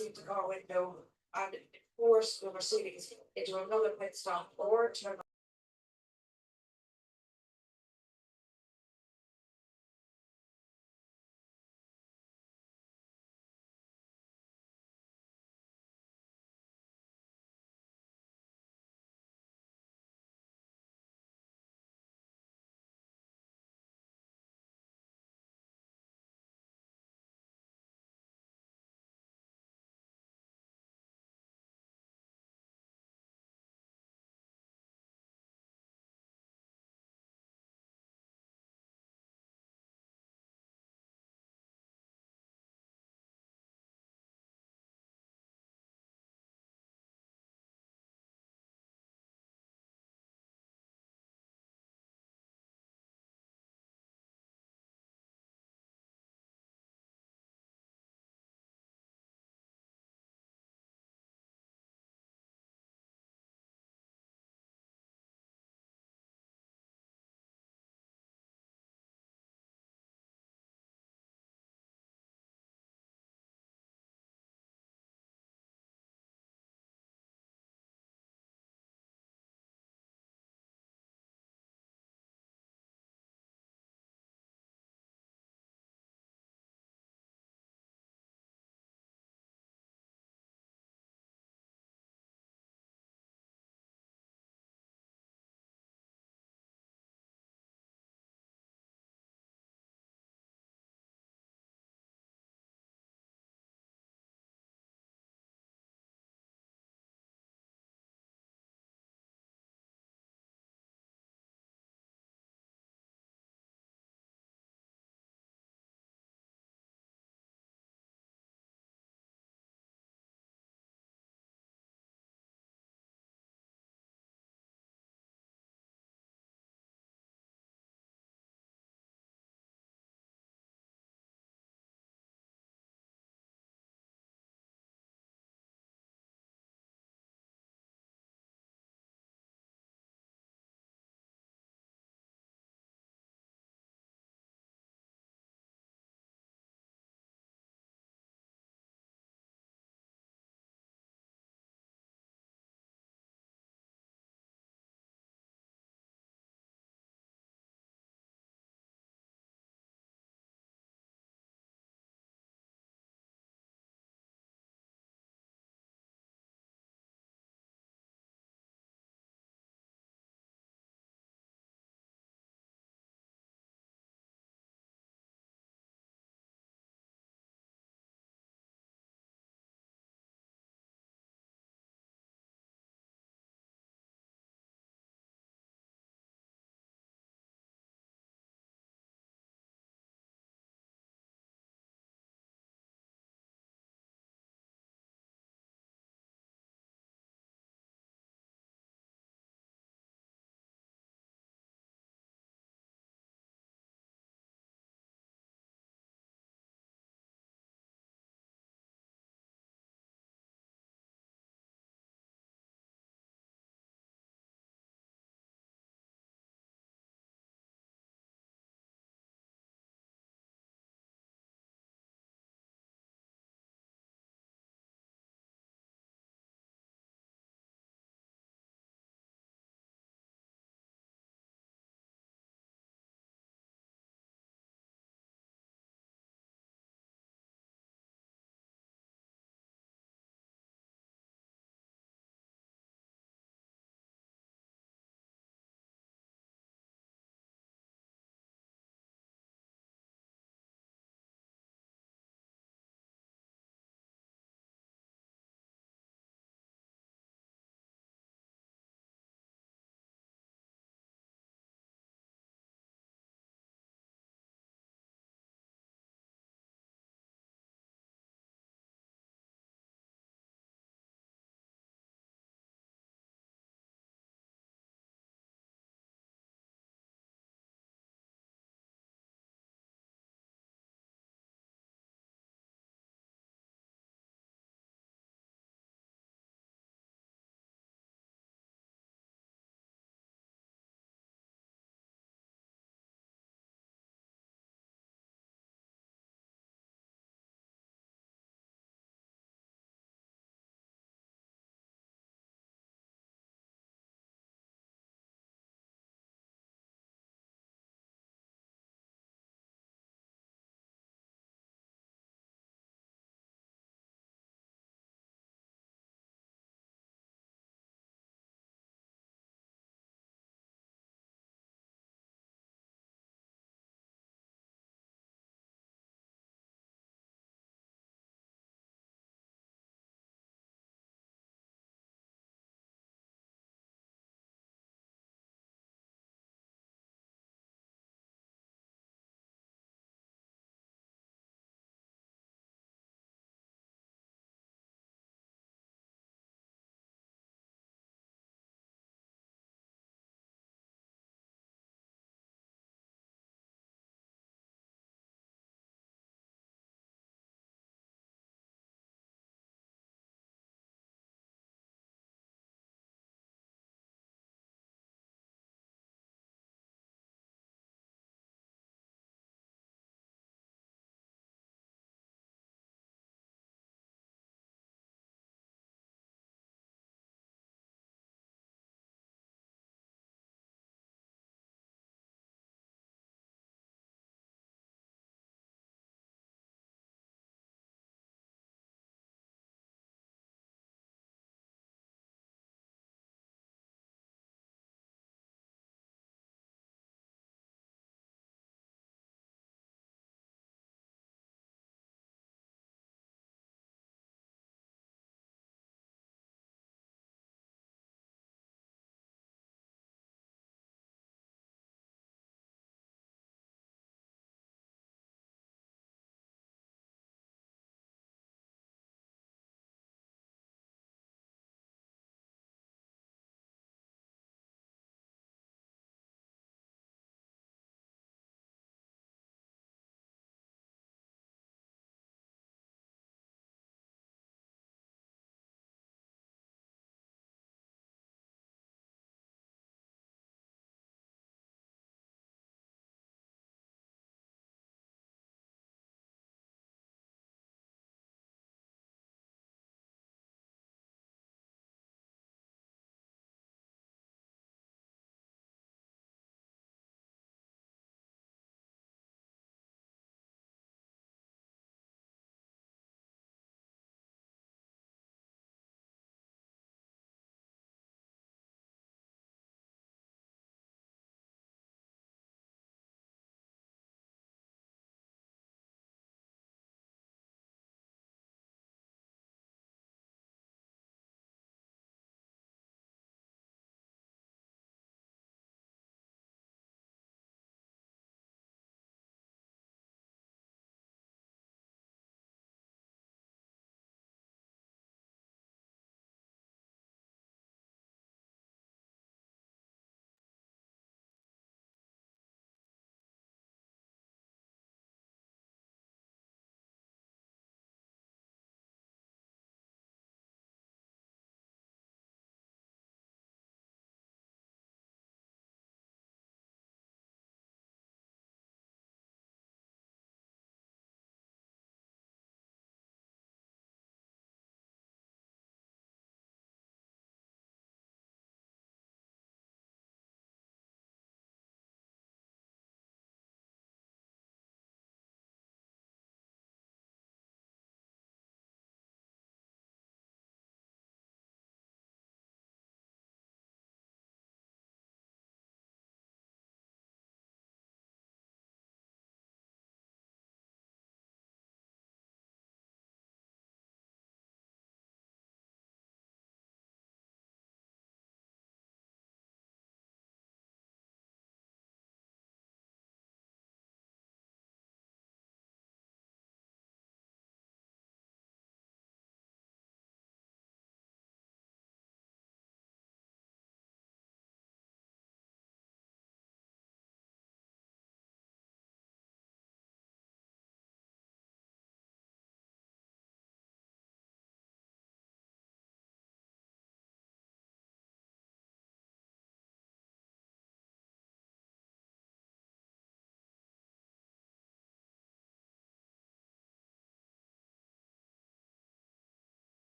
seat the car window and force the Mercedes into another pit stop or turn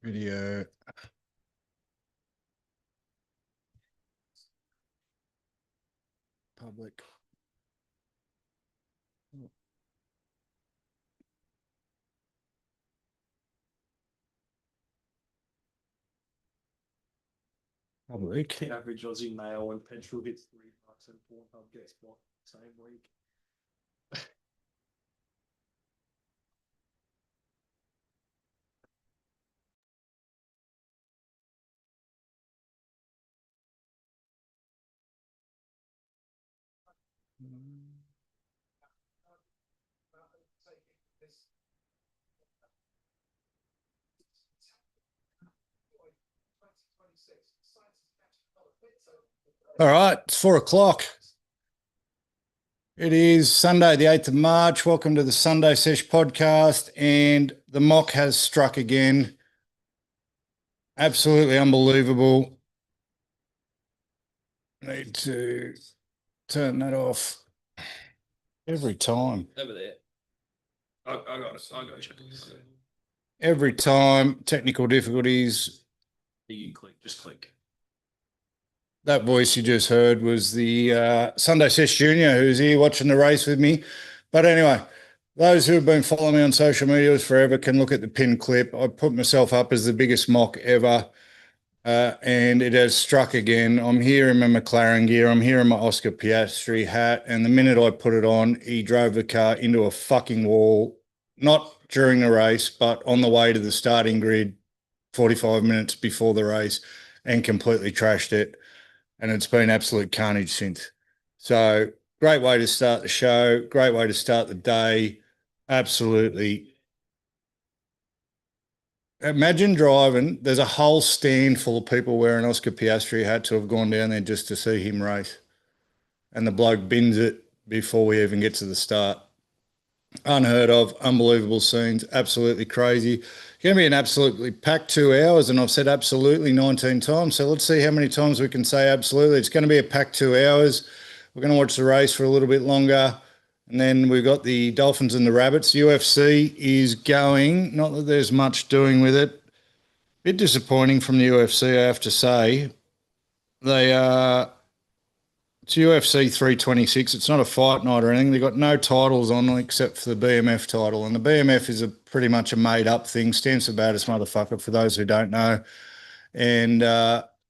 Video. Public. Public. The average Aussie male when petrol hits $3 and Pornhub gets blocked the same week. All right, it's 4 o'clock. It is Sunday, the 8th of March. Welcome to the Sunday Sesh podcast. And the mock has struck again. Absolutely unbelievable. Need to turn that off every time. Over there. I got it. I got it. Every time, technical difficulties. You click, just click. That voice you just heard was the Sunday Sesh Junior, who's here watching the race with me. But anyway, those who have been following me on social media forever can look at the pinned clip. I put myself up as the biggest mock ever, and it has struck again. I'm here in my McLaren gear. I'm here in my Oscar Piastri hat, and the minute I put it on, he drove the car into a fucking wall, not during the race, but on the way to the starting grid 45 minutes before the race, and completely trashed it. And it's been absolute carnage since. So great way to start the show. Great way to start the day. Absolutely. Imagine driving. There's a whole stand full of people wearing Oscar Piastri hats who have gone down there just to see him race. And the bloke bins it before we even get to the start. Unheard of, unbelievable scenes, absolutely crazy. Going to be an absolutely packed 2 hours, and I've said absolutely 19 times. So let's see how many times we can say absolutely. It's going to be a packed 2 hours. We're going to watch the race for a little bit longer. And then we've got the Dolphins and the Rabbits. UFC is going. Not that there's much doing with it. Bit disappointing from the UFC, I have to say. They are... It's UFC 326. It's not a fight night or anything. They've got no titles on except for the BMF title. And the BMF is pretty much a made-up thing. Stands for baddest motherfucker, for those who don't know. And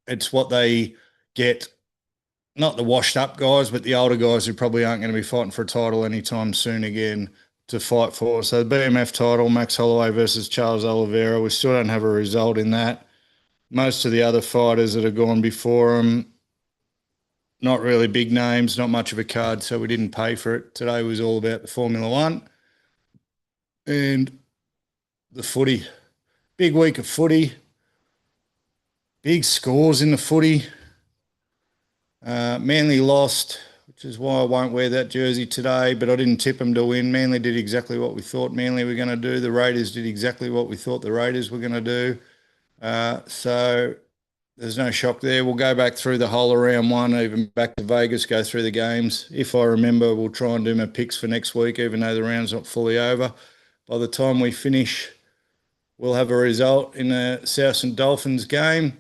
it's what they get, not the washed-up guys, but the older guys who probably aren't going to be fighting for a title anytime soon again to fight for. So the BMF title, Max Holloway versus Charles Oliveira, we still don't have a result in that. Most of the other fighters that have gone before them, not really big names, not much of a card, so we didn't pay for it. Today was all about the Formula One and the footy. Big week of footy. Big scores in the footy. Manly lost, which is why I won't wear that jersey today, but I didn't tip them to win. Manly did exactly what we thought Manly were going to do. The Raiders did exactly what we thought the Raiders were going to do. So there's no shock there. We'll go back through the whole of round one, even back to Vegas, go through the games. If I remember, we'll try and do my picks for next week, even though the round's not fully over. By the time we finish, we'll have a result in the South and Dolphins game.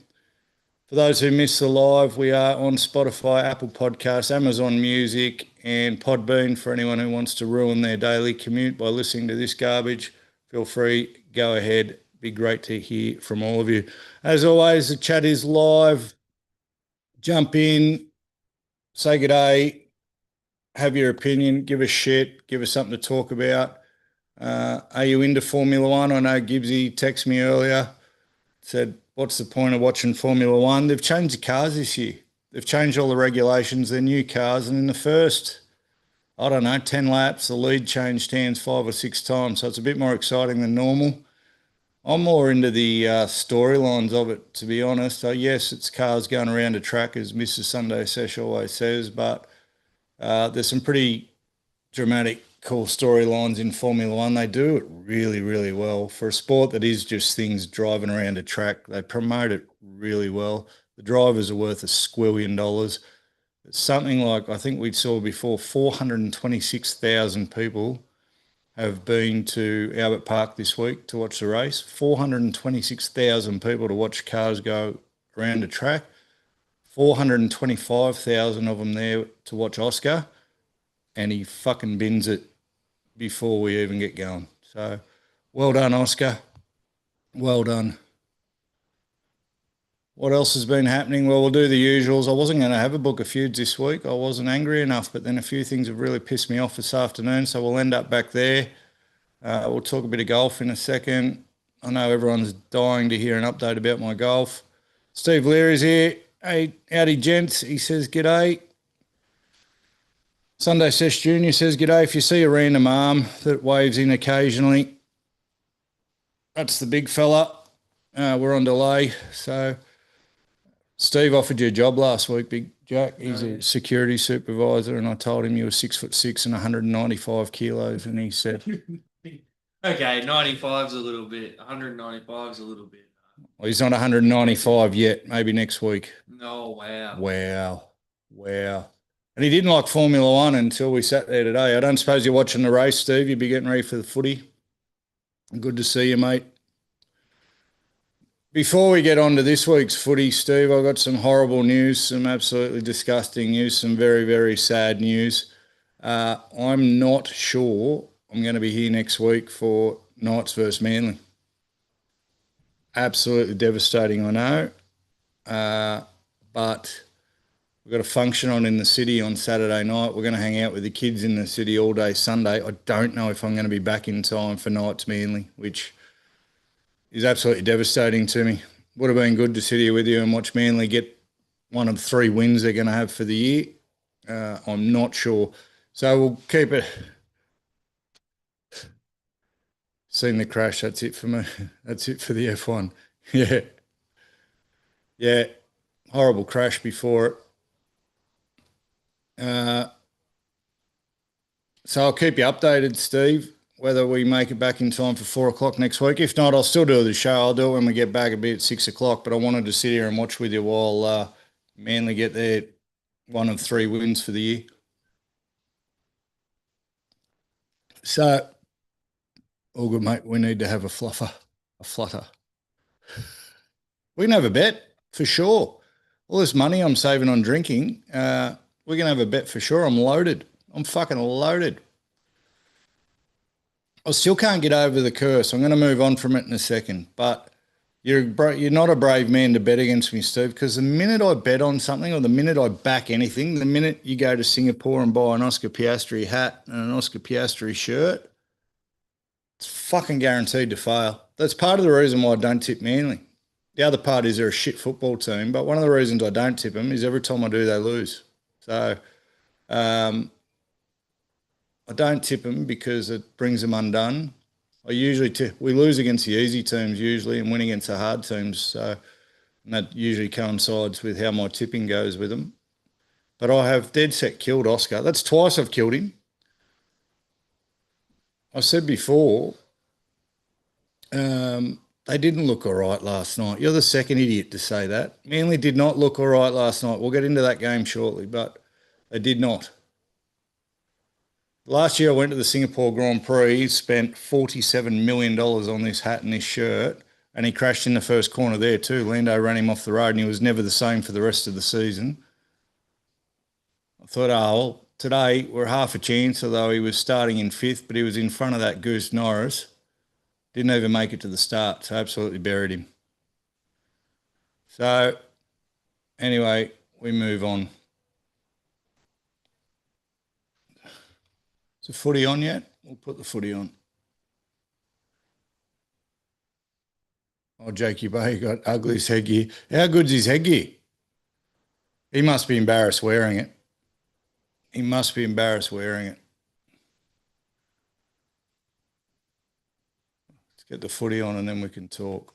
For those who missed the live, we are on Spotify, Apple Podcasts, Amazon Music, and Podbean. For anyone who wants to ruin their daily commute by listening to this garbage, feel free, go ahead. Be great to hear from all of you. As always, the chat is live. Jump in, say good day, have your opinion, give us shit, give us something to talk about. Are you into Formula One? I know Gibbsy texted me earlier, said, what's the point of watching Formula One? They've changed the cars this year. They've changed all the regulations. They're new cars. And in the first, 10 laps, the lead changed hands 5 or 6 times. So it's a bit more exciting than normal. I'm more into the storylines of it, to be honest. Yes, it's cars going around a track, as Mrs. Sunday Sesh always says, but there's some pretty dramatic, cool storylines in Formula One. They do it really, really well. For a sport that is just things driving around a track, they promote it really well. The drivers are worth $1 squillion. It's something like, I think we saw before, 426,000 people have been to Albert Park this week to watch the race. 426,000 people to watch cars go around the track. 425,000 of them there to watch Oscar, and he fucking bins it before we even get going. So, well done, Oscar. Well done. What else has been happening? Well, we'll do the usuals. I wasn't going to have a book of Feuds this week. I wasn't angry enough, but then a few things have really pissed me off this afternoon, so we'll end up back there. We'll talk a bit of golf in a second. I know everyone's dying to hear an update about my golf. Steve Leary's here. Hey, howdy, gents. He says, g'day. Sunday Sesh Jr. says, g'day. If you see a random arm that waves in occasionally, that's the big fella. We're on delay. So Steve offered you a job last week, Big Jack. He's a security supervisor, and I told him you were 6'6" and 195 kilos, and he said, okay, 95's a little bit, 195's a little bit. well, he's not 195 yet, maybe next week. Oh, wow. Wow. And he didn't like Formula One until we sat there today. I don't suppose you're watching the race, Steve. You'd be getting ready for the footy. Good to see you, mate. Before we get on to this week's footy, Steve, I've got some horrible news, some absolutely disgusting news, some very, very sad news. I'm not sure I'm going to be here next week for Knights versus Manly. Absolutely devastating, I know. But we've got a function on in the city on Saturday night. We're going to hang out with the kids in the city all day Sunday. I don't know if I'm going to be back in time for Knights Manly, which is absolutely devastating to me. Would have been good to sit here with you and watch Manly get one of 3 wins they're going to have for the year. I'm not sure. So we'll keep it. Seen the crash. That's it for me. That's it for the F1. Yeah. Horrible crash before it. So I'll keep you updated, Steve, whether we make it back in time for 4 o'clock next week. If not, I'll still do the show. I'll do it when we get back a bit at 6 o'clock, but I wanted to sit here and watch with you while Manly get their one of 3 wins for the year. So, all good, mate. We need to have a flutter. We can have a bet for sure. All this money I'm saving on drinking, we're going to have a bet for sure. I'm loaded. I'm fucking loaded. I still can't get over the curse. I'm going to move on from it in a second. But you're not a brave man to bet against me, Steve, because the minute I bet on something or the minute I back anything, the minute you go to Singapore and buy an Oscar Piastri hat and an Oscar Piastri shirt, it's fucking guaranteed to fail. That's part of the reason why I don't tip Manly. The other part is they're a shit football team, but one of the reasons I don't tip them is every time I do, they lose. So I don't tip them because it brings them undone. I usually we lose against the easy teams usually and win against the hard teams. So and that usually coincides with how my tipping goes with them. But I have dead set killed Oscar. That's twice I've killed him. I said before, they didn't look all right last night. You're the second idiot to say that. Manly did not look all right last night. We'll get into that game shortly, but they did not. Last year I went to the Singapore Grand Prix, spent $47 million on this hat and this shirt, and he crashed in the first corner there too. Lando ran him off the road and he was never the same for the rest of the season. I thought, oh, well, today we're half a chance, although he was starting in 5th, but he was in front of that Goose Norris. Didn't even make it to the start, so absolutely buried him. So, anyway, we move on. Is the footy on yet? We'll put the footy on. Oh, Jakey Bay got Ugly's headgear. How good's his headgear? He must be embarrassed wearing it. He must be embarrassed wearing it. Let's get the footy on and then we can talk.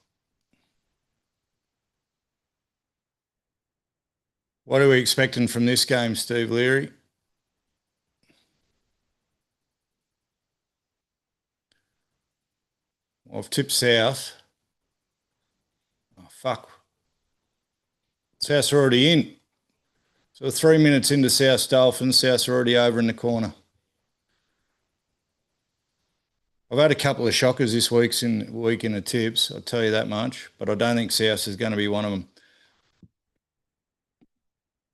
What are we expecting from this game, Steve Leary? I've tipped South. Oh, fuck. South's already in. So 3 minutes into South Dolphins, South's already over in the corner. I've had a couple of shockers this week in the tips, I'll tell you that much, but I don't think South is going to be one of them.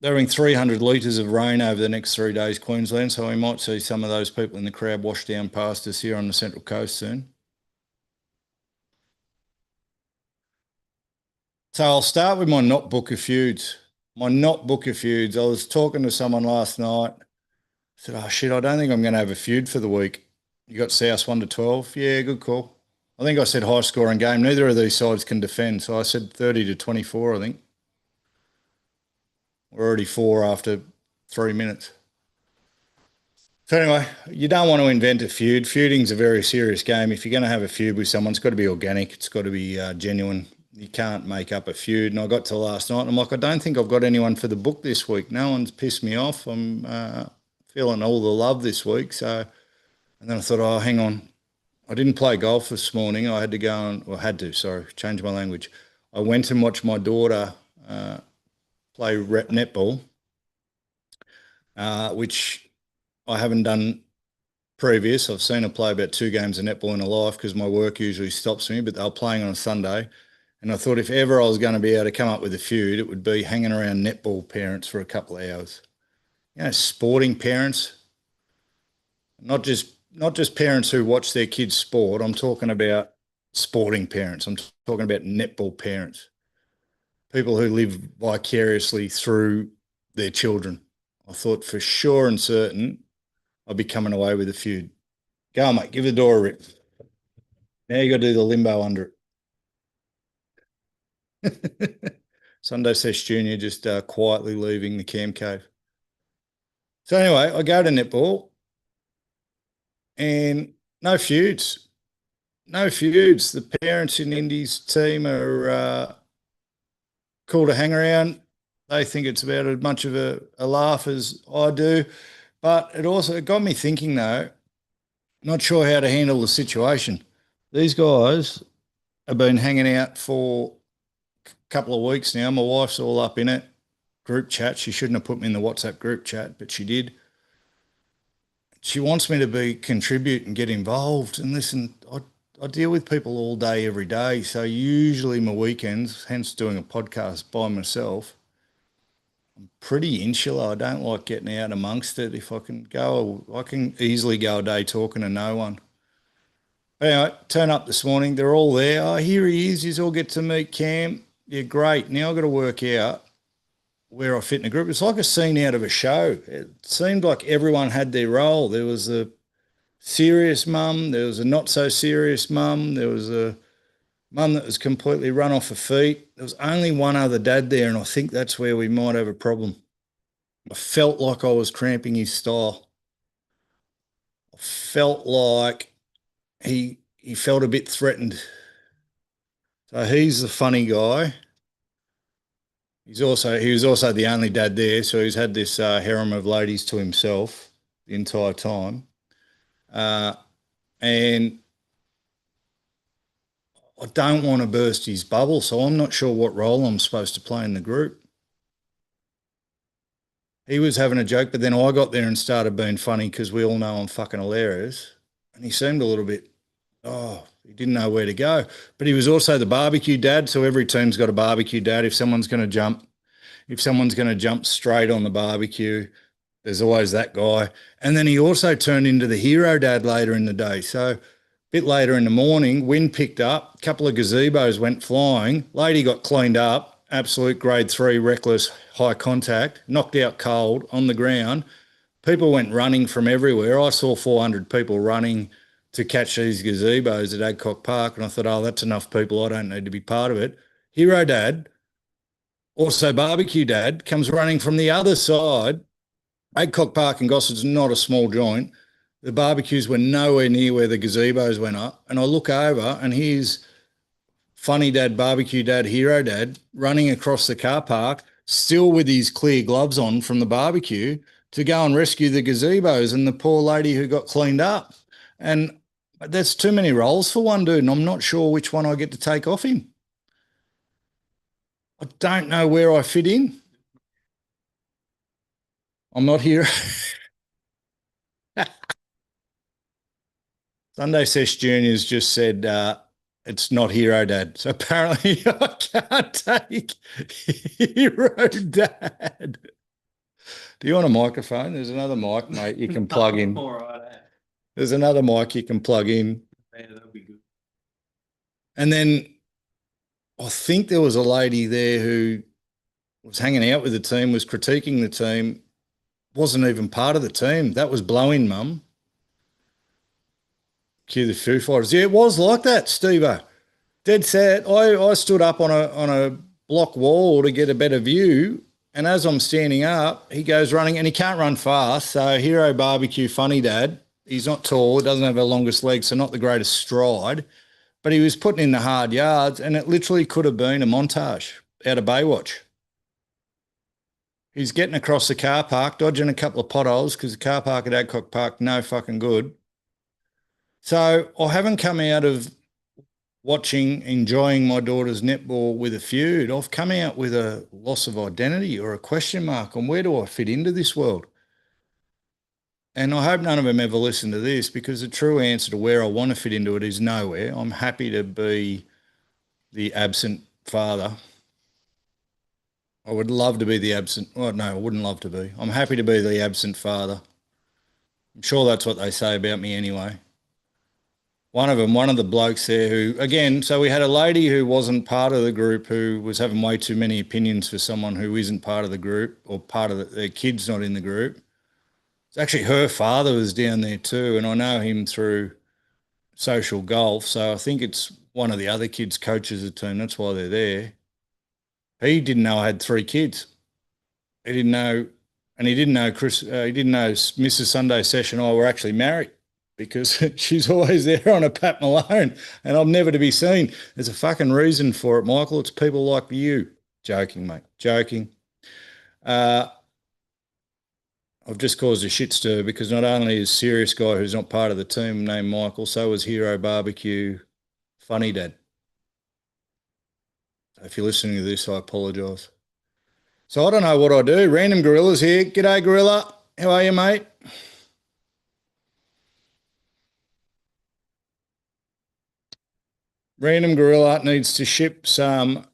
They're having 300 litres of rain over the next 3 days, Queensland, so we might see some of those people in the crowd wash down past us here on the Central Coast soon. So I'll start with my not book of feuds. My not book of feuds. I was talking to someone last night. I said, oh, shit, I don't think I'm going to have a feud for the week. You got South 1 to 12. Yeah, good call. I think I said high scoring game. Neither of these sides can defend. So I said 30 to 24, I think. We're already 4 after 3 minutes. So anyway, you don't want to invent a feud. Feuding's a very serious game. If you're going to have a feud with someone, it's got to be organic. It's got to be genuine. You can't make up a feud. And I got to last night and I'm like, I don't think I've got anyone for the book this week. No one's pissed me off. I'm feeling all the love this week. So, and then I thought, oh, hang on. I didn't play golf this morning. I had to go and, well, change my language. I went and watched my daughter play netball, which I haven't done previous. I've seen her play about 2 games of netball in her life because my work usually stops me, but they were playing on a Sunday. And I thought if ever I was going to be able to come up with a feud, it would be hanging around netball parents for a couple of hours. You know, sporting parents, not just parents who watch their kids sport. I'm talking about sporting parents. I'm talking about netball parents, people who live vicariously through their children. I thought for sure and certain I'd be coming away with a feud. Go on, mate, give the door a rip. Now you got to do the limbo under it. Sunday Sesh Jr. just quietly leaving the cam cave. So anyway, I go to netball and no feuds. No feuds. The parents in Indy's team are cool to hang around. They think it's about as much of a laugh as I do. But it got me thinking, though, not sure how to handle the situation. These guys have been hanging out for couple of weeks now. My wife's all up in it. Group chat. She shouldn't have put me in the WhatsApp group chat, but she did. She wants me to contribute and get involved. And listen, I deal with people all day, every day. So usually my weekends, hence doing a podcast by myself, I'm pretty insular. I don't like getting out amongst it. If I can I can easily go a day talking to no one. Anyway, turn up this morning. They're all there. Oh, here he is. You all get to meet Cam. Yeah, great. Now I've got to work out where I fit in a group. It's like a scene out of a show. It seemed like everyone had their role. There was a serious mum. There was a not so serious mum. There was a mum that was completely run off her feet. There was only one other dad there, and I think that's where we might have a problem. I felt like I was cramping his style. I felt like he felt a bit threatened. So he's the funny guy. He was also the only dad there, so he's had this harem of ladies to himself the entire time. And I don't want to burst his bubble, so I'm not sure what role I'm supposed to play in the group. He was having a joke, but then I got there and started being funny because we all know I'm fucking hilarious. And he seemed a little bit, he didn't know where to go. But he was also the barbecue dad, so every team's got a barbecue dad. If someone's going to jump straight on the barbecue, there's always that guy. And then he also turned into the hero dad later in the day. So a bit later in the morning, wind picked up, a couple of gazebos went flying, lady got cleaned up, absolute grade 3 reckless high contact, knocked out cold on the ground. People went running from everywhere. I saw 400 people running to catch these gazebos at Adcock Park, and I thought, oh, that's enough people. I don't need to be part of it. Hero dad, also barbecue dad, comes running from the other side. Adcock Park in Gosford's not a small joint. The barbecues were nowhere near where the gazebos went up. And I look over and here's funny dad, barbecue dad, hero dad running across the car park, still with his clear gloves on from the barbecue to go and rescue the gazebos and the poor lady who got cleaned up. And that's too many roles for one dude, and I'm not sure which one I get to take off him. I don't know where I fit in. I'm not here. Sunday Sesh Junior's just said it's not Hero Dad. So apparently I can't take Hero Dad. Do you want a microphone? There's another mic, mate, you can plug in. All right. There's another mic you can plug in. Yeah, that'll be good. And then I think there was a lady there who was hanging out with the team, was critiquing the team, wasn't even part of the team. That was blowing, Mum. Cue the Foo Fighters. Yeah, it was like that, Steve-O. Dead set. I stood up on a block wall to get a better view, and as I'm standing up, he goes running, and he can't run fast. So Hero Barbecue, funny dad. He's not tall, doesn't have the longest legs, so not the greatest stride, but he was putting in the hard yards, and it literally could have been a montage out of Baywatch. He's getting across the car park, dodging a couple of potholes because the car park at Adcock Park, no fucking good. So I haven't come out of watching, enjoying my daughter's netball with a feud. I've come out with a loss of identity or a question mark on where do I fit into this world? And I hope none of them ever listen to this, because the true answer to where I want to fit into it is nowhere. I'm happy to be the absent father. I would love to be the absent. Oh, no, I wouldn't love to be. I'm happy to be the absent father. I'm sure that's what they say about me anyway. One of the blokes there who, again, so we had a lady who wasn't part of the group who was having way too many opinions for someone who isn't part of the group, or part of their kid's not in the group. It's actually her father was down there too, and I know him through social golf, so I think it's one of the other kids coaches the team. That's why they're there. He didn't know I had 3 kids. He didn't know, and he didn't know he didn't know Mrs. Sunday Sesh and I were actually married, because she's always there on a Pat Malone, and I'm never to be seen. There's a fucking reason for it, Michael. It's people like you. Joking, mate. Joking. I've just caused a shit stir, because not only is serious guy who's not part of the team named Michael, so is Hero Barbecue Funny Dad. If you're listening to this, I apologise. So I don't know what I do. Random Gorilla's here. G'day, Gorilla. How are you, mate? Random Gorilla needs to ship some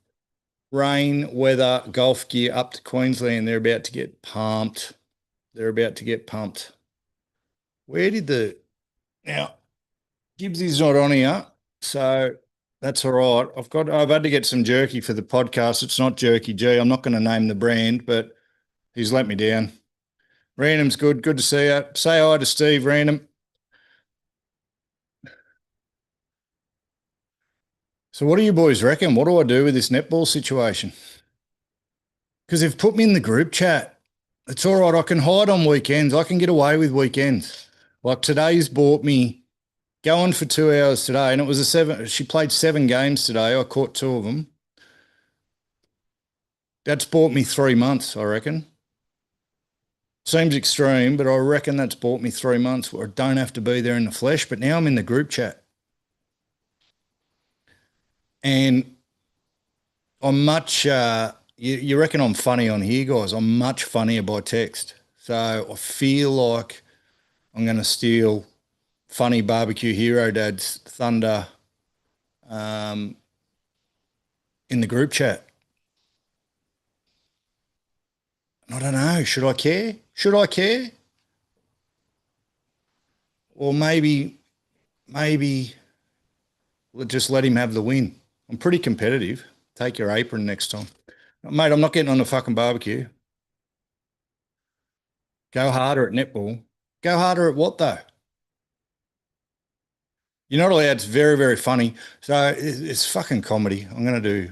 rain, weather, golf gear up to Queensland. They're about to get pumped. They're about to get pumped. Where did now, Gibbs is not on here, so that's all right. I've had to get some jerky for the podcast. It's not Jerky G. I'm not going to name the brand, but he's let me down. Random's good. Good to see you. Say hi to Steve, Random. So what do you boys reckon? What do I do with this netball situation? Because they've put me in the group chat. It's all right. I can hide on weekends. I can get away with weekends. Like today's bought me going for 2 hours today, and it was she played 7 games today. I caught 2 of them. That's bought me 3 months, I reckon. Seems extreme, but I reckon that's bought me 3 months where I don't have to be there in the flesh, but now I'm in the group chat. And I'm much, you reckon I'm funny on here, guys? I'm much funnier by text. So I feel like I'm going to steal funny Barbecue Hero Dad's thunder in the group chat. I don't know. Should I care? Should I care? Or maybe we'll just let him have the win. I'm pretty competitive. Take your apron next time. Mate, I'm not getting on the fucking barbecue. Go harder at netball. Go harder at what, though? You're not allowed. It's very, very funny. So it's fucking comedy. I'm going to do.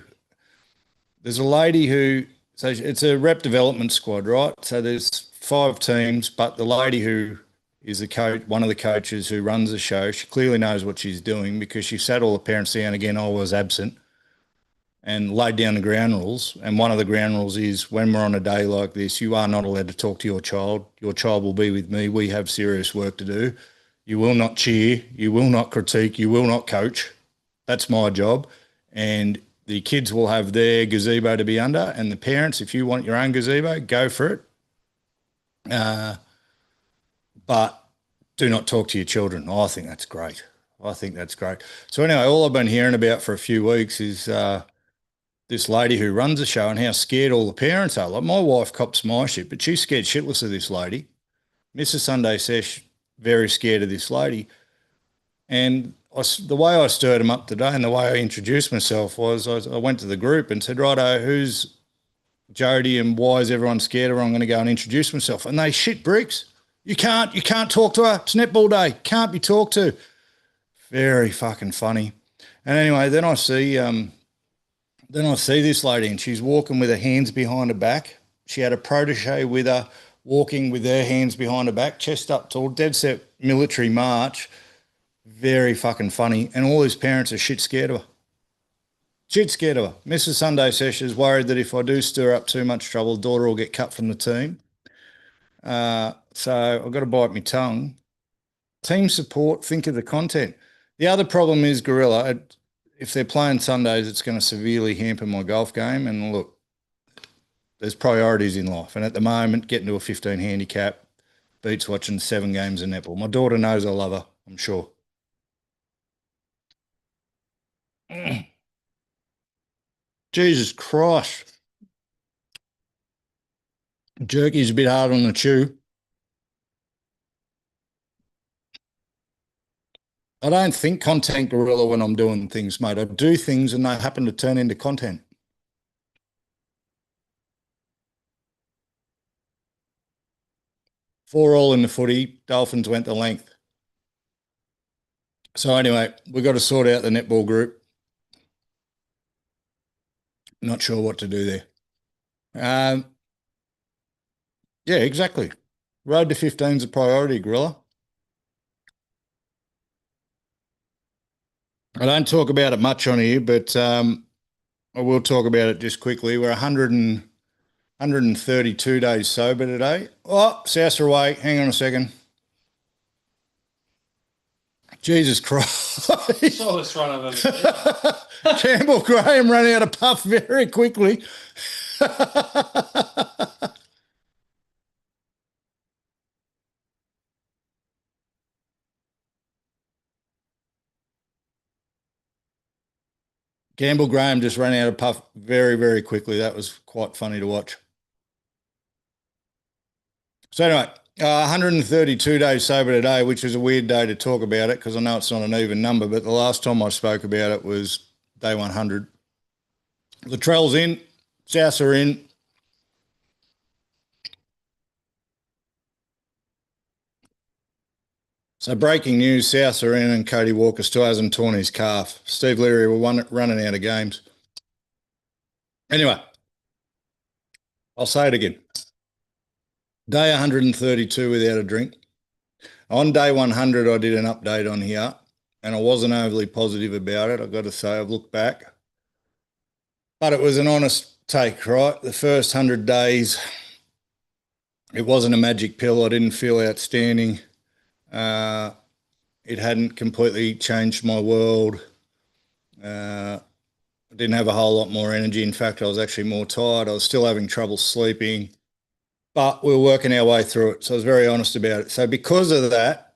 There's a lady who, so it's a rep development squad, right? So there's 5 teams, but the lady who is the coach, one of the coaches who runs the show, she clearly knows what she's doing, because she sat all the parents down again. I was absent, and laid down the ground rules. And one of the ground rules is, when we're on a day like this, you are not allowed to talk to your child. Your child will be with me. We have serious work to do. You will not cheer. You will not critique. You will not coach. That's my job. And the kids will have their gazebo to be under. And the parents, if you want your own gazebo, go for it. But do not talk to your children. I think that's great. I think that's great. So anyway, all I've been hearing about for a few weeks is this lady who runs the show and how scared all the parents are. Like, my wife cops my shit, but she's scared shitless of this lady. Mrs. Sunday Sesh, very scared of this lady. And the way I stirred them up today and the way I introduced myself was I went to the group and said, righto, who's Jody and why is everyone scared of her? I'm going to go and introduce myself. And they shit bricks. You can't talk to her. It's netball day. Can't be talked to. Very fucking funny. And anyway, then I see this lady and she's walking with her hands behind her back. She had a protege with her, walking with her hands behind her back, chest up tall, dead set military march. Very fucking funny. And all his parents are shit scared of her. Shit scared of her. Mrs. Sunday Sesh is worried that if I do stir up too much trouble, daughter will get cut from the team. So I've got to bite my tongue. Team support, think of the content. The other problem is, Gorilla, if they're playing Sundays, it's going to severely hamper my golf game. And look, there's priorities in life. And at the moment, getting to a 15 handicap beats watching 7 games of netball. My daughter knows I love her, I'm sure. Jesus Christ. Jerky's a bit hard on the chew. I don't think content, Gorilla, when I'm doing things, mate. I do things and they happen to turn into content. Four all in the footy. Dolphins went the length. So anyway, we've got to sort out the netball group. Not sure what to do there. Yeah, exactly. Road to 15 is a priority, Gorilla. I don't talk about it much on here, but I will talk about it just quickly. We're 132 days sober today. Oh, South away. Hang on a second. Jesus Christ. Slowest run I've ever seen. Campbell Graham ran out of puff very quickly. Campbell Graham just ran out of puff very, very quickly. That was quite funny to watch. So anyway, 132 days sober today, which is a weird day to talk about it because I know it's not an even number, but the last time I spoke about it was day 100. Latrell's in, Souths are in. So breaking news, Souths are in and Cody Walker still hasn't torn his calf. Steve Leary were running out of games. Anyway, I'll say it again. Day 132 without a drink. On day 100, I did an update on here and I wasn't overly positive about it. I've got to say, I've looked back. But it was an honest take, right? The first 100 days, it wasn't a magic pill. I didn't feel outstanding. It hadn't completely changed my world. I didn't have a whole lot more energy. In fact, I was actually more tired. I was still having trouble sleeping, but we were working our way through it. So I was very honest about it. So because of that,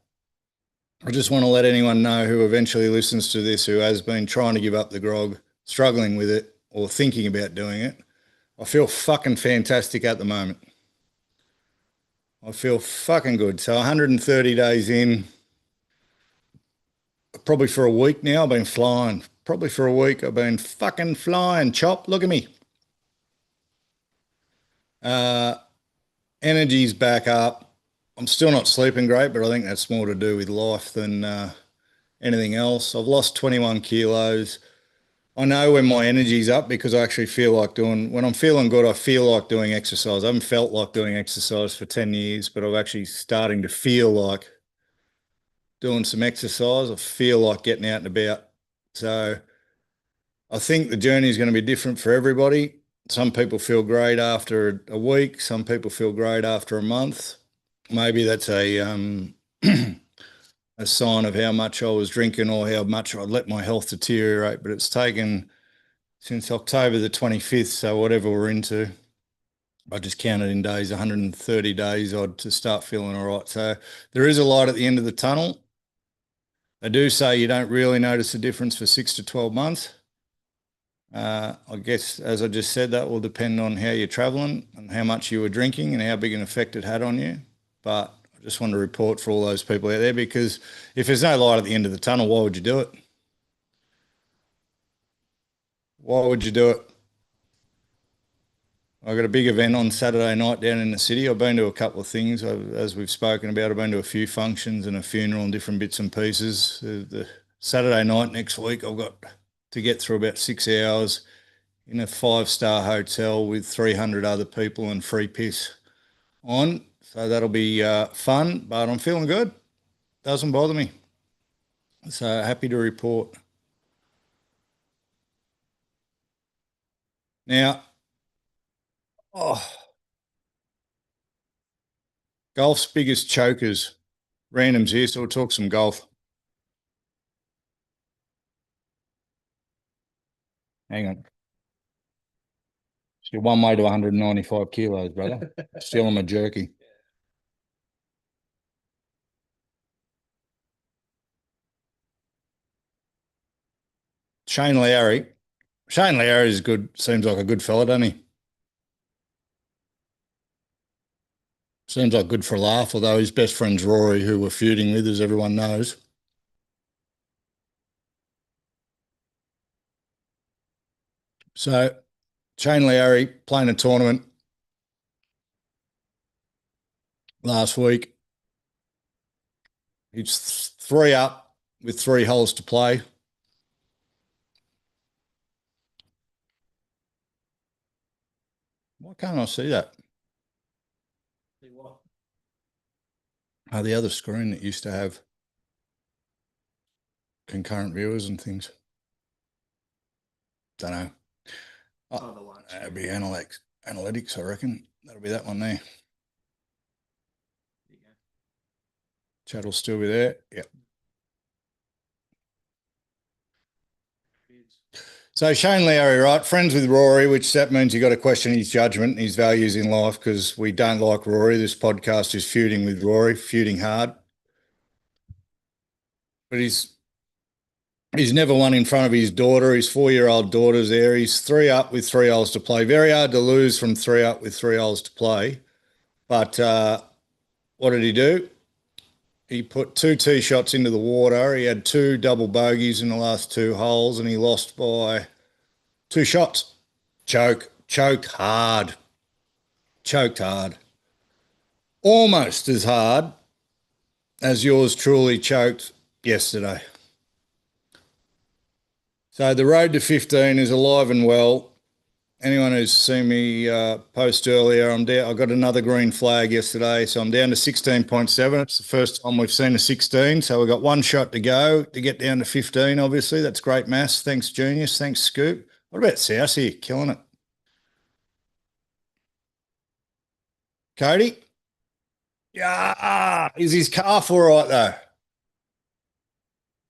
I just want to let anyone know who eventually listens to this, who has been trying to give up the grog, struggling with it, or thinking about doing it. I feel fucking fantastic at the moment. I feel fucking good. So 130 days in, probably for a week now, I've been flying. Probably for a week, I've been fucking flying. Chop, look at me. Energy's back up. I'm still not sleeping great, but I think that's more to do with life than anything else. I've lost 21 kilos. I know when my energy's up because I actually feel like when I'm feeling good, I feel like doing exercise. I haven't felt like doing exercise for 10 years, but I'm actually starting to feel like doing some exercise. I feel like getting out and about. So I think the journey is going to be different for everybody. Some people feel great after a week. Some people feel great after a month. Maybe that's a sign of how much I was drinking or how much I let my health deteriorate. But it's taken since October the 25th, so whatever we're into, I just counted in days, 130 days odd to start feeling all right. So there is a light at the end of the tunnel. They do say you don't really notice a difference for 6 to 12 months. I guess, as I just said, that will depend on how you're travelling and how much you were drinking and how big an effect it had on you. But I just want to report for all those people out there, because if there's no light at the end of the tunnel, why would you do it? Why would you do it? I've got a big event on Saturday night down in the city. I've been to a couple of things, as we've spoken about. I've been to a few functions and a funeral and different bits and pieces. The Saturday night next week, I've got to get through about 6 hours in a 5-star hotel with 300 other people and free piss on. So that'll be fun, but I'm feeling good. Doesn't bother me. So happy to report. Now, golf's biggest chokers. Randoms here, so we'll talk some golf. Hang on. Still one way to 195 kilos, brother. Still on a jerky. Shane Lowry. Shane Lowry is good. Seems like a good fella, doesn't he? Seems like good for a laugh, although his best friend's Rory, who we're feuding with, as everyone knows. So Shane Lowry playing a tournament last week. He's 3 up with 3 holes to play. Why can't I see that? See what? Oh, the other screen that used to have concurrent viewers and things. Don't know. Oh, the one. That'll be analytics, I reckon. That'll be that one there. There you go. Chat will still be there. Yep. Feuds. So Shane Lowry, right? Friends with Rory, which that means you got to question his judgment and his values in life, because we don't like Rory. This podcast is feuding with Rory, feuding hard. But he's never won in front of his daughter. His 4-year-old daughter's there. He's 3 up with 3 holes to play. Very hard to lose from 3 up with 3 holes to play. But what did he do? He put 2 tee shots into the water. He had 2 double bogeys in the last 2 holes, and he lost by 2 shots. Choked hard. Almost as hard as yours truly choked yesterday. So the road to 15 is alive and well. Anyone who's seen me post earlier, I'm down. I got another green flag yesterday, so I'm down to 16.7. It's the first time we've seen a 16, so we've got 1 shot to go to get down to 15, obviously. That's great maths. Thanks, Genius. Thanks, Scoop. What about South here? Killing it. Cody? Yeah. Is his calf all right, though?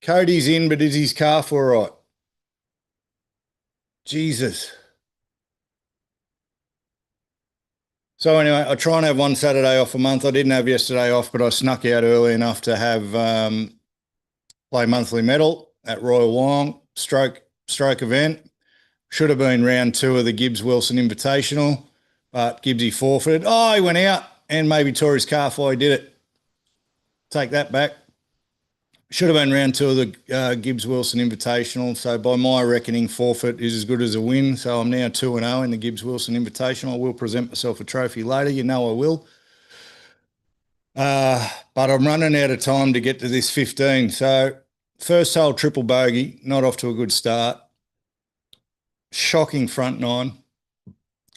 Cody's in, but is his calf all right? Jesus. So anyway, I try and have 1 Saturday off a month. I didn't have yesterday off, but I snuck out early enough to have play monthly medal at Royal Wong stroke event. Should have been round 2 of the Gibbs Wilson Invitational, but Gibbsy forfeited. Oh, he went out and maybe tore his calf while he did it. Take that back. Should have been round 2 of the Gibbs Wilson Invitational. So by my reckoning, forfeit is as good as a win. So I'm now 2-0 in the Gibbs Wilson Invitational. I will present myself a trophy later. You know I will. But I'm running out of time to get to this 15. So first hole triple bogey, not off to a good start. Shocking front 9.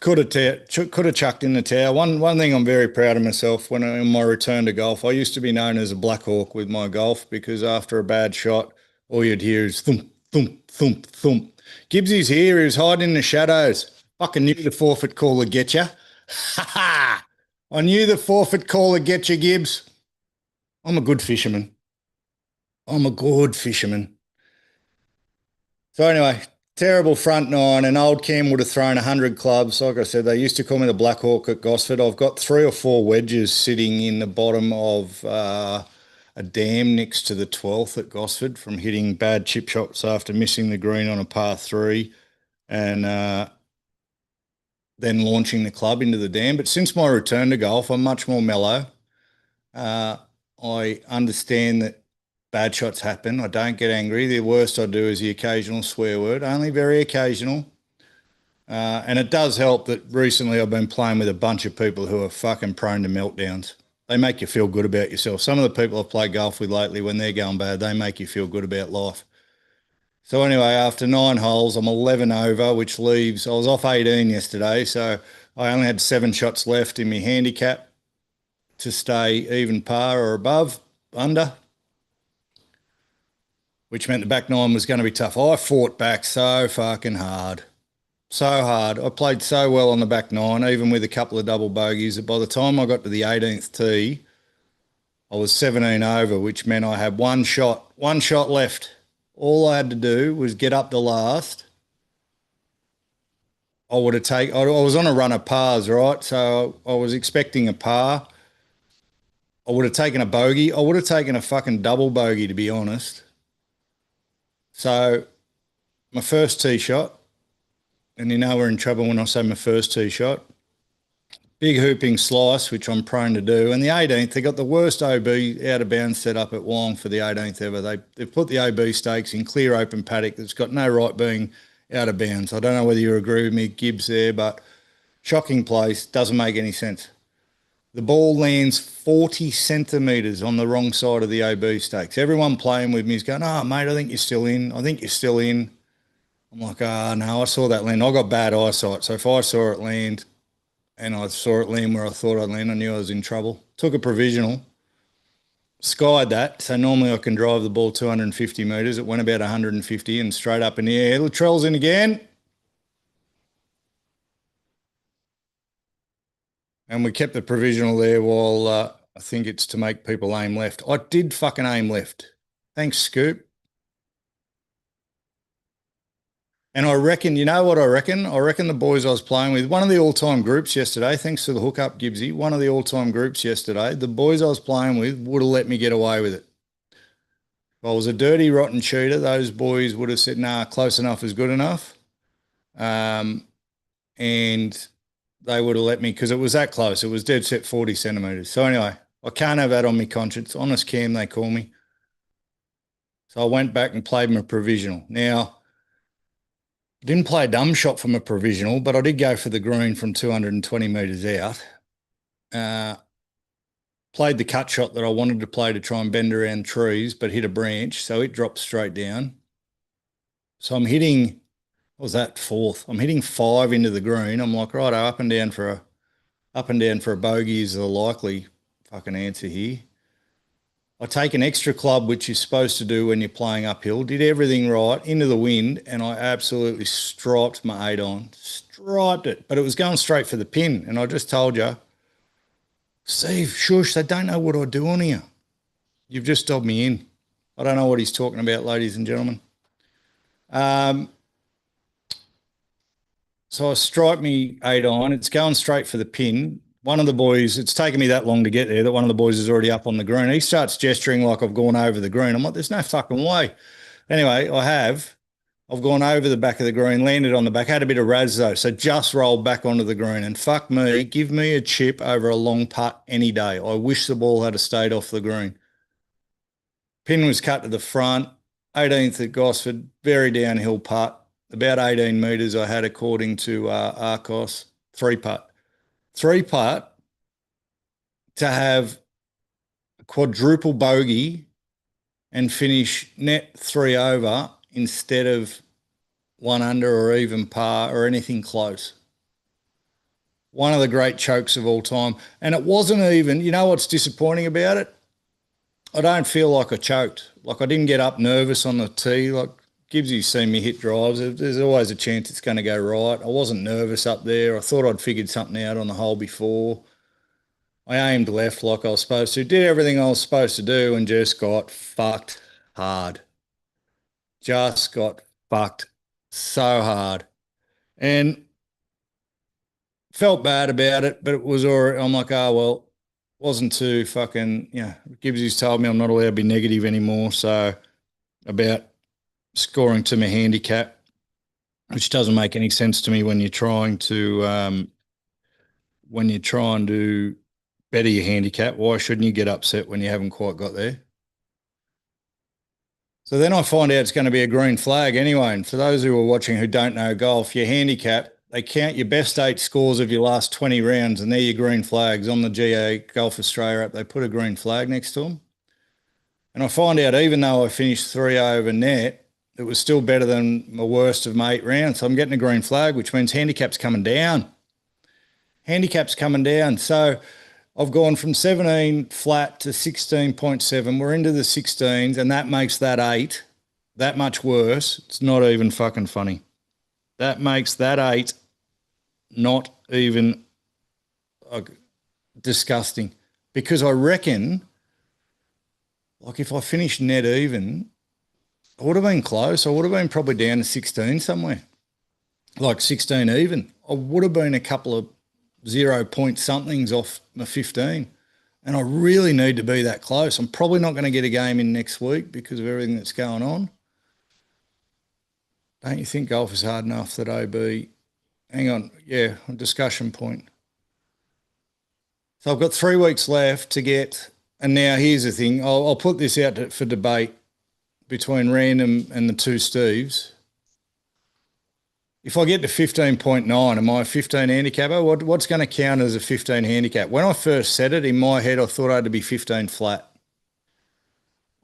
Could have chucked in the tower. One thing I'm very proud of myself when in my return to golf, I used to be known as a Black Hawk with my golf, because after a bad shot, all you'd hear is thump, thump, thump, thump. Gibbsy's here. He was hiding in the shadows. Fucking knew the forfeit call would get you. Ha ha! I knew the forfeit call would get you, Gibbs. I'm a good fisherman. So anyway, terrible front 9, and old Cam would have thrown 100 clubs. Like I said, they used to call me the Black Hawk at Gosford. I've got 3 or 4 wedges sitting in the bottom of a a dam next to the 12th at Gosford from hitting bad chip shots after missing the green on a par 3 and then launching the club into the dam. But since my return to golf, I'm much more mellow. I understand that bad shots happen. I don't get angry. The worst I do is the occasional swear word, only very occasional. And it does help that recently I've been playing with a bunch of people who are fucking prone to meltdowns. They make you feel good about yourself. Some of the people I've played golf with lately, when they're going bad, they make you feel good about life. So anyway, after 9 holes, I'm 11 over, which leaves, I was off 18 yesterday, so I only had 7 shots left in my handicap to stay even par or above, under, which meant the back 9 was going to be tough. I fought back so fucking hard. So hard. I played so well on the back 9, even with a couple of double bogeys, that by the time I got to the 18th tee, I was 17 over, which meant I had one shot left. All I had to do was get up the last. I was on a run of pars, right? So I was expecting a par. I would have taken a bogey. I would have taken a fucking double bogey, to be honest. So my first tee shot, and you know we're in trouble when I say my first tee shot, big hooping slice, which I'm prone to do. And the 18th, they got the worst OB out of bounds set up at Wong for the 18th ever. They've put the OB stakes in clear open paddock that's got no right being out of bounds. I don't know whether you agree with me, Gibbs, there, but shocking place, doesn't make any sense. The ball lands 40 centimetres on the wrong side of the OB stakes. Everyone playing with me is going, oh, mate, I think you're still in. I think you're still in. I'm like, no, I saw that land. I got bad eyesight. So if I saw it land and I saw it land where I thought I'd land, I knew I was in trouble. Took a provisional, skied that. So normally I can drive the ball 250 metres. It went about 150 and straight up in the air. Latrell's in again. And we kept the provisional there while I think it's to make people aim left. I did fucking aim left. Thanks, Scoop. And I reckon, you know what I reckon? I reckon the boys I was playing with, one of the all-time groups yesterday, thanks to the hookup, Gibbsy, one of the all-time groups yesterday, the boys I was playing with would have let me get away with it. If I was a dirty, rotten cheater, those boys would have said, nah, close enough is good enough. And they would have let me, because it was that close. It was dead set 40 centimetres. So anyway, I can't have that on my conscience. Honest Cam, they call me. So I went back and played my provisional. Now, didn't play a dumb shot from a provisional, but I did go for the green from 220 metres out. Played the cut shot that I wanted to play to try and bend around trees, but hit a branch, so it dropped straight down. So I'm hitting, what was that, 4th? I'm hitting 5 into the green. I'm like, right, up and down for a bogey is the likely fucking answer here. I take an extra club, which you're supposed to do when you're playing uphill, did everything right, into the wind, and I absolutely striped my 8 on. Striped it, but it was going straight for the pin. And I just told you, Steve, shush, they don't know what I do on here. You've just dobbed me in. I don't know what he's talking about, ladies and gentlemen. So I striped me 8 on. It's going straight for the pin. One of the boys, it's taken me that long to get there that one of the boys is already up on the green. He starts gesturing like I've gone over the green. I'm like, there's no fucking way. Anyway, I've gone over the back of the green, landed on the back, had a bit of raz though, so just rolled back onto the green. And fuck me, give me a chip over a long putt any day. I wish the ball had stayed off the green. Pin was cut to the front, 18th at Gosford, very downhill putt, about 18 metres I had according to Arcos, 3-putt. 3-putt to have a quadruple bogey and finish net 3 over instead of 1 under or even par or anything close. One of the great chokes of all time. And it wasn't even, you know what's disappointing about it? I don't feel like I choked. Like I didn't get up nervous on the tee. Like Gibbsy's seen me hit drives. There's always a chance it's going to go right. I wasn't nervous up there. I thought I'd figured something out on the hole before. I aimed left like I was supposed to. Did everything I was supposed to do and just got fucked hard. Just got fucked so hard. And felt bad about it, but it was all right. I'm like, oh, well, wasn't too fucking, Gibbsy's told me I'm not allowed to be negative anymore. So about scoring to my handicap, which doesn't make any sense to me when you're trying to better your handicap. Why shouldn't you get upset when you haven't quite got there? So then I find out it's going to be a green flag anyway. And for those who are watching who don't know golf, your handicap, they count your best 8 scores of your last 20 rounds, and they're your green flags. On the GA Golf Australia app, they put a green flag next to them. And I find out even though I finished 3 over net, it was still better than my worst of my 8 rounds. So I'm getting a green flag, which means handicap's coming down. Handicap's coming down. So I've gone from 17 flat to 16.7. We're into the 16s, and that makes that 8 that much worse. It's not even fucking funny. That makes that 8 not even disgusting, because I reckon, like, if I finished net even, I would have been close. I would have been probably down to 16 somewhere, like 16 even. I would have been a couple of 0 point somethings off my 15. And I really need to be that close. I'm probably not going to get a game in next week because of everything that's going on. Don't you think golf is hard enough that OB? Hang on. Yeah, a discussion point. So I've got 3 weeks left to get, and now here's the thing. I'll put this out for debate between Random and the 2 Steves. If I get to 15.9, am I a 15 handicapper? What's going to count as a 15 handicap? When I first said it, in my head, I thought I had to be 15 flat.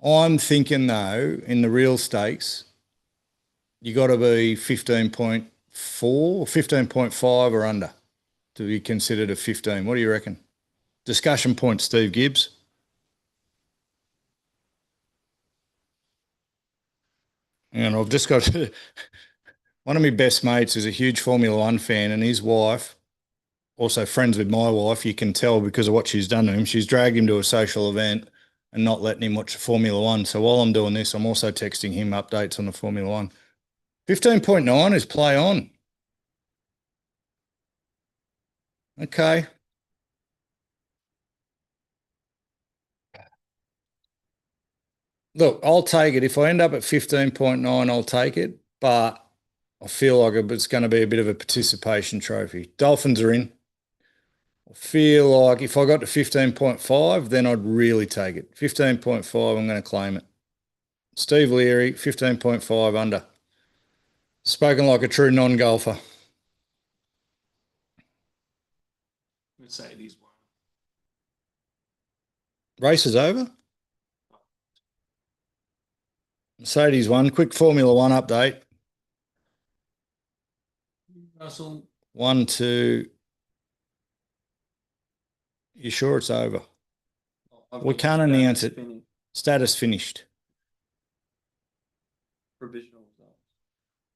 I'm thinking, though, in the real stakes, you got to be 15.4, 15.5 or under to be considered a 15. What do you reckon? Discussion point, Steve Gibbs. And I've just got one of my best mates is a huge Formula One fan, and his wife, also friends with my wife, you can tell because of what she's done to him. She's dragged him to a social event and not letting him watch the Formula One. So while I'm doing this, I'm also texting him updates on the Formula One. 15.9 is play on. Okay. Look, I'll take it. If I end up at 15.9, I'll take it. But I feel like it's going to be a bit of a participation trophy. Dolphins are in. I feel like if I got to 15.5, then I'd really take it. 15.5, I'm going to claim it. Steve Leary, 15.5 under. Spoken like a true non-golfer. Mercedes won. Race is over. Mercedes won. Quick Formula One update. Russell. 1, 2. You sure it's over? We can't announce it. Status finished. Provisional results.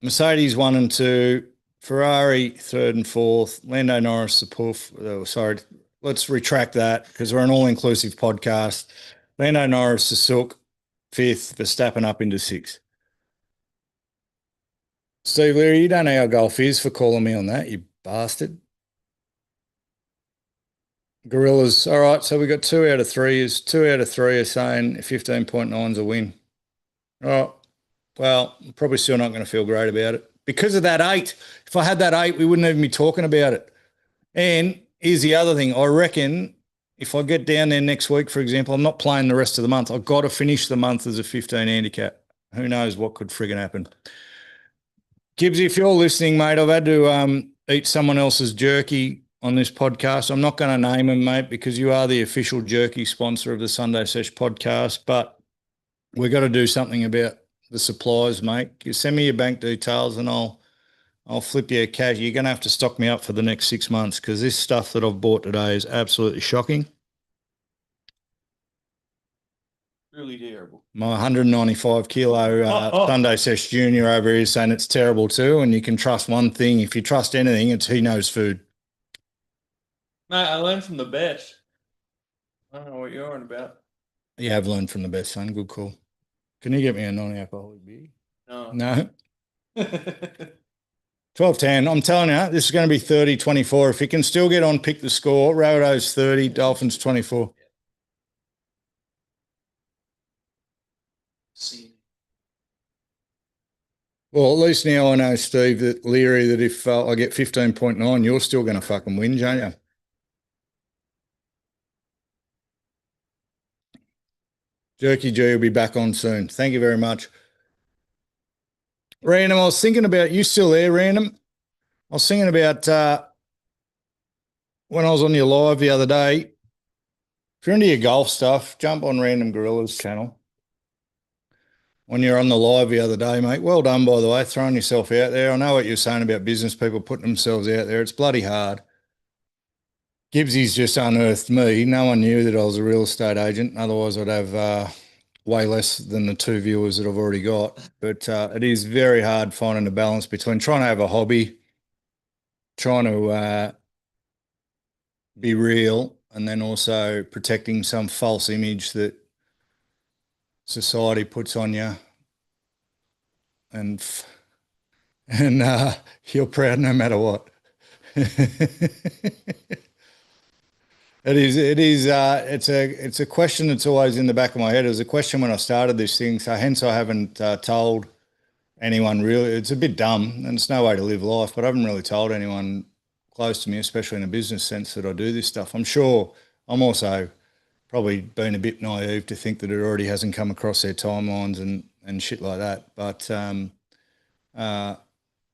Mercedes 1 and 2. Ferrari 3rd and 4th. Lando Norris the poof. Oh, sorry, let's retract that because we're an all-inclusive podcast. Lando Norris the silk 5th. Verstappen up into 6th. Steve Leary, you don't know how golf is for calling me on that, you bastard. Gorillas. All right, so we got 2 out of 3. 2 out of 3 are saying 15.9 is a win. Oh, well, I'm probably still not going to feel great about it because of that 8. If I had that 8, we wouldn't even be talking about it. And here's the other thing. I reckon if I get down there next week, for example, I'm not playing the rest of the month. I've got to finish the month as a 15 handicap. Who knows what could friggin' happen. Gibbs, if you're listening, mate, I've had to eat someone else's jerky on this podcast. I'm not going to name him, mate, because you are the official jerky sponsor of the Sunday Sesh podcast, but we've got to do something about the supplies, mate. You send me your bank details and I'll flip you a cash. You're going to have to stock me up for the next 6 months because this stuff that I've bought today is absolutely shocking. Really terrible. My 195 kilo Sunday Sesh Junior over here is saying it's terrible too, and you can trust one thing. If you trust anything, it's he knows food. Mate, I learned from the best. I don't know what you're on about. You have learned from the best, son. Good call. Can you get me a non-alcoholic beer? No. No? 12-10. I'm telling you, this is going to be 30-24. If he can still get on, pick the score. Rabbitohs 30, Dolphins 24. See. Well, at least now I know, Steve, that Leary, that if I get 15.9, you're still going to fucking win, aren't you? Jerky G will be back on soon. Thank you very much. Random, I was thinking about, you still there, Random? I was thinking about when I was on your live the other day. If you're into your golf stuff, jump on Random Gorilla's channel. When you're on the live the other day, mate, well done, by the way, throwing yourself out there. I know what you're saying about business people putting themselves out there. It's bloody hard. Gibbsy's just unearthed me. No one knew that I was a real estate agent. Otherwise, I'd have way less than the 2 viewers that I've already got. But it is very hard finding a balance between trying to have a hobby, trying to be real, and then also protecting some false image that society puts on you, and you're proud no matter what. It's a question that's always in the back of my head. It was a question when I started this thing, so hence I haven't told anyone really. It's a bit dumb, and it's no way to live life, but I haven't really told anyone close to me, especially in a business sense, that I do this stuff. I'm sure I'm also probably been a bit naive to think that it already hasn't come across their timelines and shit like that. But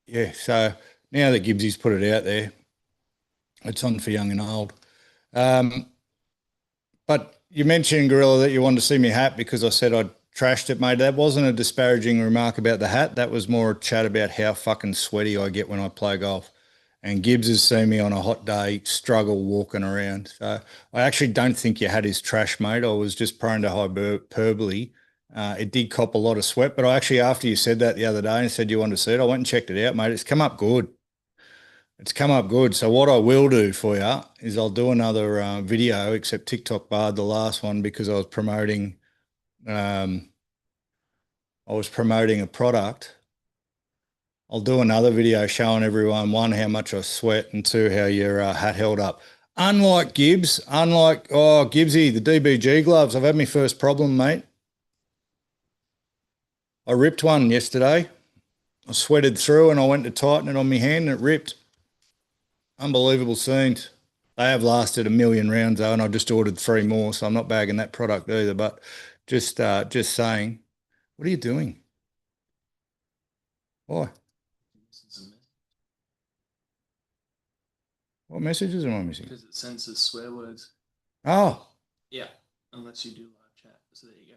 yeah, so now that Gibbsy's put it out there, it's on for young and old. But you mentioned, Gorilla, that you wanted to see me hat because I said I'd trashed it, mate. That wasn't a disparaging remark about the hat. That was more a chat about how fucking sweaty I get when I play golf. And Gibbs has seen me on a hot day struggle walking around. So I actually don't think you had his trash, mate. I was just prone to hyperbole. It did cop a lot of sweat, but I actually, after you said that the other day and said you wanted to see it, I went and checked it out, mate. It's come up good. It's come up good. So what I will do for you is I'll do another video, except TikTok barred the last one because I was promoting a product. I'll do another video showing everyone, one, how much I sweat, and two, how your hat held up. Unlike Gibbs, Gibbsy, the DBG gloves, I've had my first problem, mate. I ripped one yesterday. I sweated through and I went to tighten it on my hand and it ripped. Unbelievable scenes. They have lasted a million rounds though, and I just ordered 3 more, so I'm not bagging that product either. But just saying, what are you doing? Why? What messages am I missing? Because it censors swear words. Oh. Yeah, unless you do live chat. So there you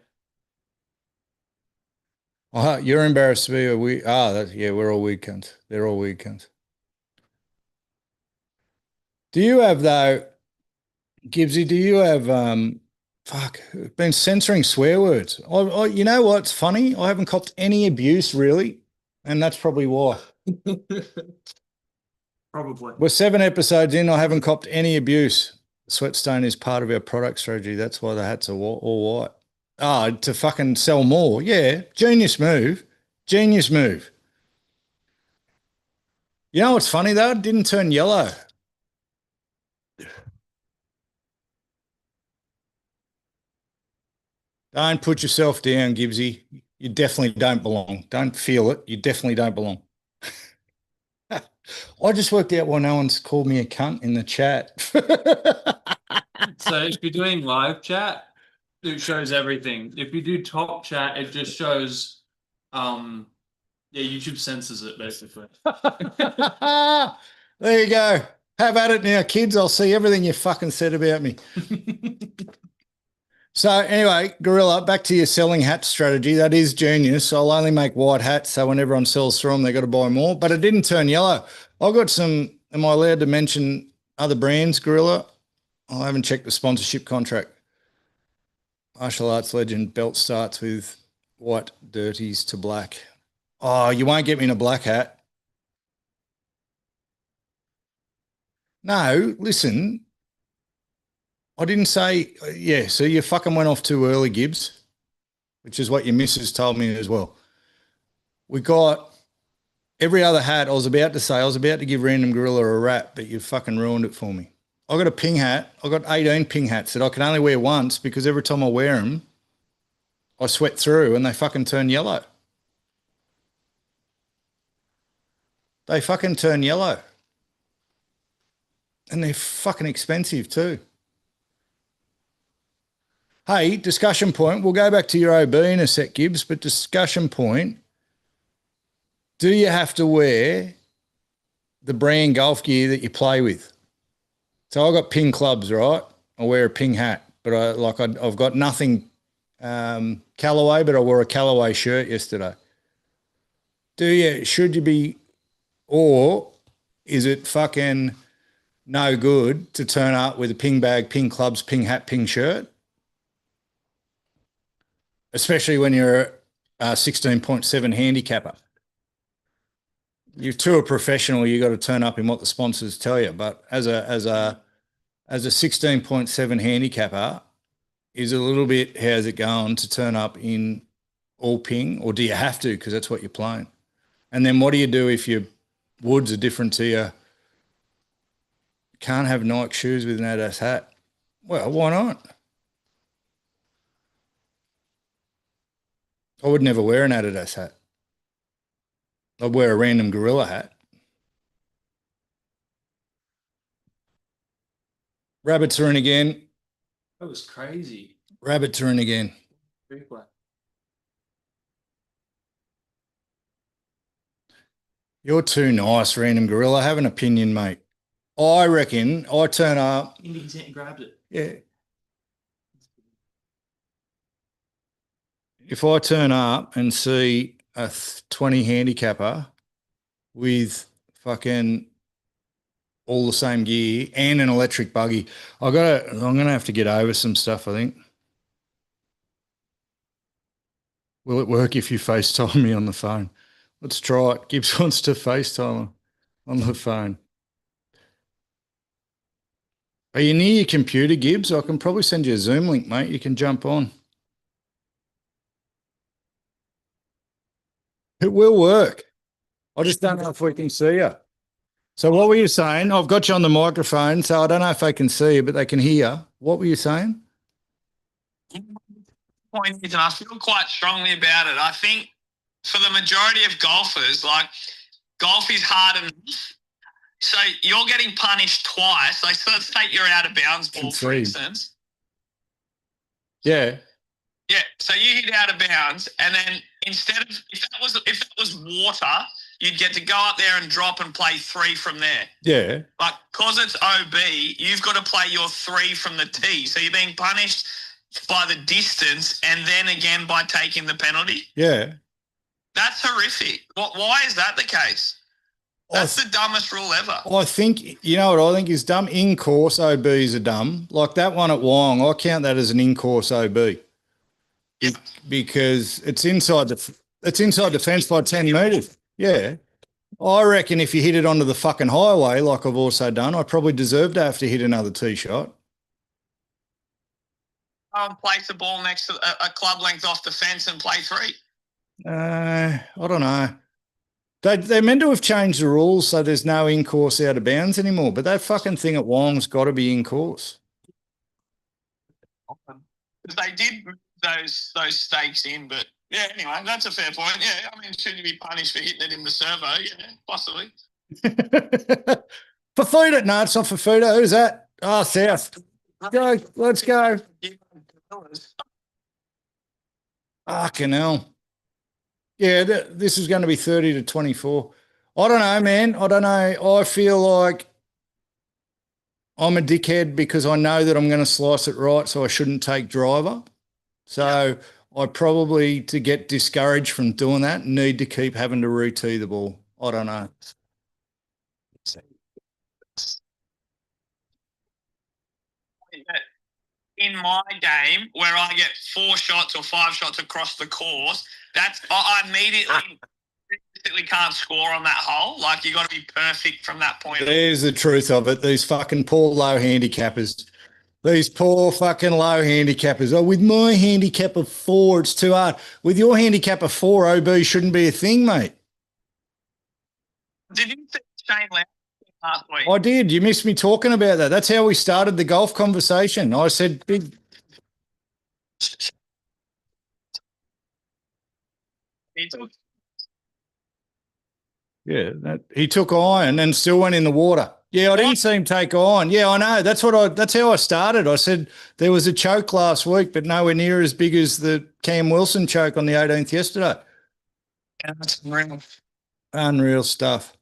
Oh, go. you're embarrassed to be a weird. Yeah, we're all weird cunts. They're all weird cunts. Do you have though, Gibbsy? Do you have been censoring swear words? You know what's funny? I haven't copped any abuse really, and that's probably why. Probably. We're 7 episodes in. I haven't copped any abuse. Sweatstone is part of our product strategy. That's why the hats are all white. Oh, to fucking sell more. Yeah, genius move. Genius move. You know what's funny though? It didn't turn yellow. Don't put yourself down, Gibbsy. You definitely don't belong. Don't feel it. You definitely don't belong. I just worked out why no one's called me a cunt in the chat. So if you're doing live chat, it shows everything. If you do top chat, it just shows, yeah, YouTube censors it basically. There you go. Have at it now, kids. I'll see everything you fucking said about me. So anyway, Gorilla, back to your selling hat strategy. That is genius. I'll only make white hats, so when everyone sells through them, they've got to buy more. But it didn't turn yellow. I've got some, am I allowed to mention other brands, Gorilla? I haven't checked the sponsorship contract. Martial arts legend, belt starts with white dirties to black. Oh, you won't get me in a black hat. No, listen. I didn't say, yeah, so you fucking went off too early, Gibbs, which is what your missus told me as well. We got every other hat, I was about to give Random Gorilla a rap, but you fucking ruined it for me. I got a ping hat. I got 18 ping hats that I can only wear once because every time I wear them, I sweat through and they fucking turn yellow. They fucking turn yellow. And they're fucking expensive too. Hey, discussion point. We'll go back to your OB in a sec, Gibbs, but discussion point. Do you have to wear the brand golf gear that you play with? So I've got ping clubs, right? I wear a ping hat, but I've got nothing Callaway, but I wore a Callaway shirt yesterday. Should you be, or is it fucking no good to turn up with a ping bag, ping clubs, ping hat, ping shirt? Especially when you're a 16.7 handicapper. You're too a professional, you got to turn up in what the sponsors tell you. But as a 16.7 handicapper, is it a little bit, how's it going to turn up in all ping, or do you have to because that's what you're playing? And then what do you do if your woods are different to you? Can't have Nike shoes with an Adidas hat. Well, why not? I would never wear an Adidas hat. I'd wear a Random Gorilla hat. Rabbits are in again. That was crazy. Rabbits are in again. Replay. You're too nice, Random Gorilla. Have an opinion, mate. I reckon I turn up. Indies and grabbed it. Yeah. If I turn up and see a 20 handicapper with fucking all the same gear and an electric buggy, I'm gonna have to get over some stuff, I think. Will it work if you FaceTime me on the phone? Let's try it. Gibbs wants to FaceTime on the phone. Are you near your computer, Gibbs? I can probably send you a Zoom link, mate. You can jump on. It will work. I just don't know if we can see you. So what were you saying? I've got you on the microphone, so I don't know if they can see you, but they can hear you. What were you saying? Point is, and I feel quite strongly about it. I think for the majority of golfers, like, golf is hard enough. So you're getting punished twice. Like, so let's take your out of bounds ball, for instance. Yeah. Yeah. So you hit out of bounds, and then instead of if that was water, you'd get to go up there and drop and play 3 from there. Yeah. But because it's OB, you've got to play your 3 from the tee. So you're being punished by the distance and then again by taking the penalty. Yeah. That's horrific. Why is that the case? That's the dumbest rule ever. I think, you know what I think is dumb? In-course OBs are dumb. Like that one at Wong, I count that as an in-course OB. Yep. Because it's inside the fence by 10 metres. Yeah. I reckon if you hit it onto the fucking highway, like I've also done, I probably deserve to have to hit another tee shot. Place the ball next to a club length off the fence and play 3. I don't know. They're meant to have changed the rules so there's no in-course out of bounds anymore, but that fucking thing at Wong's got to be in-course. They did move those stakes in, but yeah, anyway, that's a fair point. Yeah, I mean, should you be punished for hitting it in the servo? Yeah, possibly. For Footy? No, it's not for Footy. Who's that? Oh, South. Go, let's go. Fucking hell. Yeah, this is going to be 30 to 24. I don't know, man. I don't know. I feel like I'm a dickhead because I know that I'm going to slice it right, so I shouldn't take driver. So I probably, to get discouraged from doing that, need to keep having to re-tee the ball. I don't know. In my game, where I get 4 shots or 5 shots across the course, I immediately can't score on that hole. Like, you got to be perfect from that point. There's the truth of it. These fucking poor low handicappers. These poor fucking low handicappers. Oh, with my handicap of 4, it's too hard. With your handicap of 4, OB shouldn't be a thing, mate. Did you see Shane Lowry last week? I did. You missed me talking about that. That's how we started the golf conversation. I said, big. He took Yeah, he took iron and still went in the water. Yeah, I didn't see him take iron. Yeah, I know. That's how I started. I said there was a choke last week, but nowhere near as big as the Cam Wilson choke on the 18th yesterday. that's real. Unreal stuff.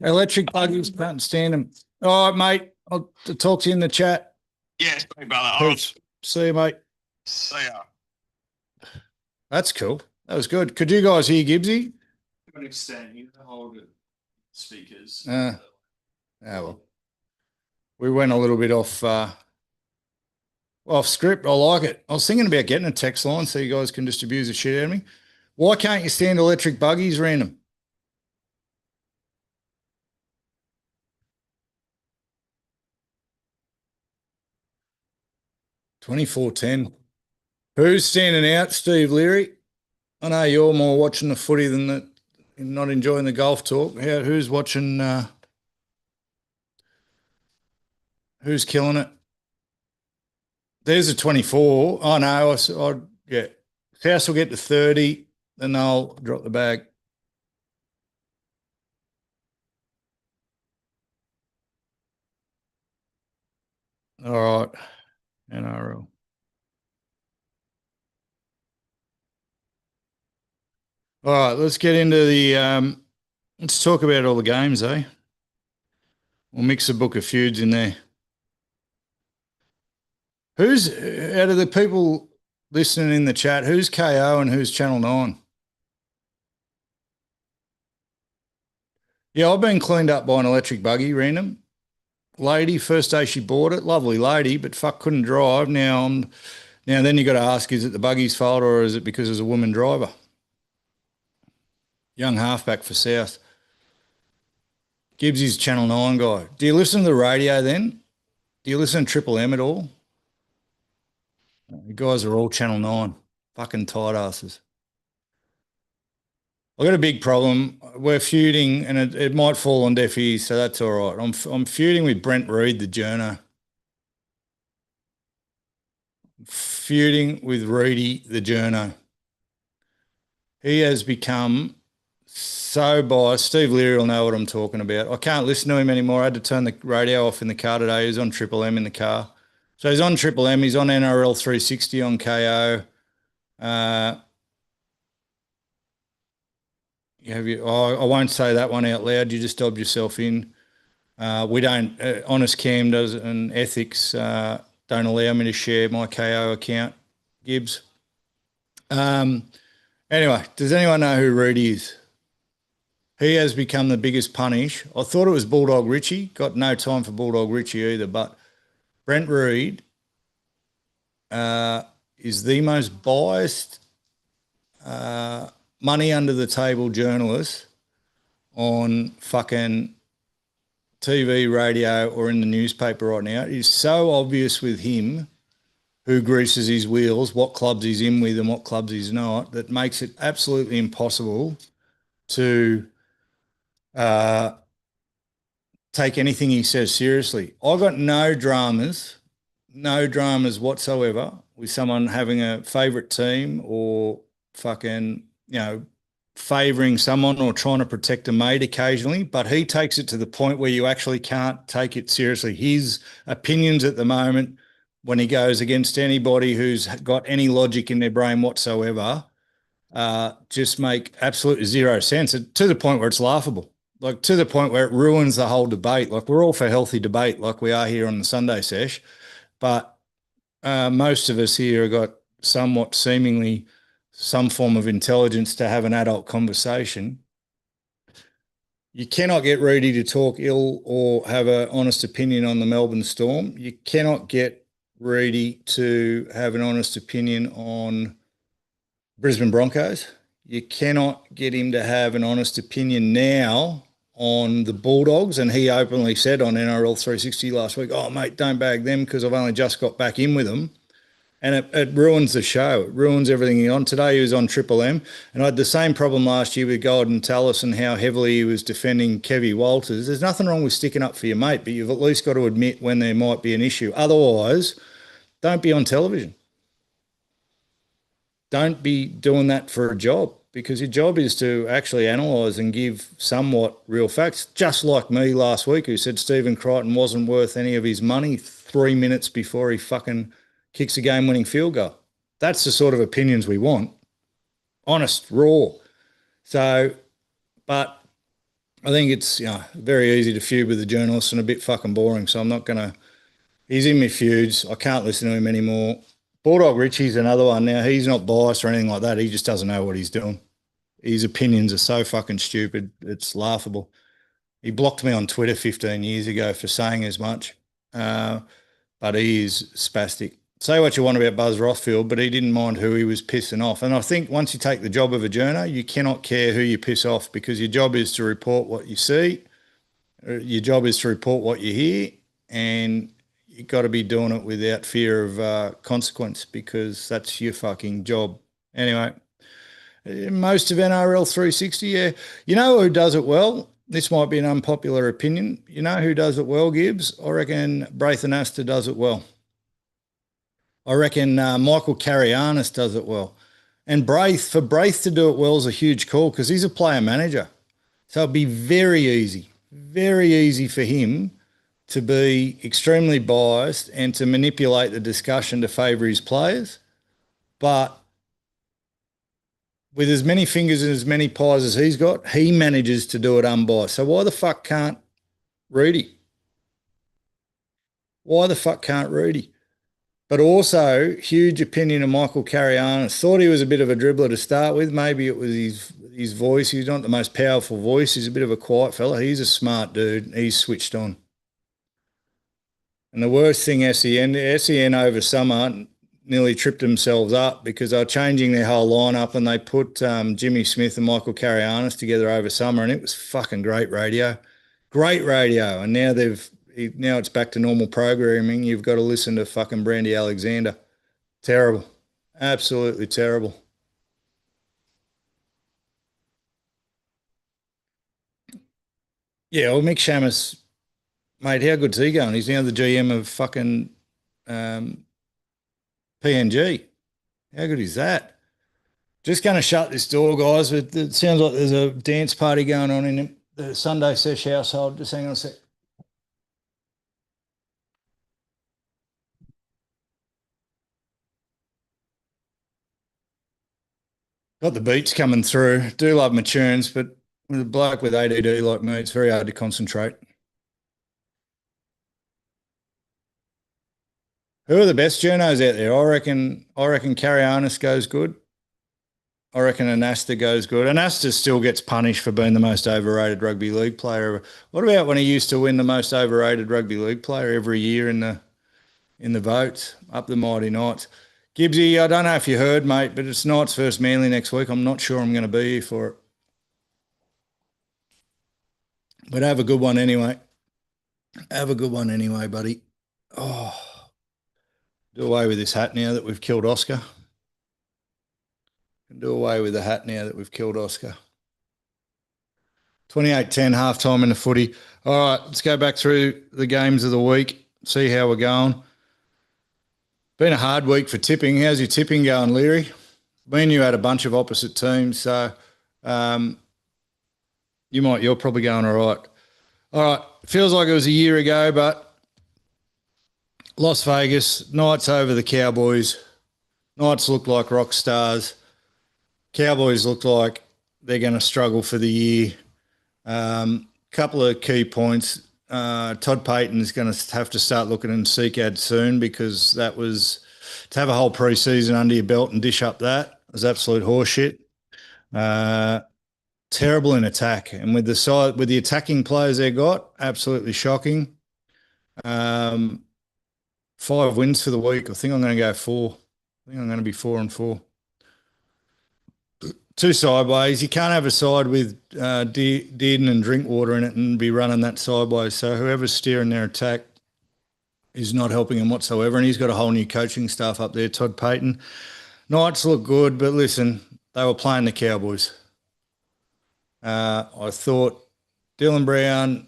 Electric buggies, can't stand them. All right, mate. I'll talk to you in the chat. Yeah, sorry, brother. All right. Peace. See you, mate. See ya. That's cool. That was good. Could you guys hear Gibbsy? To an extent, you can hold it. Speakers. Well. We went a little bit off script. I like it. I was thinking about getting a text line so you guys can just abuse the shit out of me. Why can't you stand electric buggies random? $24.10. Who's standing out? Steve Leary. I know you're more watching the footy than not enjoying the golf talk. Who's watching? Who's killing it? There's a 24. Oh, no. Yeah. South will get to 30, then they'll drop the bag. All right. NRL. All right, let's get into let's talk about all the games, eh? We'll mix a book of feuds in there. Who's, out of the people listening in the chat, who's KO and who's Channel 9? Yeah, I've been cleaned up by an electric buggy, random. Lady, first day she bought it, lovely lady, but fuck, couldn't drive. Now then you got to ask, is it the buggy's fault or is it because there's a woman driver? Young halfback for South. Gibbs is Channel 9 guy. Do you listen to the radio then? Do you listen to Triple M at all? You guys are all Channel 9. Fucking tight asses. I've got a big problem. We're feuding, and it might fall on deaf ears, so that's all right. I'm feuding with Brent Reed, the journo. Feuding with Reedy, the journo. He has become so biased. Steve Leary will know what I'm talking about. I can't listen to him anymore. I had to turn the radio off in the car today. He's on Triple M in the car. So he's on Triple M. He's on NRL 360 on KO. I won't say that one out loud. You just dob yourself in. We don't, Honest Cam does, and Ethics don't allow me to share my KO account, Gibbs. Anyway, does anyone know who Reedy is? He has become the biggest punish. I thought it was Bulldog Richie. Got no time for Bulldog Richie either, but Brent Reed is the most biased money under the table journalist on fucking TV, radio, or in the newspaper right now. It is so obvious with him who greases his wheels, what clubs he's in with and what clubs he's not, that makes it absolutely impossible to take anything he says seriously. I got no dramas whatsoever with someone having a favourite team or fucking, favouring someone or trying to protect a mate occasionally, but he takes it to the point where you actually can't take it seriously. His opinions at the moment, when he goes against anybody who's got any logic in their brain whatsoever, just make absolutely zero sense, to the point where it's laughable, like to the point where it ruins the whole debate. Like, we're all for healthy debate like we are here on the Sunday Sesh, but most of us here have got somewhat seemingly some form of intelligence to have an adult conversation. You cannot get Reedy to talk ill or have an honest opinion on the Melbourne Storm. You cannot get Reedy to have an honest opinion on Brisbane Broncos. You cannot get him to have an honest opinion now on the Bulldogs, and he openly said on NRL 360 last week, oh, mate, don't bag them because I've only just got back in with them. And it ruins the show. It ruins everything he's on. Today he was on Triple M, and I had the same problem last year with Golden Tallis and how heavily he was defending Kevy Walters. There's nothing wrong with sticking up for your mate, but you've at least got to admit when there might be an issue. Otherwise, don't be on television. Don't be doing that for a job, because your job is to actually analyse and give somewhat real facts, just like me last week who said Stephen Crichton wasn't worth any of his money 3 minutes before he fucking kicks a game-winning field goal. That's the sort of opinions we want. Honest, raw. So, but I think it's very easy to feud with the journalists and a bit fucking boring, so I'm not going to – he's in my feuds. I can't listen to him anymore. Bulldog Richie's another one. Now, he's not biased or anything like that. He just doesn't know what he's doing. His opinions are so fucking stupid. It's laughable. He blocked me on Twitter 15 years ago for saying as much, but he is spastic. Say what you want about Buzz Rothfield, but he didn't mind who he was pissing off. And I think once you take the job of a journo, you cannot care who you piss off, because your job is to report what you see. Your job is to report what you hear, and you've got to be doing it without fear of consequence, because that's your fucking job. Anyway, most of NRL 360, yeah. You know who does it well? This might be an unpopular opinion. You know who does it well, Gibbs? I reckon Braith and Astor does it well. I reckon Michael Carianis does it well. And for Braith to do it well is a huge call, because he's a player manager. So it'd be very easy for him to be extremely biased and to manipulate the discussion to favour his players. But with as many fingers and as many pies as he's got, he manages to do it unbiased. So why the fuck can't Rudy? Why the fuck can't Rudy? But also, huge opinion of Michael Carianis. Thought he was a bit of a dribbler to start with. Maybe it was his voice. He's not the most powerful voice. He's a bit of a quiet fella. He's a smart dude. He's switched on. And the worst thing, SEN over summer nearly tripped themselves up, because they were changing their whole lineup, and they put Jimmy Smith and Michael Carianis together over summer, and it was fucking great radio. Great radio. And now it's back to normal programming. You've got to listen to fucking Brandy Alexander. Terrible. Absolutely terrible. Yeah, well, Mick Shamus, mate, how good's he going? He's now the GM of fucking PNG. How good is that? Just going to shut this door, guys. It sounds like there's a dance party going on in the Sunday Sesh household. Just hang on a sec. Got the beats coming through. Do love my tunes, but with a bloke with ADD like me, it's very hard to concentrate. Who are the best journos out there? I reckon Carianis goes good. I reckon Anasta goes good. Anasta still gets punished for being the most overrated rugby league player ever. What about when he used to win the most overrated rugby league player every year in the votes? Up the mighty Knights. Gibbsy, I don't know if you heard, mate, but it's Knights versus Manly next week. I'm not sure I'm going to be here for it. But have a good one anyway. Have a good one anyway, buddy. Oh, do away with this hat now that we've killed Oscar. Do away with the hat now that we've killed Oscar. 28-10, halftime in the footy. All right, let's go back through the games of the week, see how we're going. Been a hard week for tipping. How's your tipping going, Leary? Me and you had a bunch of opposite teams, so you're probably going all right. All right, feels like it was a year ago, but Las Vegas, Knights over the Cowboys. Knights look like rock stars. Cowboys look like they're going to struggle for the year. Couple of key points. Todd Payton's going to have to start looking and seek ad soon, because that was to have a whole preseason under your belt and dish up that was absolute horseshit. Terrible in attack, and with the attacking players they got, absolutely shocking. 5 wins for the week. I think I'm going to go 4. I think I'm going to be 4-4. 2 sideways. You can't have a side with Dearden and Drinkwater in it and be running that sideways. So whoever's steering their attack, is not helping him whatsoever, and he's got a whole new coaching staff up there, Todd Payton. Knights look good, but listen, they were playing the Cowboys. I thought Dylan Brown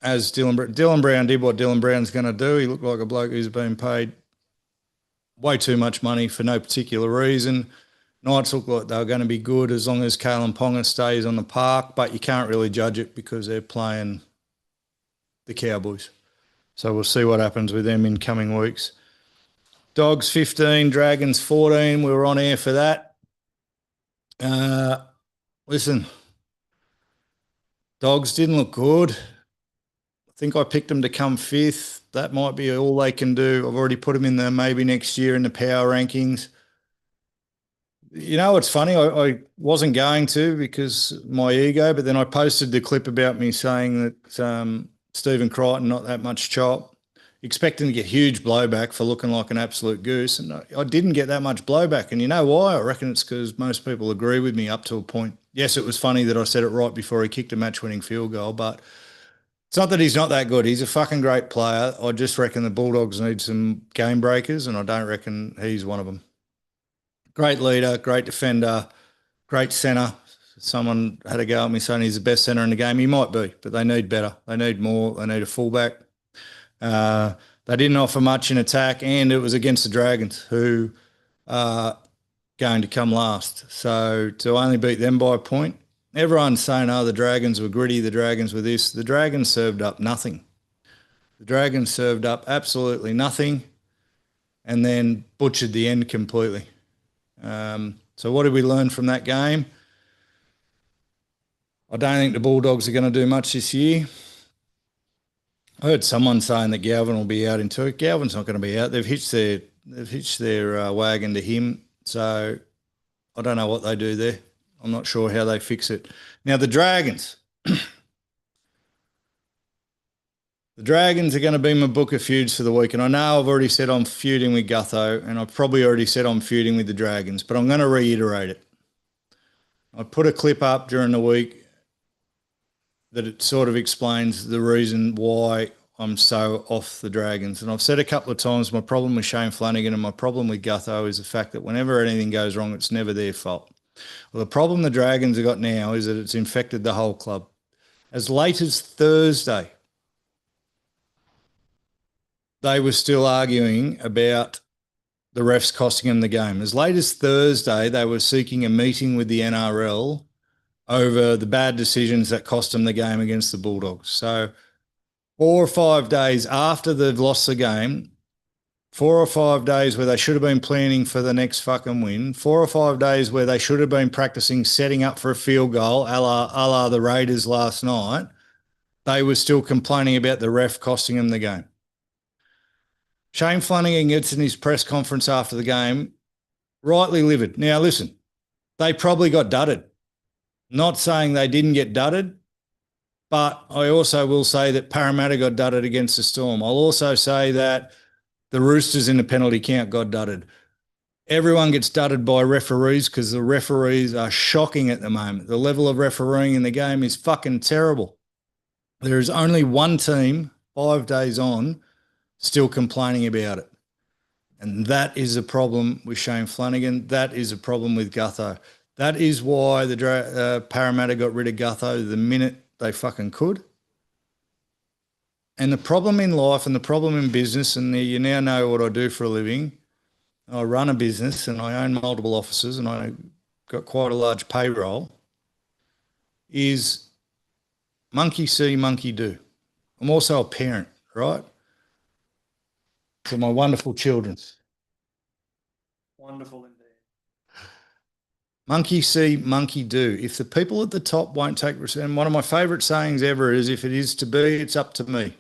did what Dylan Brown's going to do. He looked like a bloke who's been paid way too much money for no particular reason. Knights look like they're going to be good as long as Kalen Ponga stays on the park, but you can't really judge it because they're playing the Cowboys. So we'll see what happens with them in coming weeks. Dogs 15, Dragons 14. We were on air for that. Listen, Dogs didn't look good. I think I picked them to come 5th. That might be all they can do. I've already put them in there maybe next year in the power rankings. You know, it's funny. I wasn't going to because my ego, but then I posted the clip about me saying that Stephen Crichton, not that much chop, expecting to get huge blowback for looking like an absolute goose. And I didn't get that much blowback. And you know why? I reckon it's because most people agree with me up to a point. Yes, it was funny that I said it right before he kicked a match-winning field goal, but it's not that he's not that good. He's a fucking great player. I just reckon the Bulldogs need some game breakers, and I don't reckon he's one of them. Great leader, great defender, great centre. Someone had a go at me saying he's the best centre in the game. He might be, but they need better. They need more. They need a fullback. They didn't offer much in attack, and it was against the Dragons, who are going to come last. So to only beat them by a point, everyone's saying, oh, the Dragons were gritty, the Dragons were this. The Dragons served up nothing. The Dragons served up absolutely nothing and then butchered the end completely. So what did we learn from that game? I don't think the Bulldogs are going to do much this year. I heard someone saying that Galvin will be out in 2. Galvin's not going to be out. They've hitched their wagon to him. So I don't know what they do there. I'm not sure how they fix it. Now, the Dragons. The Dragons are going to be my book of feuds for the week. And I know I've already said I'm feuding with Gutho, and I've probably already said I'm feuding with the Dragons, but I'm going to reiterate it. I put a clip up during the week that it sort of explains the reason why I'm so off the Dragons. And I've said a couple of times, my problem with Shane Flanagan and my problem with Gutho is the fact that whenever anything goes wrong, it's never their fault. Well, the problem the Dragons have got now is that it's infected the whole club. As late as Thursday, they were still arguing about the refs costing them the game. As late as Thursday, they were seeking a meeting with the NRL over the bad decisions that cost them the game against the Bulldogs. So 4 or 5 days after they've lost the game, 4 or 5 days where they should have been planning for the next fucking win, 4 or 5 days where they should have been practicing setting up for a field goal, a la the Raiders last night, they were still complaining about the ref costing them the game. Shane Flanagan gets in his press conference after the game, rightly livid. Now, listen, they probably got dudded. Not saying they didn't get dudded, but I also will say that Parramatta got dudded against the Storm. I'll also say that the Roosters in the penalty count got dudded. Everyone gets dudded by referees because the referees are shocking at the moment. The level of refereeing in the game is fucking terrible. There is only one team 5 days on still complaining about it. And that is a problem with Shane Flanagan. That is a problem with Gutho. That is why the Parramatta got rid of Gutho the minute they fucking could. And the problem in life and the problem in business, and you now know what I do for a living. I run a business and I own multiple offices and I got quite a large payroll, is monkey see, monkey do. I'm also a parent, right? To my wonderful children. Wonderful indeed. Monkey see, monkey do. If the people at the top won't take responsibility, and one of my favourite sayings ever is, if it is to be, it's up to me.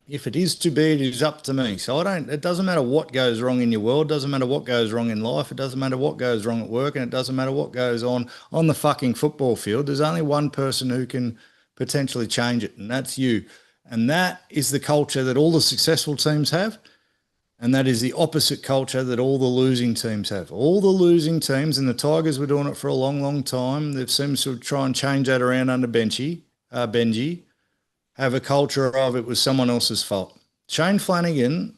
If it is to be, it is up to me. So it doesn't matter what goes wrong in your world, it doesn't matter what goes wrong in life, it doesn't matter what goes wrong at work, and it doesn't matter what goes on the fucking football field. There's only one person who can potentially change it, and that's you. And that is the culture that all the successful teams have. And that is the opposite culture that all the losing teams have. All the losing teams, and the Tigers were doing it for a long, long time. They've seemed to try and change that around under Benji, have a culture of it was someone else's fault. Shane Flanagan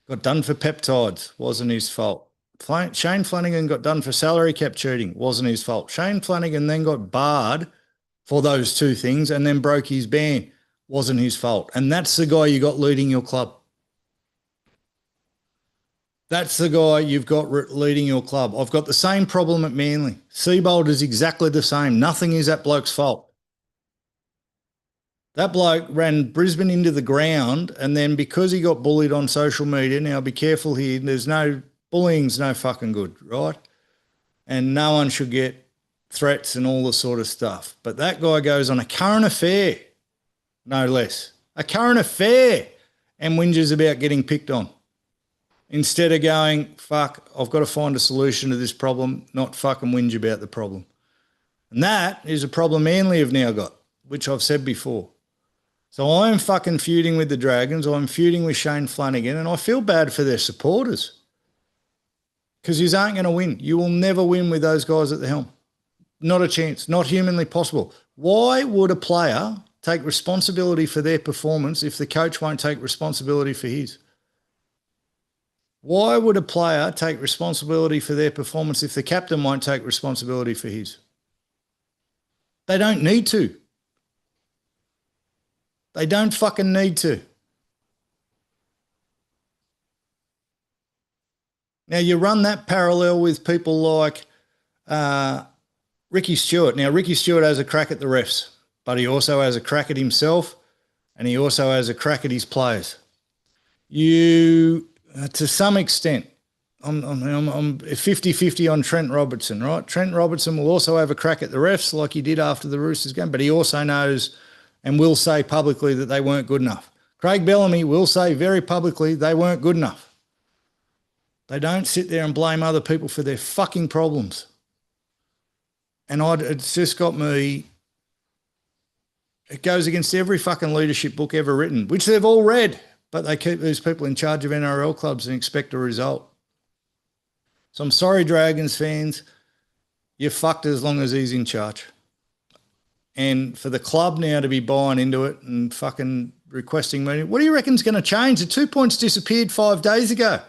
got done for peptides, wasn't his fault. Shane Flanagan got done for salary cap cheating, wasn't his fault. Shane Flanagan then got barred for those two things and then broke his ban, wasn't his fault. And that's the guy you got leading your club. That's the guy you've got leading your club. I've got the same problem at Manly. Seabold is exactly the same. Nothing is that bloke's fault. That bloke ran Brisbane into the ground, and then because he got bullied on social media, now be careful here, bullying's no fucking good, right? And no one should get threats and all the sort of stuff. But that guy goes on a current affair, no less, a current affair, and whinges about getting picked on. Instead of going, fuck, I've got to find a solution to this problem, not fucking whinge about the problem. And that is a problem Manly have now got, which I've said before. So I'm fucking feuding with the Dragons. I'm feuding with Shane Flanagan, and I feel bad for their supporters because you aren't going to win. You will never win with those guys at the helm. Not a chance. Not humanly possible. Why would a player take responsibility for their performance if the coach won't take responsibility for his? Why would a player take responsibility for their performance if the captain won't take responsibility for his? They don't need to. They don't fucking need to. Now, you run that parallel with people like Ricky Stewart. Now, Ricky Stewart has a crack at the refs, but he also has a crack at himself, and he also has a crack at his players. You, to some extent, I'm 50-50 on Trent Robertson, right? Trent Robertson will also have a crack at the refs like he did after the Roosters game, but he also knows and will say publicly that they weren't good enough. Craig Bellamy will say very publicly they weren't good enough. They don't sit there and blame other people for their fucking problems. And it's just got me, it goes against every fucking leadership book ever written, which they've all read, but they keep these people in charge of NRL clubs and expect a result. So I'm sorry, Dragons fans, you're fucked as long as he's in charge. And for the club now to be buying into it and fucking requesting money, what do you reckon's going to change? The 2 points disappeared 5 days ago.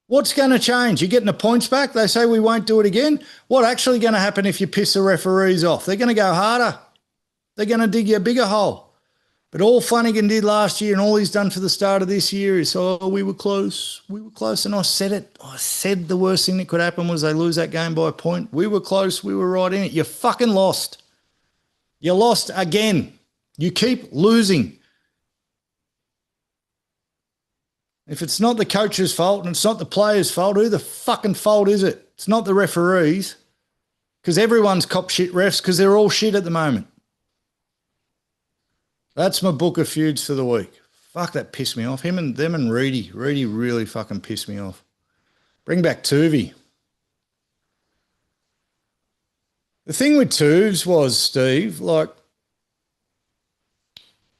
What's going to change? You're getting the points back? They say we won't do it again. What actually going to happen if you piss the referees off? They're going to go harder. They're going to dig you a bigger hole. But all Flanagan did last year and all he's done for the start of this year is, oh, we were close. We were close. And I said it. I said the worst thing that could happen was they lose that game by a point. We were close. We were right in it. You fucking lost. You lost again. You keep losing. If it's not the coach's fault and it's not the player's fault, who the fucking fault is it? It's not the referees, because everyone's cop shit refs because they're all shit at the moment. That's my book of feuds for the week. Fuck, that pissed me off. Them and Reedy. Reedy really fucking pissed me off. Bring back Tuvey. The thing with Tubes was, Steve, like,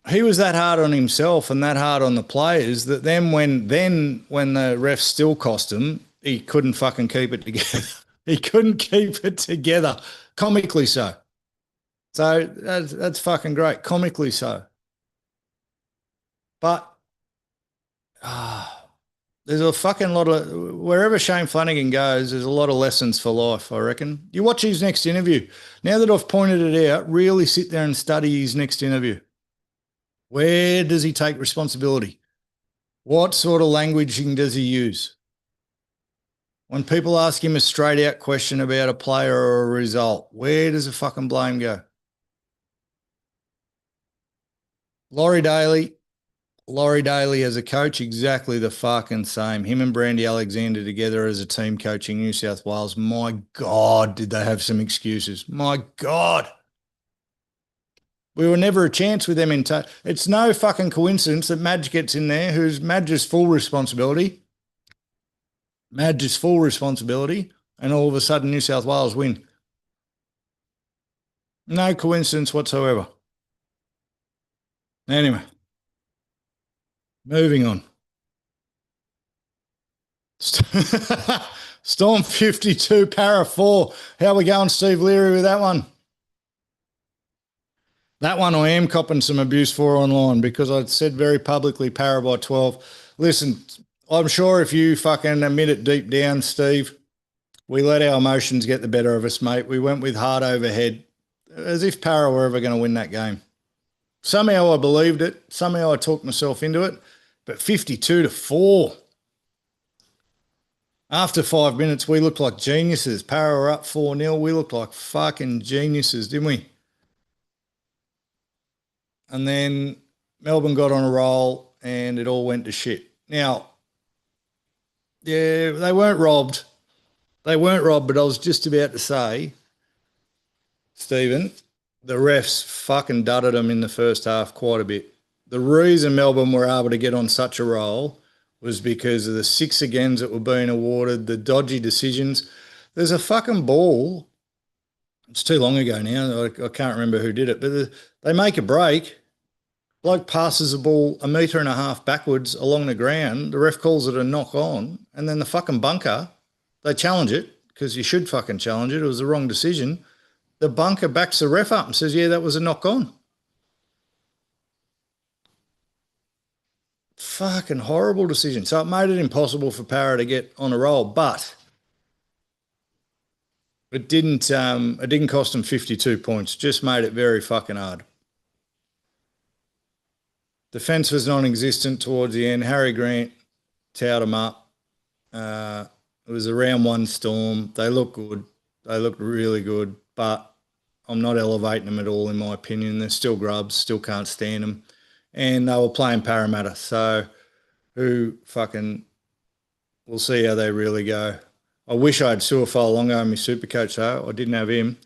he was that hard on himself and that hard on the players that then when the refs still cost him, he couldn't fucking keep it together. He couldn't keep it together, comically so. So that's fucking great, comically so. But there's a fucking lot of, wherever Shane Flanagan goes, there's a lot of lessons for life, I reckon. You watch his next interview. Now that I've pointed it out, really sit there and study his next interview. Where does he take responsibility? What sort of languaging does he use? When people ask him a straight out question about a player or a result, where does the fucking blame go? Laurie Daly as a coach, exactly the fucking same. Him and Brandy Alexander together as a team coaching New South Wales. My God, did they have some excuses. My God. We were never a chance with them in touch. It's no fucking coincidence that Madge gets in there, who's Madge's full responsibility. Madge's full responsibility, and all of a sudden New South Wales win. No coincidence whatsoever. Anyway, moving on. Storm 52, Para 4. How are we going, Steve Leary, with that one? That one I am copping some abuse for online because I said very publicly Para by 12. Listen, I'm sure if you fucking admit it deep down, Steve, we let our emotions get the better of us, mate. We went with hard overhead as if Para were ever going to win that game. Somehow I believed it. Somehow I talked myself into it. But 52-4. After 5 minutes, we looked like geniuses. Para were up 4-0. We looked like fucking geniuses, didn't we? And then Melbourne got on a roll and it all went to shit. Now, yeah, they weren't robbed. They weren't robbed, but I was just about to say, Stephen, the refs fucking dudded them in the first half quite a bit. The reason Melbourne were able to get on such a roll was because of the 6 agains that were being awarded, the dodgy decisions. There's a fucking ball. It's too long ago now. I can't remember who did it, but they make a break. Bloke passes the ball 1.5 meters backwards along the ground. The ref calls it a knock on, and then the fucking bunker, they challenge it because you should fucking challenge it. It was the wrong decision. The bunker backs the ref up and says, yeah, that was a knock on. Fucking horrible decision. So it made it impossible for Para to get on a roll, but it didn't cost them 52 points. Just made it very fucking hard. Defence was non-existent towards the end. Harry Grant towed them up. It was a round 1 storm. They looked good. They looked really good, but I'm not elevating them at all, in my opinion. They're still grubs, still can't stand them. And they were playing Parramatta, so we'll see how they really go. I wish I had Suafalongo in my super coach, though. I didn't have him.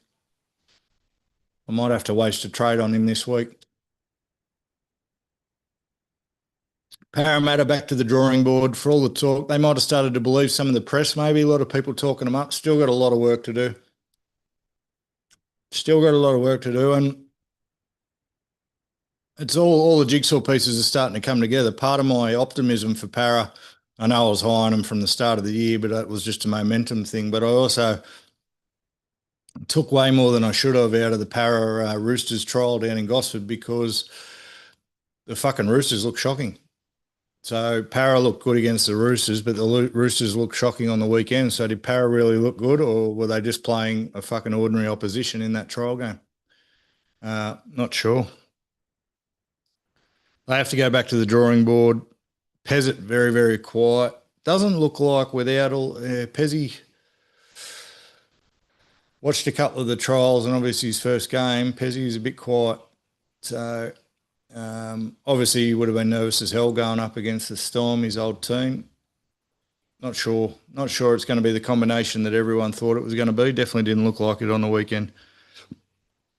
I might have to waste a trade on him this week. Parramatta back to the drawing board for all the talk. They might have started to believe some of the press, maybe. A lot of people talking them up. Still got a lot of work to do. And it's all the jigsaw pieces are starting to come together. Part of my optimism for Para, I know I was high on them from the start of the year, but it was just a momentum thing. But I also took way more than I should have out of the Para Roosters trial down in Gosford because the fucking Roosters look shocking. So Para looked good against the Roosters, but the Roosters looked shocking on the weekend. So did Para really look good, or were they just playing a fucking ordinary opposition in that trial game? Not sure. They have to go back to the drawing board. Pezzett, very, very quiet. Doesn't look like without all Pezzy watched a couple of the trials and obviously his first game. Pezzy is a bit quiet. So obviously he would have been nervous as hell going up against the Storm, his old team. Not sure it's going to be the combination that everyone thought it was going to be. Definitely didn't look like it on the weekend.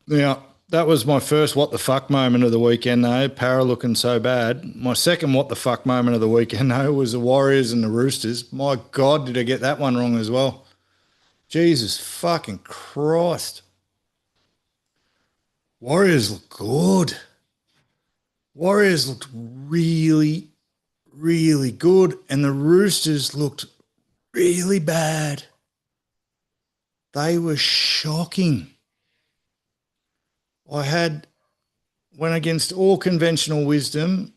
Now, that was my first what the fuck moment of the weekend, though. Para looking so bad. My second what the fuck moment of the weekend, though, was the Warriors and the Roosters. My God, did I get that one wrong as well. Jesus fucking Christ. Warriors look good. Warriors looked really, really good, and the Roosters looked really bad. They were shocking. Went against all conventional wisdom,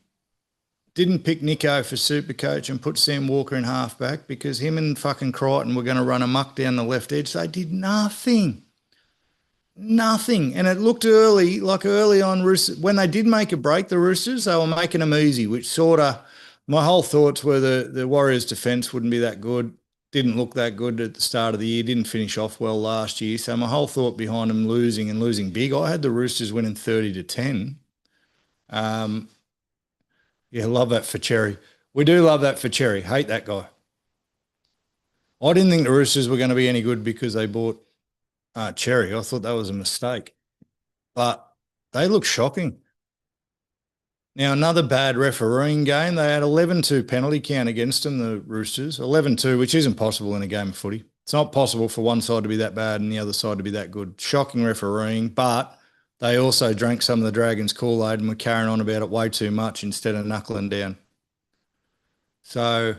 didn't pick Nico for Supercoach and put Sam Walker in halfback because him and fucking Crichton were going to run amok down the left edge. They did nothing. Nothing. And it looked early on, Roosters, when they did make a break, the Roosters, they were making them easy, which sort of, my whole thoughts were the Warriors' defence wouldn't be that good. Didn't look that good at the start of the year, didn't finish off well last year. So my whole thought behind them losing big, I had the Roosters winning 30-10. Yeah, love that for Cherry. We do love that for Cherry. Hate that guy. I didn't think the Roosters were going to be any good because they bought Cherry. I thought that was a mistake. But they look shocking. Now, another bad refereeing game. They had 11-2 penalty count against them, the Roosters. 11-2, which isn't possible in a game of footy. It's not possible for one side to be that bad and the other side to be that good. Shocking refereeing, but they also drank some of the Dragons' Kool-Aid and were carrying on about it way too much instead of knuckling down. So,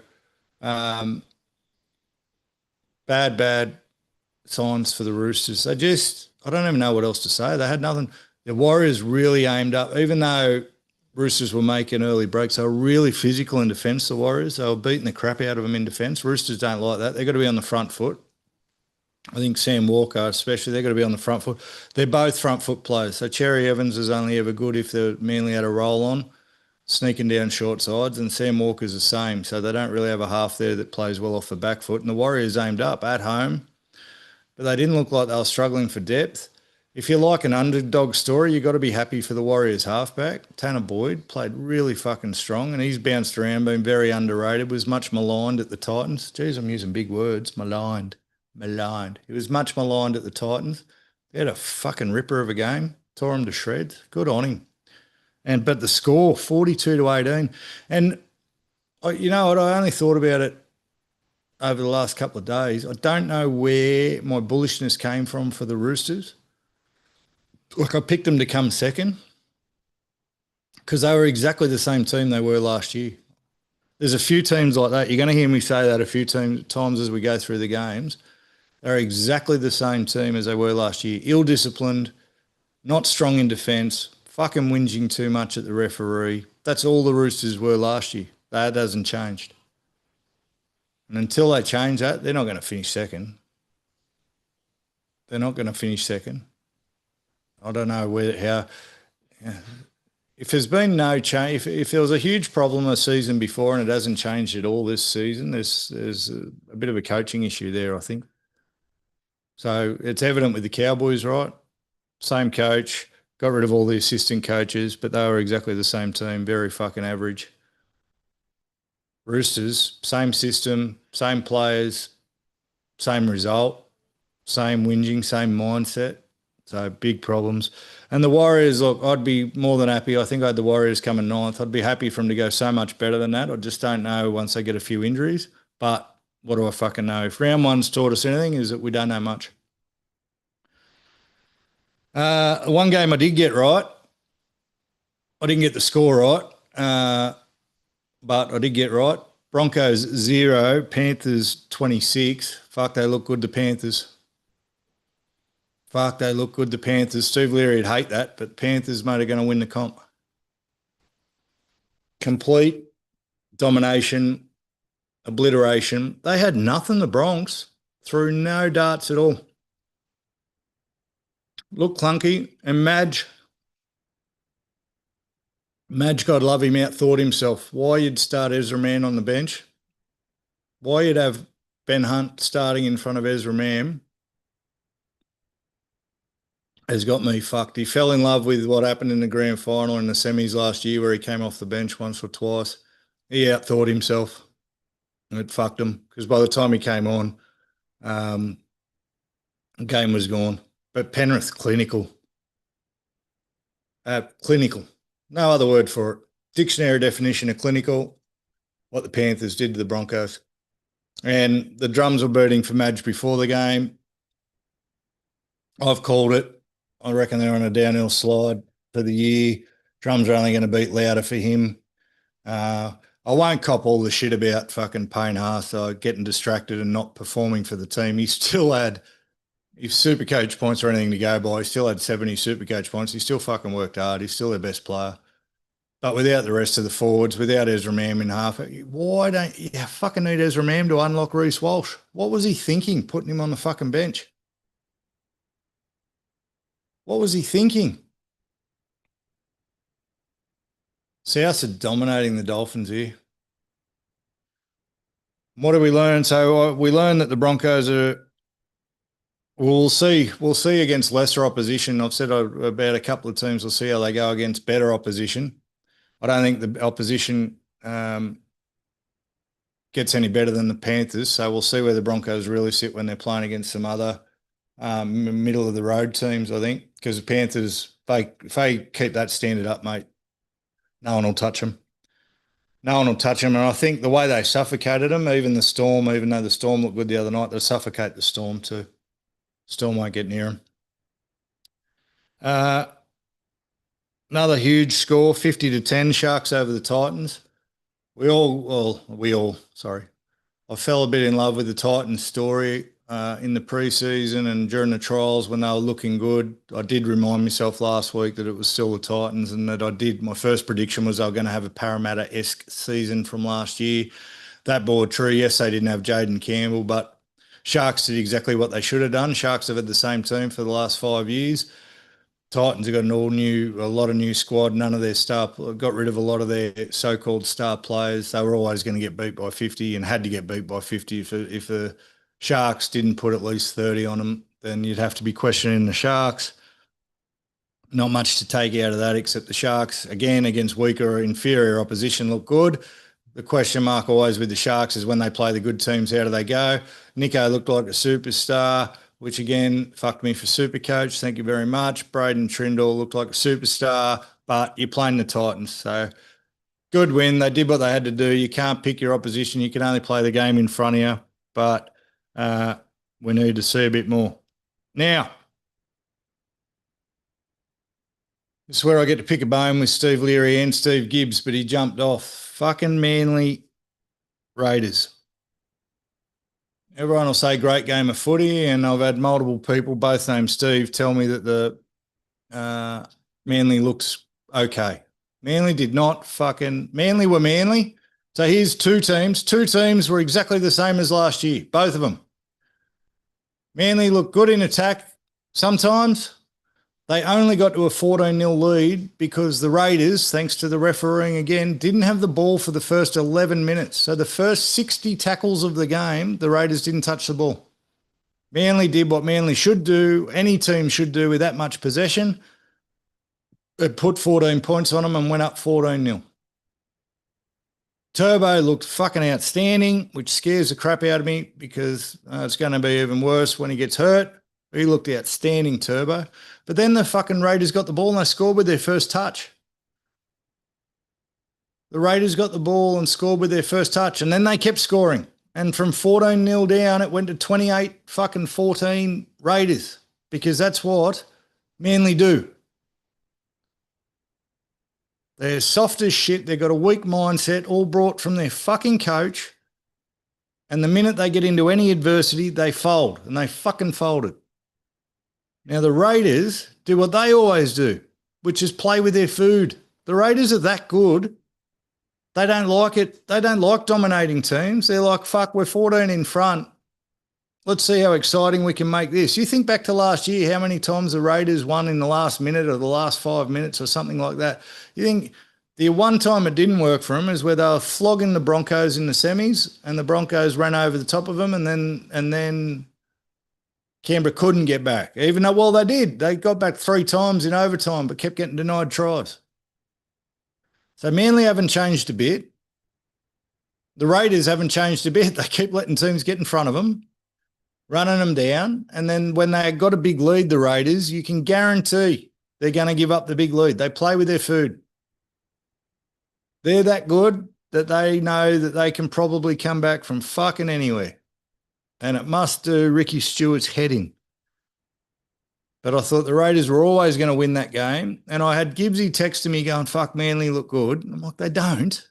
bad signs for the Roosters. I don't even know what else to say. They had nothing. The Warriors really aimed up, even though Roosters were making early breaks, they were really physical in defence, the Warriors. They were beating the crap out of them in defence. Roosters don't like that. They've got to be on the front foot. I think Sam Walker especially, they've got to be on the front foot. They're both front foot players. So Cherry Evans is only ever good if they're Manly had a roll on, sneaking down short sides, and Sam Walker's the same. So they don't really have a half there that plays well off the back foot. And the Warriors aimed up at home, but they didn't look like they were struggling for depth. If you like an underdog story, you've got to be happy for the Warriors halfback. Tanner Boyd played really fucking strong, and he's bounced around, been very underrated, was much maligned at the Titans. Geez, I'm using big words. Maligned. He was much maligned at the Titans. He had a fucking ripper of a game, tore him to shreds. Good on him. But the score, 42-18. And, you know what, I only thought about it over the last couple of days. I don't know where my bullishness came from for the Roosters. Look, I picked them to come second because they were exactly the same team they were last year. There's a few teams like that. You're going to hear me say that a few times as we go through the games. They're exactly the same team as they were last year. Ill-disciplined, not strong in defence, fucking whinging too much at the referee. That's all the Roosters were last year. That hasn't changed. And until they change that, they're not going to finish second. They're not going to finish second. I don't know how. If there's been no change, if there was a huge problem a season before and it hasn't changed at all this season, there's a bit of a coaching issue there, I think. So it's evident with the Cowboys, right? Same coach, got rid of all the assistant coaches, but they were exactly the same team, very fucking average. Roosters, same system, same players, same result, same whinging, same mindset. So big problems. And the Warriors, look, I'd be more than happy. I think I had the Warriors coming ninth. I'd be happy for them to go so much better than that. I just don't know once they get a few injuries. But what do I fucking know? If round one's taught us anything is that we don't know much. One game I did get right. I didn't get the score right, but I did get right. Broncos 0, Panthers 26. Fuck, they look good, the Panthers. Fuck, they look good, the Panthers. Steve Leary would hate that, but Panthers, mate, are going to win the comp. Complete domination, obliteration. They had nothing, the Bronx, threw no darts at all. Looked clunky. And Madge, God love him, outthought himself. Why you'd start Ezra Mann on the bench? Why you'd have Ben Hunt starting in front of Ezra Mann has got me fucked. He fell in love with what happened in the grand final in the semis last year where he came off the bench once or twice. He outthought himself and it fucked him because by the time he came on, the game was gone. But Penrith, clinical. Clinical. No other word for it. Dictionary definition of clinical, what the Panthers did to the Broncos. And the drums were beating for Madge before the game. I've called it. I reckon they're on a downhill slide for the year. Drums are only going to beat louder for him. I won't cop all the shit about fucking Payne Haas getting distracted and not performing for the team. He still had, if Supercoach points or anything to go by, he still had 70 Supercoach points. He still fucking worked hard. He's still their best player. But without the rest of the forwards, without Ezra Mam in half, why don't you fucking need Ezra Mam to unlock Reece Walsh? What was he thinking putting him on the fucking bench? What was he thinking? Souths are dominating the Dolphins here. What do we learn? So we learned that the Broncos are, we'll see against lesser opposition. I've said about a couple of teams, we'll see how they go against better opposition. I don't think the opposition gets any better than the Panthers. So we'll see where the Broncos really sit when they're playing against some other middle of the road teams, I think, because the Panthers, if they keep that standard up, mate, no one will touch them. No one will touch them. And I think the way they suffocated them, even the Storm, even though the Storm looked good the other night, they'll suffocate the Storm too. Storm won't get near them. Another huge score, 50-10, Sharks over the Titans. I fell a bit in love with the Titans story. in the preseason and during the trials when they were looking good. I did remind myself last week that it was still the Titans and that my first prediction was they were going to have a Parramatta-esque season from last year. That bore true. Yes, they didn't have Jaden Campbell, but Sharks did exactly what they should have done. Sharks have had the same team for the last 5 years. Titans have got a lot of new squad. None of their got rid of a lot of their so-called star players. They were always going to get beat by 50 and had to get beat by 50. If the Sharks didn't put at least 30 on them, then you'd have to be questioning the Sharks. Not much to take out of that except the Sharks, again, against weaker or inferior opposition, look good. The question mark always with the Sharks is when they play the good teams, how do they go? Nico looked like a superstar, which again, fucked me for Supercoach. Thank you very much. Braden Trindle looked like a superstar, but you're playing the Titans. So good win. They did what they had to do. You can't pick your opposition. You can only play the game in front of you, but we need to see a bit more. Now, this is where I get to pick a bone with Steve Leary and Steve Gibbs, but he jumped off. Fucking Manly Raiders. Everyone will say great game of footy, and I've had multiple people, both named Steve, tell me that the Manly looks okay. Manly did not Manly were Manly. So here's two teams. Two teams were exactly the same as last year, both of them. Manly looked good in attack sometimes. They only got to a 14-0 lead because the Raiders, thanks to the refereeing again, didn't have the ball for the first 11 minutes. So the first 60 tackles of the game, the Raiders didn't touch the ball. Manly did what Manly should do, any team should do with that much possession. It put 14 points on them and went up 14-0. Turbo looked fucking outstanding, which scares the crap out of me because it's going to be even worse when he gets hurt. He looked outstanding, Turbo. But then the fucking Raiders got the ball and they scored with their first touch. The Raiders got the ball and scored with their first touch, and then they kept scoring. And from 14-0 down, it went to 28-14 Raiders, because that's what Manly do. They're soft as shit. They've got a weak mindset, all brought from their fucking coach. And the minute they get into any adversity, they fold, and they fucking folded. Now, the Raiders do what they always do, which is play with their food. The Raiders are that good. They don't like it. They don't like dominating teams. They're like, fuck, we're 14 in front. Let's see how exciting we can make this. You think back to last year, how many times the Raiders won in the last minute or the last 5 minutes or something like that. You think the one time it didn't work for them is where they were flogging the Broncos in the semis and the Broncos ran over the top of them, and then Canberra couldn't get back, even though, well, they did. They got back 3 times in overtime but kept getting denied tries. So Manly haven't changed a bit. The Raiders haven't changed a bit. They keep letting teams get in front of them, running them down, and then when they got a big lead, the Raiders, you can guarantee they're going to give up the big lead. They play with their food. They're that good that they know that they can probably come back from fucking anywhere. And it must do Ricky Stewart's head in. But I thought the Raiders were always going to win that game. And I had Gibbsy texting me going, fuck, Manly look good. I'm like, they don't.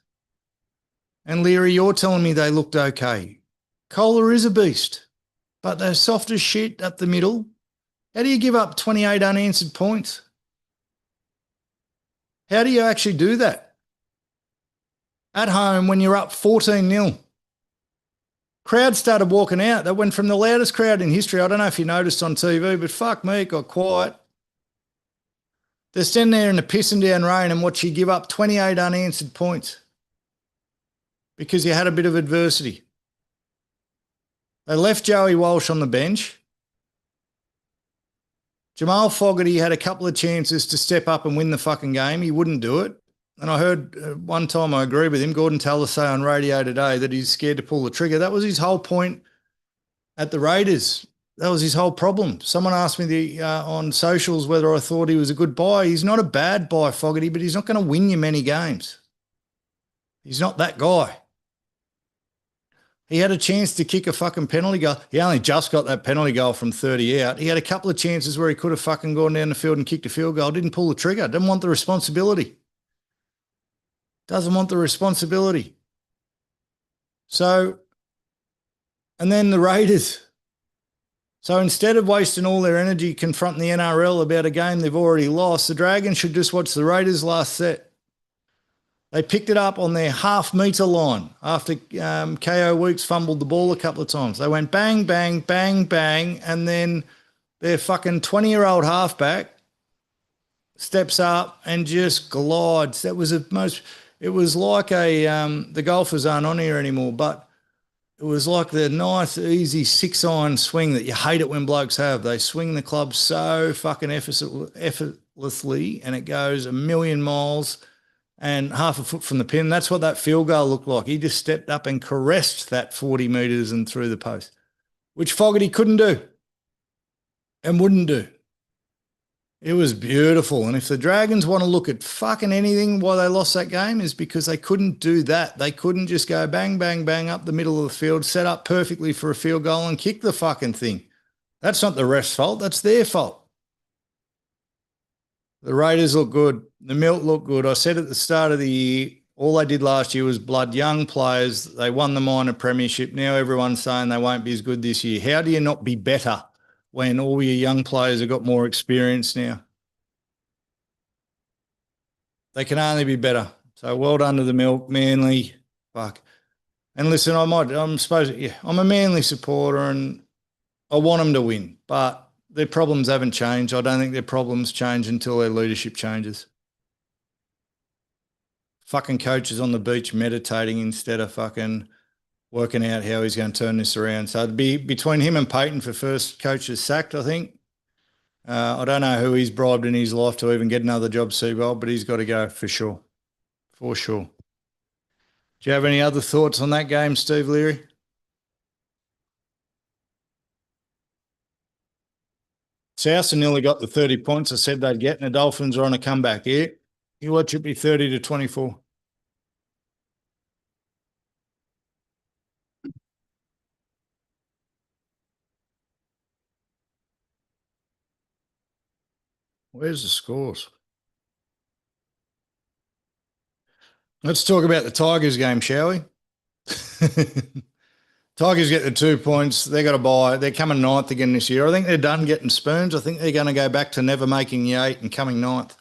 And Leary, you're telling me they looked okay. Kohler is a beast, but they're soft as shit up the middle. How do you give up 28 unanswered points? How do you actually do that? At home when you're up 14-0. Crowd started walking out. They went from the loudest crowd in history. I don't know if you noticed on TV, but fuck me, it got quiet. They're standing there in the pissing down rain and watch you give up 28 unanswered points because you had a bit of adversity. They left Joey Walsh on the bench. Jamal Fogarty had a couple of chances to step up and win the fucking game. He wouldn't do it. And I heard one time, I agree with him, Gordon Taylor say on radio today that he's scared to pull the trigger. That was his whole point at the Raiders. That was his whole problem. Someone asked me on socials whether I thought he was a good buy. He's not a bad buy, Fogarty, but he's not going to win you many games. He's not that guy. He had a chance to kick a fucking penalty goal. He only just got that penalty goal from 30 out. He had a couple of chances where he could have fucking gone down the field and kicked a field goal. Didn't pull the trigger. Didn't want the responsibility. Doesn't want the responsibility. So, and then the Raiders, So instead of wasting all their energy confronting the NRL about a game they've already lost, the Dragons should just watch the Raiders last set. They picked it up on their half-metre line after KO Weeks fumbled the ball a couple of times. They went bang, bang, bang, bang, and then their fucking 20-year-old halfback steps up and just glides. That was it was like the golfers aren't on here anymore, but it was like the nice, easy 6-iron swing that you hate it when blokes have. They swing the club so fucking effortlessly and it goes a million miles and half a foot from the pin. That's what that field goal looked like. He just stepped up and caressed that 40 metres and through the post, which Fogarty couldn't do and wouldn't do. It was beautiful. And if the Dragons want to look at fucking anything why they lost that game is because they couldn't do that. They couldn't just go bang, bang, bang up the middle of the field, set up perfectly for a field goal and kick the fucking thing. That's not the ref's fault. That's their fault. The Raiders look good. The Milt look good. I said at the start of the year, all they did last year was blood young players. They won the minor premiership. Now everyone's saying they won't be as good this year. How do you not be better when all your young players have got more experience now? They can only be better. So well done to the Milk, Manly. Fuck. And listen, I'm a Manly supporter and I want them to win, but their problems haven't changed. I don't think their problems change until their leadership changes. Fucking coaches on the beach meditating instead of fucking working out how he's going to turn this around. So it'd be between him and Payton for first coaches sacked, I think. I don't know who he's bribed in his life to even get another job, Seabold, but he's got to go for sure. For sure. Do you have any other thoughts on that game, Steve Leary? South nearly got the 30 points I said they'd get, and the Dolphins are on a comeback here. You watch it be 30-24. Where's the scores? Let's talk about the Tigers game, shall we? Tigers get the 2 points. They got to buy. They're coming ninth again this year. I think they're done getting spoons. I think they're going to go back to never making the 8 and coming ninth.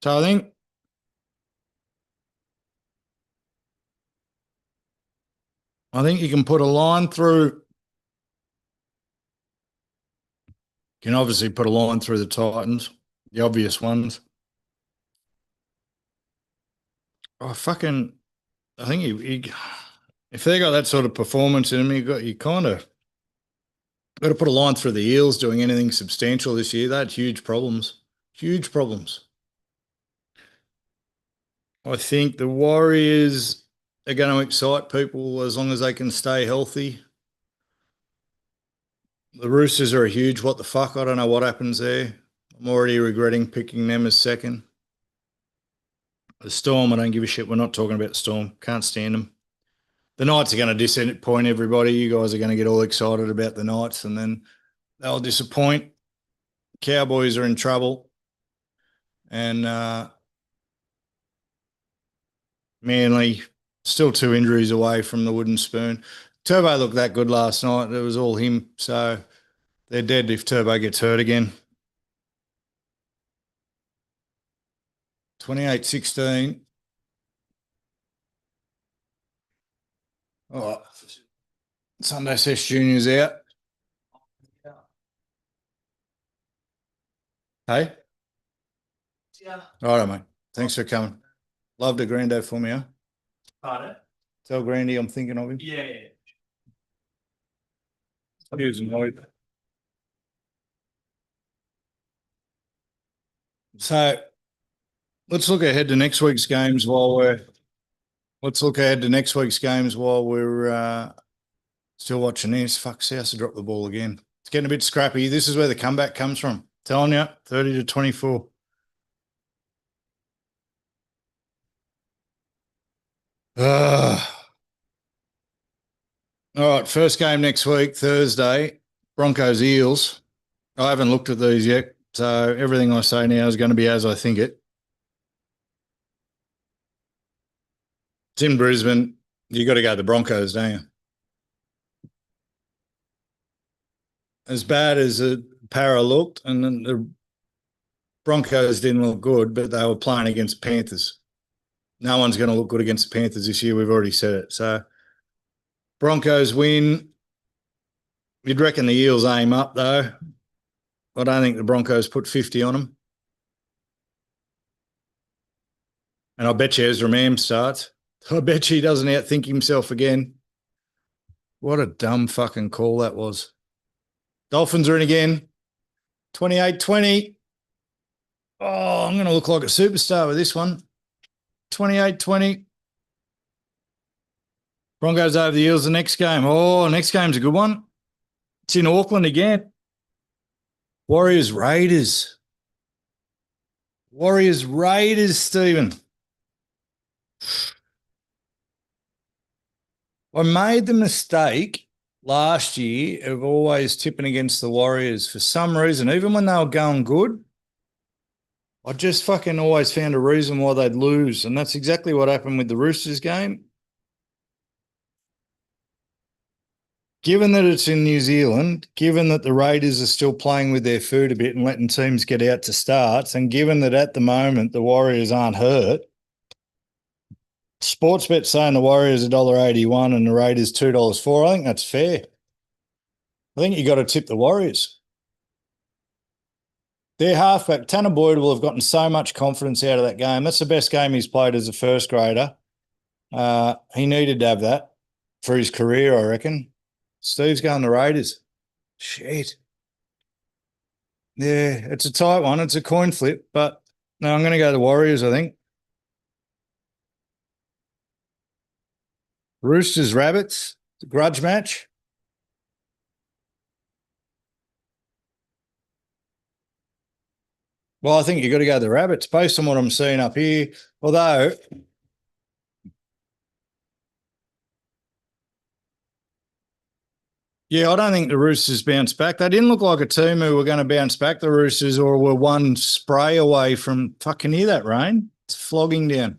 So I think you can put a line through. You can obviously put a line through the Titans, the obvious ones. I think if they got that sort of performance in them, you kind of got to put a line through the Eels doing anything substantial this year. They had huge problems. Huge problems. I think the Warriors are going to excite people as long as they can stay healthy. The Roosters are a huge what the fuck. I don't know what happens there. I'm already regretting picking them as second. The Storm, I don't give a shit. We're not talking about the Storm. Can't stand them. The Knights are going to disappoint everybody. You guys are going to get all excited about the Knights and then they'll disappoint. Cowboys are in trouble. And Manly, still 2 injuries away from the wooden spoon. Turbo looked that good last night. It was all him. So they're dead if Turbo gets hurt again. 28-16. Oh, Sunday Sesh Junior's out. Hey? Yeah. All right, mate. Thanks for coming. Loved a Grando for me, huh? Pardon? Tell Grandy I'm thinking of him. Yeah. He was annoyed. So let's look ahead to next week's games while we're still watching this. Fuck, South to drop the ball again. It's getting a bit scrappy. This is where the comeback comes from. Telling you, 30-24. All right, first game next week, Thursday, Broncos Eels. I haven't looked at these yet. So everything I say now is going to be as I think it. It's in Brisbane. You got to go to the Broncos, don't you? As bad as the Para looked, and then the Broncos didn't look good, but they were playing against Panthers. No one's going to look good against the Panthers this year. We've already said it. So Broncos win. You'd reckon the Eels aim up, though. I don't think the Broncos put 50 on them. And I bet you Ezra Mam starts. I bet you he doesn't outthink himself again. What a dumb fucking call that was. Dolphins are in again. 28-20. Oh, I'm going to look like a superstar with this one. 28-20. Broncos over the Eels the next game. Oh, next game's a good one. It's in Auckland again. Warriors Raiders. Warriors Raiders, Stephen. I made the mistake last year of always tipping against the Warriors for some reason. Even when they were going good, I just fucking always found a reason why they'd lose. And that's exactly what happened with the Roosters game. Given that it's in New Zealand, given that the Raiders are still playing with their food a bit and letting teams get out to starts, and given that at the moment the Warriors aren't hurt, Sportsbet saying the Warriors $1.81 and the Raiders $2.04. I think that's fair. I think you got to tip the Warriors. Their halfback, Tanner Boyd, will have gotten so much confidence out of that game. That's the best game he's played as a first grader. He needed to have that for his career, I reckon. Steve's going the Raiders. Shit. Yeah, it's a tight one. It's a coin flip, but no, I'm going to go the Warriors, I think. Roosters, Rabbits, grudge match. Well, I think you got to go the Rabbits based on what I'm seeing up here. Although, yeah, I don't think the Roosters bounce back. They didn't look like a team who were going to bounce back, the Roosters, or were one spray away from fucking hear that rain. It's flogging down.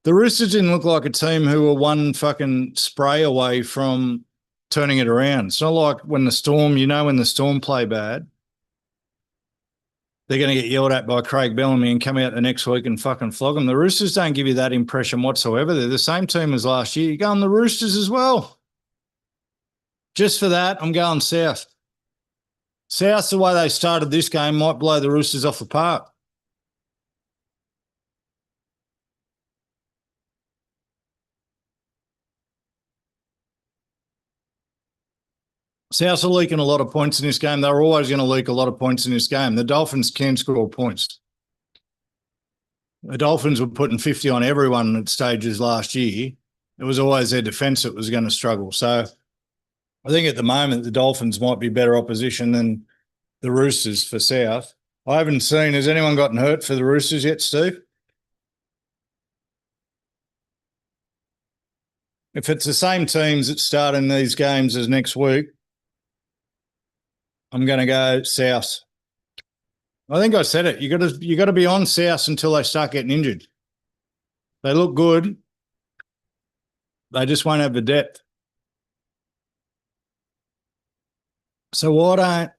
The Roosters didn't look like a team who were one fucking spray away from turning it around. It's not like when the Storm, you know, when the Storm play bad, they're going to get yelled at by Craig Bellamy and come out the next week and fucking flog them. The Roosters don't give you that impression whatsoever. They're the same team as last year. You go on the Roosters as well. Just for that, I'm going South. South, the way they started this game, might blow the Roosters off the park. Souths are leaking a lot of points in this game. They're always going to leak a lot of points in this game. The Dolphins can score points. The Dolphins were putting 50 on everyone at stages last year. It was always their defence that was going to struggle. So I think at the moment the Dolphins might be better opposition than the Roosters for South. I haven't seen, has anyone gotten hurt for the Roosters yet, Steve? If it's the same teams that start in these games as next week, I'm going to go South. I think I said it. You got to be on South until they start getting injured. They look good. They just won't have the depth. So why don't?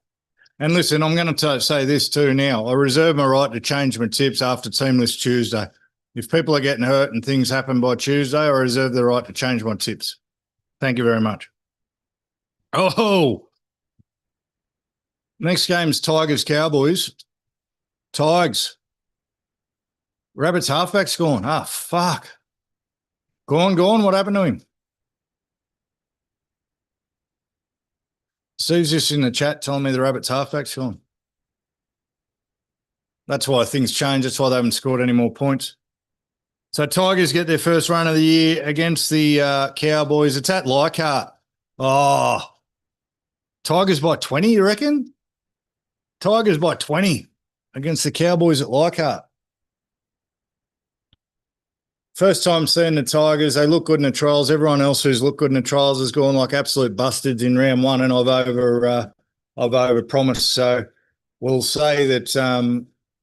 And listen, I'm going to say this too now. I reserve my right to change my tips after Teamless Tuesday. If people are getting hurt and things happen by Tuesday, I reserve the right to change my tips. Thank you very much. Oh. Next game's Tigers-Cowboys. Tigers. Rabbits halfback's gone. Ah, fuck. Gone. What happened to him? Steve's just in the chat telling me the Rabbits halfback's gone. That's why things change. That's why they haven't scored any more points. So Tigers get their first run of the year against the Cowboys. It's at Leichhardt. Oh. Tigers by 20, you reckon? Tigers by 20 against the Cowboys at Leichhardt. First time seeing the Tigers. They look good in the trials. Everyone else who's looked good in the trials has gone like absolute bustards in round one, and I've over promised. So will say that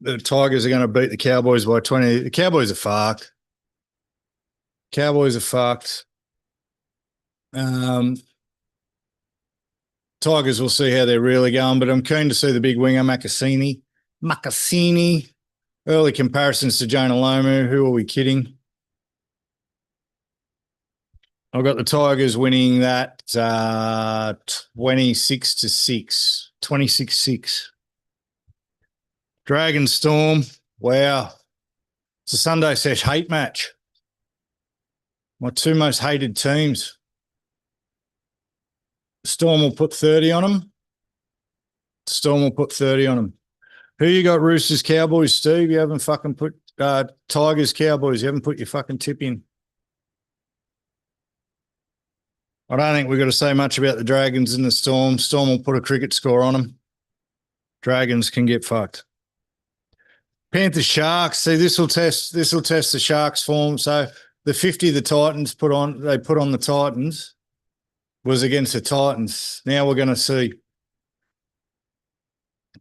the Tigers are going to beat the Cowboys by 20. The Cowboys are fucked. Cowboys are fucked. Tigers will see how they're really going, but I'm keen to see the big winger, Makasini. Early comparisons to Jonah Lomu. Who are we kidding? I've got the Tigers winning that 26-6. 26-6. Dragon Storm. Wow. It's a Sunday Sesh hate match. My two most hated teams. Storm will put 30 on them. Storm will put 30 on them. Who you got, Roosters, Cowboys, Steve? You haven't fucking put Tigers, Cowboys. You haven't put your fucking tip in. I don't think we've got to say much about the Dragons and the Storm. Storm will put a cricket score on them. Dragons can get fucked. Panthers, Sharks. See, this will test the Sharks form. So the 50 the Titans put on the Titans was against the Titans. Now we're going to see.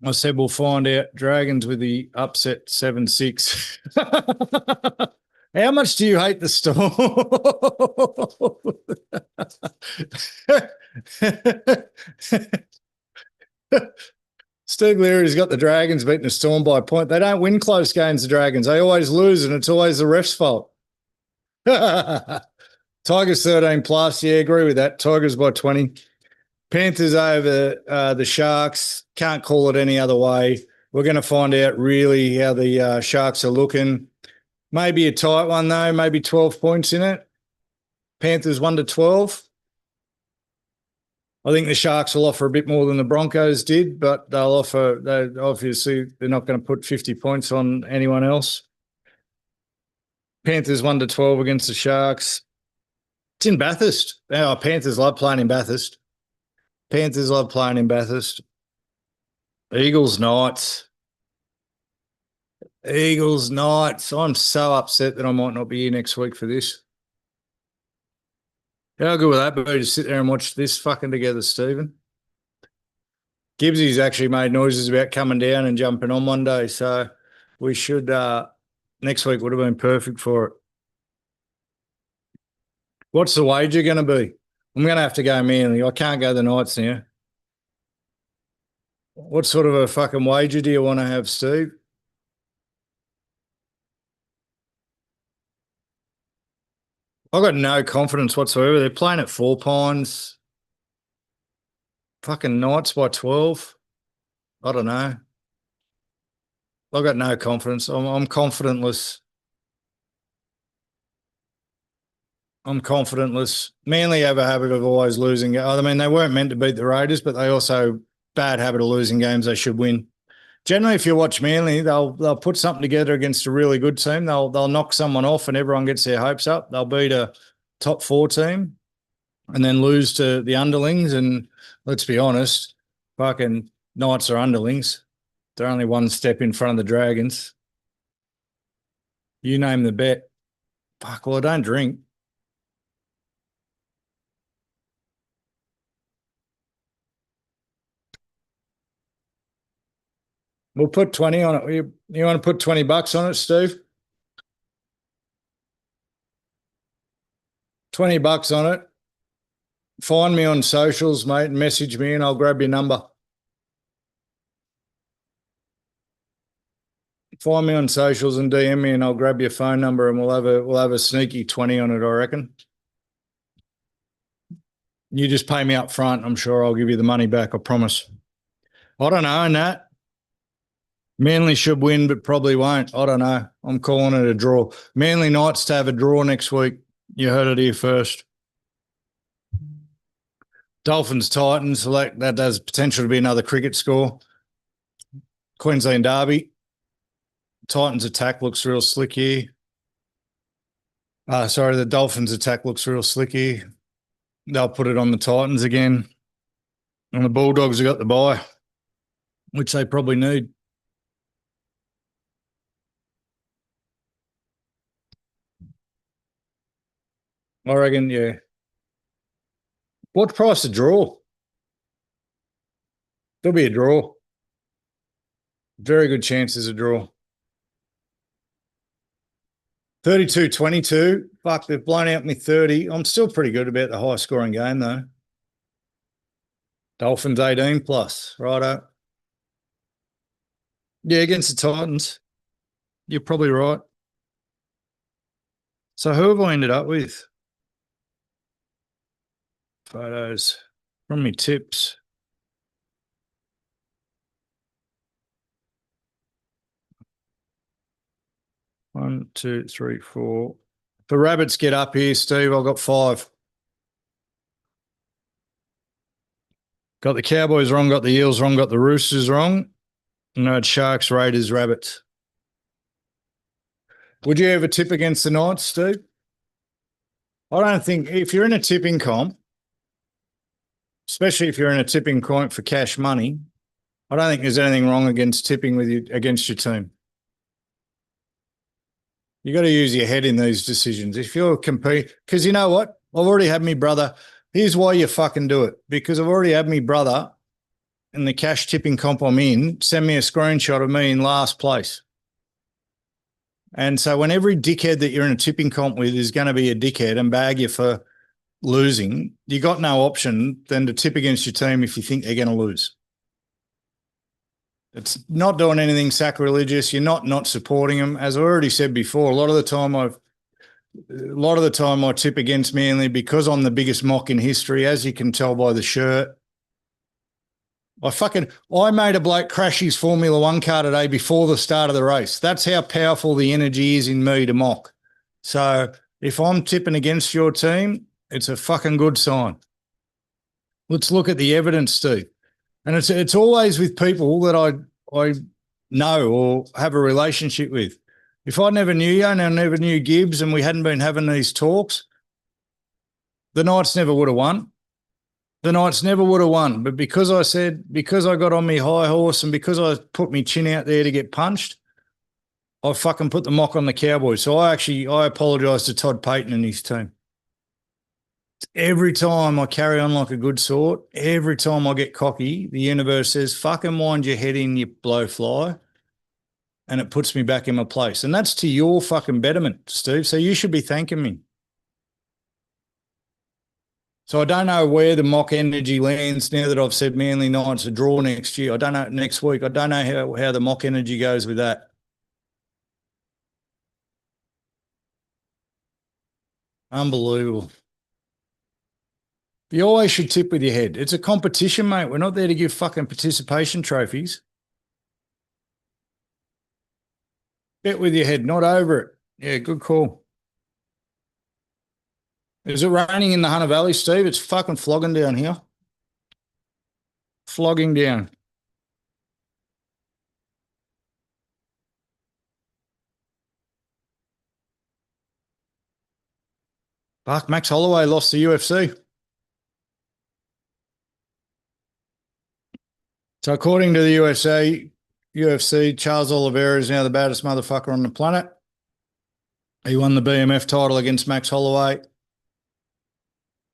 I said we'll find out. Dragons with the upset 7-6. How much do you hate the Storm? Steve Leary's got the Dragons beating the Storm by a point. They don't win close games, the Dragons. They always lose, and it's always the ref's fault. Tigers 13 plus. Yeah, agree with that. Tigers by 20. Panthers over the Sharks. Can't call it any other way. We're going to find out really how the Sharks are looking. Maybe a tight one, though. Maybe 12 points in it. Panthers 1-12. I think the Sharks will offer a bit more than the Broncos did, but obviously they're not going to put 50 points on anyone else. Panthers 1-12 against the Sharks. It's in Bathurst. Oh, Panthers love playing in Bathurst. Panthers love playing in Bathurst. Eagles, Knights. Eagles, Knights. I'm so upset that I might not be here next week for this. How good would that be to sit there and watch this fucking together, Stephen? Gibbsy's actually made noises about coming down and jumping on one day, so we should next week would have been perfect for it. What's the wager going to be? I'm going to have to go Manly. I can't go the Knights now. What sort of a fucking wager do you want to have, Steve? I've got no confidence whatsoever. They're playing at 4 Pines. Fucking Knights by 12. I don't know. I've got no confidence. I'm confidentless. I'm confidentless. Manly have a habit of always losing. I mean, they weren't meant to beat the Raiders, but they also bad habit of losing games they should win. Generally, if you watch Manly, they'll put something together against a really good team. They'll knock someone off and everyone gets their hopes up. They'll beat a top 4 team and then lose to the underlings. And let's be honest, fucking Knights are underlings. They're only one step in front of the Dragons. You name the bet. Fuck, well, I don't drink. We'll put 20 on it. You want to put $20 on it, Steve? $20 on it. Find me on socials, mate, and message me and I'll grab your number. Find me on socials and DM me and I'll grab your phone number and we'll have a sneaky 20 on it, I reckon. You just pay me up front. I'm sure I'll give you the money back, I promise. I don't know, Nat. Manly should win, but probably won't. I don't know. I'm calling it a draw. Manly Knights to have a draw next week. You heard it here first. Dolphins Titans, that has potential to be another cricket score. Queensland Derby. Titans attack looks real slick here. The Dolphins attack looks real slick here. They'll put it on the Titans again. And the Bulldogs have got the bye, which they probably need. I reckon, yeah. What price to draw? There'll be a draw. Very good chances of draw. 32-22. Fuck, they've blown out me 30. I'm still pretty good about the high scoring game though. Dolphins 18 plus. Righto. Yeah, against the Titans. You're probably right. So who have I ended up with? Photos from me tips. One, two, three, four. The rabbits get up here, Steve. I've got 5. Got the Cowboys wrong, got the Eels wrong, got the Roosters wrong. And I had Sharks, Raiders, Rabbits. Would you ever tip against the Knights, Steve? I don't think, if you're in a tipping comp, especially if you're in a tipping comp for cash money, I don't think there's anything wrong against tipping with you against your team. You got to use your head in these decisions. If you're compete, because you know what? I've already had me brother. Here's why you fucking do it. Because I've already had me brother in the cash tipping comp I'm in, send me a screenshot of me in last place. And so when every dickhead that you're in a tipping comp with is going to be a dickhead and bag you for losing, you got no option than to tip against your team if you think they're going to lose. It's not doing anything sacrilegious. You're not supporting them. As I already said before, a lot of the time I tip against Manly because I'm the biggest mock in history, as you can tell by the shirt. I made a bloke crash his Formula 1 car today before the start of the race. That's how powerful the energy is in me to mock. So if I'm tipping against your team, it's a fucking good sign. Let's look at the evidence, Steve. And it's always with people that I know or have a relationship with. If I never knew you and I never knew Gibbs and we hadn't been having these talks, the Knights never would have won. The Knights never would have won. But because I got on me high horse and because I put my chin out there to get punched, I fucking put the mock on the Cowboys. So I apologise to Todd Payton and his team. Every time I carry on like a good sort, every time I get cocky, the universe says, fucking wind your head in, you blowfly, and it puts me back in my place. And that's to your fucking betterment, Steve. So you should be thanking me. So I don't know where the mock energy lands now that I've said Manly Knights a draw next year. I don't know next week. I don't know how the mock energy goes with that. Unbelievable. You always should tip with your head. It's a competition, mate. We're not there to give fucking participation trophies. Bet with your head, not over it. Yeah, good call. Is it raining in the Hunter Valley, Steve? It's fucking flogging down here. Flogging down. Fuck, Max Holloway lost the UFC. So according to the UFC, Charles Oliveira is now the baddest motherfucker on the planet. He won the BMF title against Max Holloway.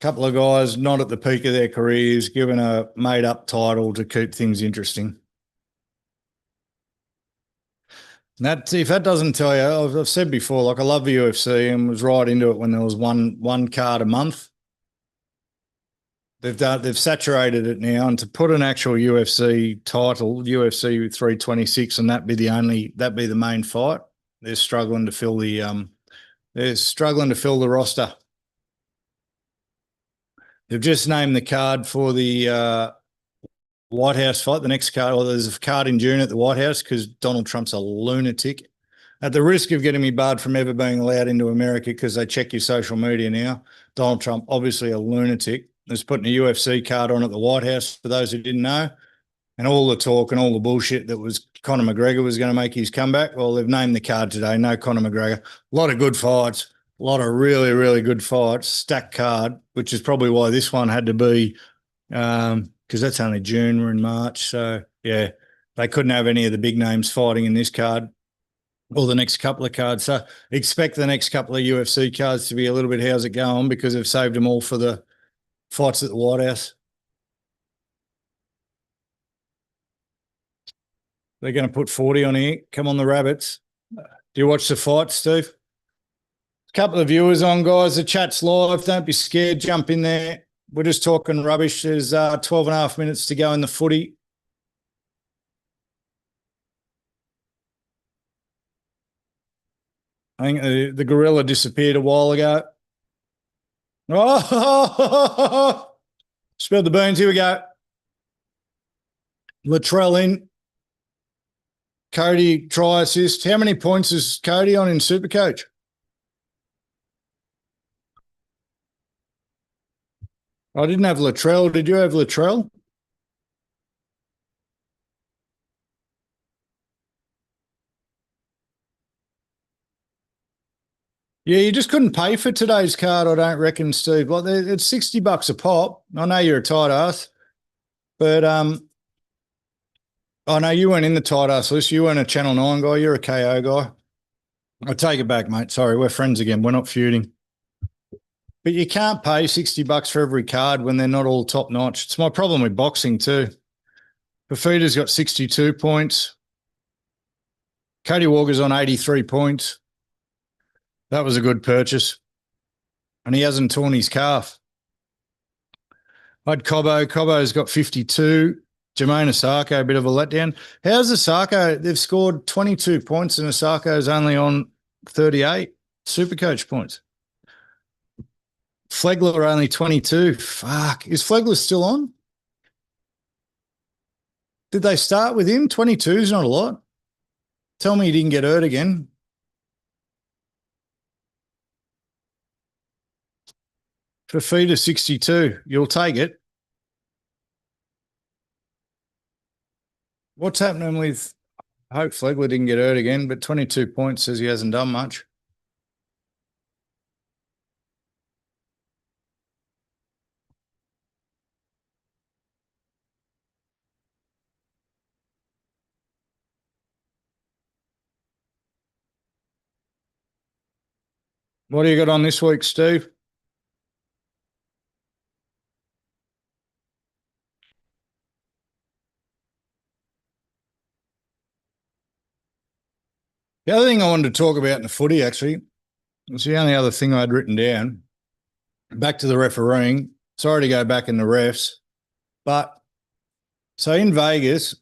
Couple of guys not at the peak of their careers, given a made-up title to keep things interesting. If that doesn't tell you, I've said before, like I love the UFC and was right into it when there was one card a month. They've saturated it now, and to put an actual UFC title, UFC 326, and that be the main fight, they're struggling to fill the roster. They've just named the card for the White House fight, the next card. Well, there's a card in June at the White House because Donald Trump's a lunatic. At the risk of getting me barred from ever being allowed into America because they check your social media now, Donald Trump, obviously a lunatic, is putting a UFC card on at the White House, for those who didn't know. And all the talk and all the bullshit that was Conor McGregor was going to make his comeback. Well, they've named the card today. No Conor McGregor. A lot of good fights. A lot of really, really good fights. Stacked card, which is probably why this one had to be because that's only June. We're in March. So, yeah, they couldn't have any of the big names fighting in this card or the next couple of cards. So expect the next couple of UFC cards to be a little bit how's it going because they've saved them all for the fights at the White House. They're going to put 40 on here. Come on, the Rabbits. Do you watch the fight, Steve? A couple of viewers on, guys. The chat's live. Don't be scared. Jump in there. We're just talking rubbish. There's 12 and a half minutes to go in the footy. I think the gorilla disappeared a while ago. Oh, spilled the beans. Here we go. Latrell in. Cody, try assist. How many points is Cody on in Supercoach? I didn't have Latrell. Did you have Latrell? Yeah, you just couldn't pay for today's card, I don't reckon, Steve. Like, it's $60 a pop. I know you're a tight ass, but I know you weren't in the tight ass list. You weren't a Channel 9 guy. You're a KO guy. I take it back, mate. Sorry, we're friends again. We're not feuding. But you can't pay $60 for every card when they're not all top notch. It's my problem with boxing too. Fafita's got 62 points. Cody Walker's on 83 points. That was a good purchase. And he hasn't torn his calf. I had Cobbo. Cobbo's got 52. Jermaine Osako, a bit of a letdown. How's Osako? They've scored 22 points and Osako's only on 38 Supercoach points. Flegler only 22. Fuck. Is Flegler still on? Did they start with him? 22 is not a lot. Tell me he didn't get hurt again. Fafita 62. You'll take it. What's happening with, I hope Flegler didn't get hurt again, but 22 points says he hasn't done much. What do you got on this week, Steve? The other thing I wanted to talk about in the footy, actually, was the only other thing I'd written down. Back to the refereeing. Sorry to go back in the refs. But so in Vegas,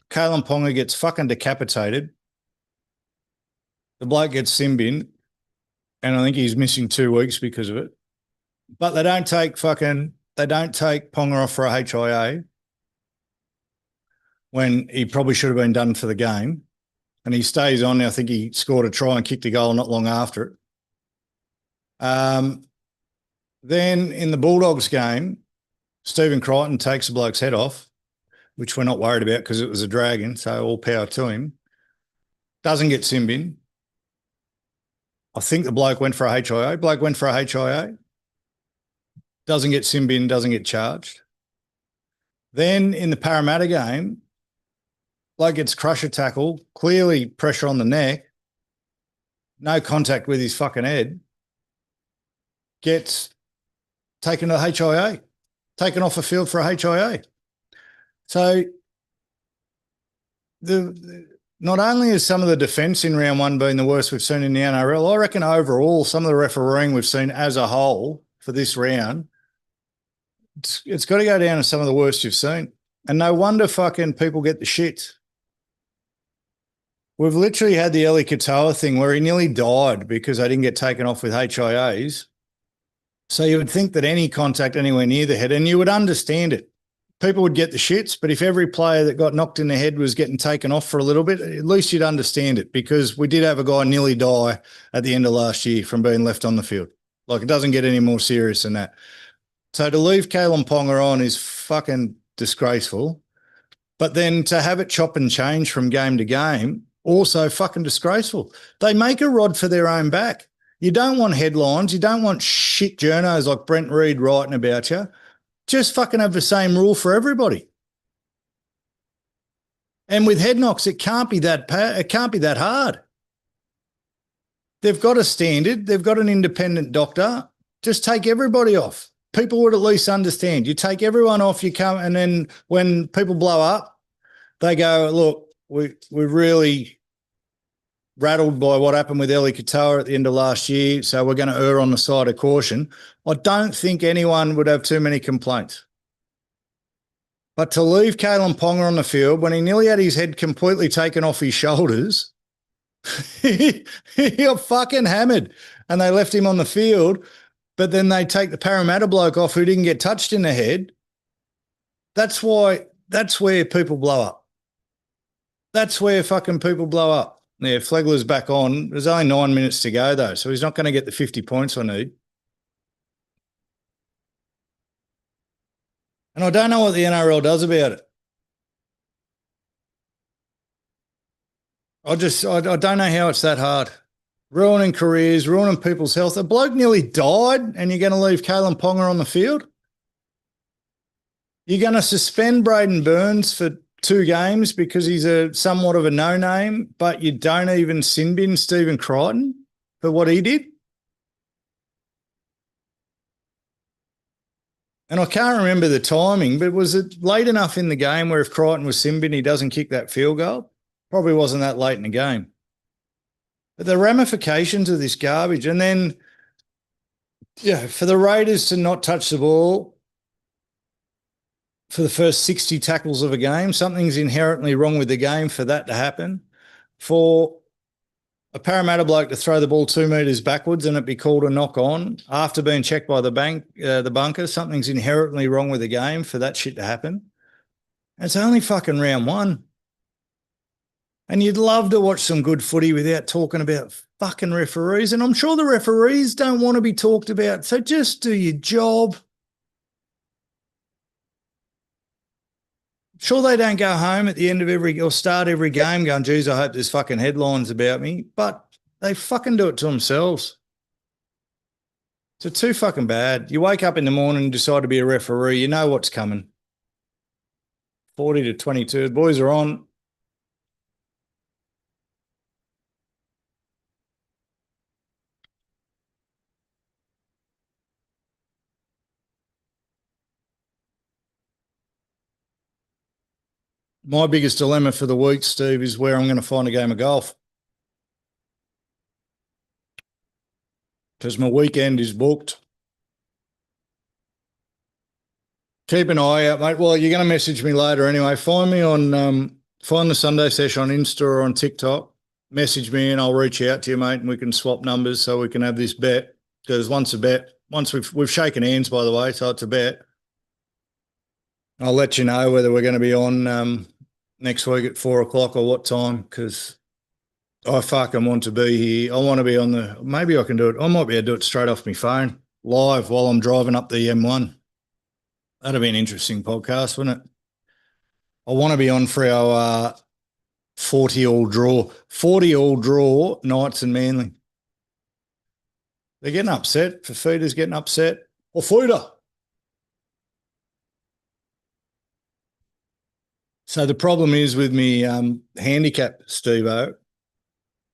Kalen Ponga gets fucking decapitated. The bloke gets sin-binned, and I think he's missing 2 weeks because of it. But they don't take Ponga off for a HIA when he probably should have been done for the game. And he stays on. I think he scored a try and kicked a goal not long after it. Then in the Bulldogs game, Stephen Crichton takes the bloke's head off, which we're not worried about because it was a dragon, so all power to him. Doesn't get sin-bin. I think the bloke went for a HIA. Bloke went for a HIA. Doesn't get sin-bin, doesn't get charged. Then in the Parramatta game, bloke gets crusher tackle, clearly pressure on the neck, no contact with his fucking head, gets taken to the HIA, taken off the field for a HIA. So not only is some of the defence in round one being the worst we've seen in the NRL, I reckon overall some of the refereeing we've seen as a whole for this round, it's got to go down as some of the worst you've seen. And no wonder fucking people get the shit. We've literally had the Eli Katoa thing where he nearly died because they didn't get taken off with HIAs. So you would think that any contact anywhere near the head, and you would understand it. People would get the shits, but if every player that got knocked in the head was getting taken off for a little bit, at least you'd understand it, because we did have a guy nearly die at the end of last year from being left on the field. Like, it doesn't get any more serious than that. So to leave Kalen Ponga on is fucking disgraceful. But then to have it chop and change from game to game, also fucking disgraceful. They make a rod for their own back. You don't want headlines. You don't want shit journos like Brent Reid writing about you. Just fucking have the same rule for everybody. And with head knocks, it can't be that hard. They've got a standard. They've got an independent doctor. Just take everybody off. People would at least understand. You take everyone off, you come, and then when people blow up, they go, look, we're really rattled by what happened with Ellie Katoa at the end of last year, so we're going to err on the side of caution. I don't think anyone would have too many complaints. But to leave Kalen Ponga on the field when he nearly had his head completely taken off his shoulders, he got fucking hammered and they left him on the field, but then they take the Parramatta bloke off who didn't get touched in the head. That's where people blow up. That's where fucking people blow up. Yeah, Flegler's back on. There's only 9 minutes to go, though, so he's not going to get the 50 points I need. And I don't know what the NRL does about it. I don't know how it's that hard. Ruining careers, ruining people's health. A bloke nearly died and you're going to leave Kalen Ponga on the field? You're going to suspend Braden Burns for 2 games because he's somewhat of a no-name, but you don't even sin bin Stephen Crichton for what he did? And I can't remember the timing, but was it late enough in the game where if Crichton was sin bin, he doesn't kick that field goal? Probably wasn't that late in the game. But the ramifications of this garbage, and then, yeah, for the Raiders to not touch the ball for the first 60 tackles of a game, something's inherently wrong with the game for that to happen. For a Parramatta bloke to throw the ball 2 metres backwards and it be called a knock on after being checked by the bunker, something's inherently wrong with the game for that shit to happen. And it's only fucking round 1. And you'd love to watch some good footy without talking about fucking referees. And I'm sure the referees don't want to be talked about. So just do your job. Sure, they don't go home at the end of start every game going, geez, I hope there's fucking headlines about me. But they fucking do it to themselves. So too fucking bad. You wake up in the morning and decide to be a referee. You know what's coming. 40-22. The boys are on. My biggest dilemma for the week, Steve, is where I'm going to find a game of golf. Because my weekend is booked. Keep an eye out, mate. Well, you're going to message me later anyway. Find me on, find the Sunday Sesh on Insta or on TikTok. Message me and I'll reach out to you, mate, and we can swap numbers so we can have this bet. Because once we've shaken hands, by the way, so it's a bet. I'll let you know whether we're going to be on next week at 4 o'clock or what time, because I fucking want to be here. I want to be on maybe I can do it. I might be able to do it straight off my phone, live while I'm driving up the M1. That'd be an interesting podcast, wouldn't it? I want to be on for our 40-all draw. 40-all draw, Knights and Manly. They're getting upset. Fafita's getting upset. Or Feuda. So the problem is with me handicap, Steve-O,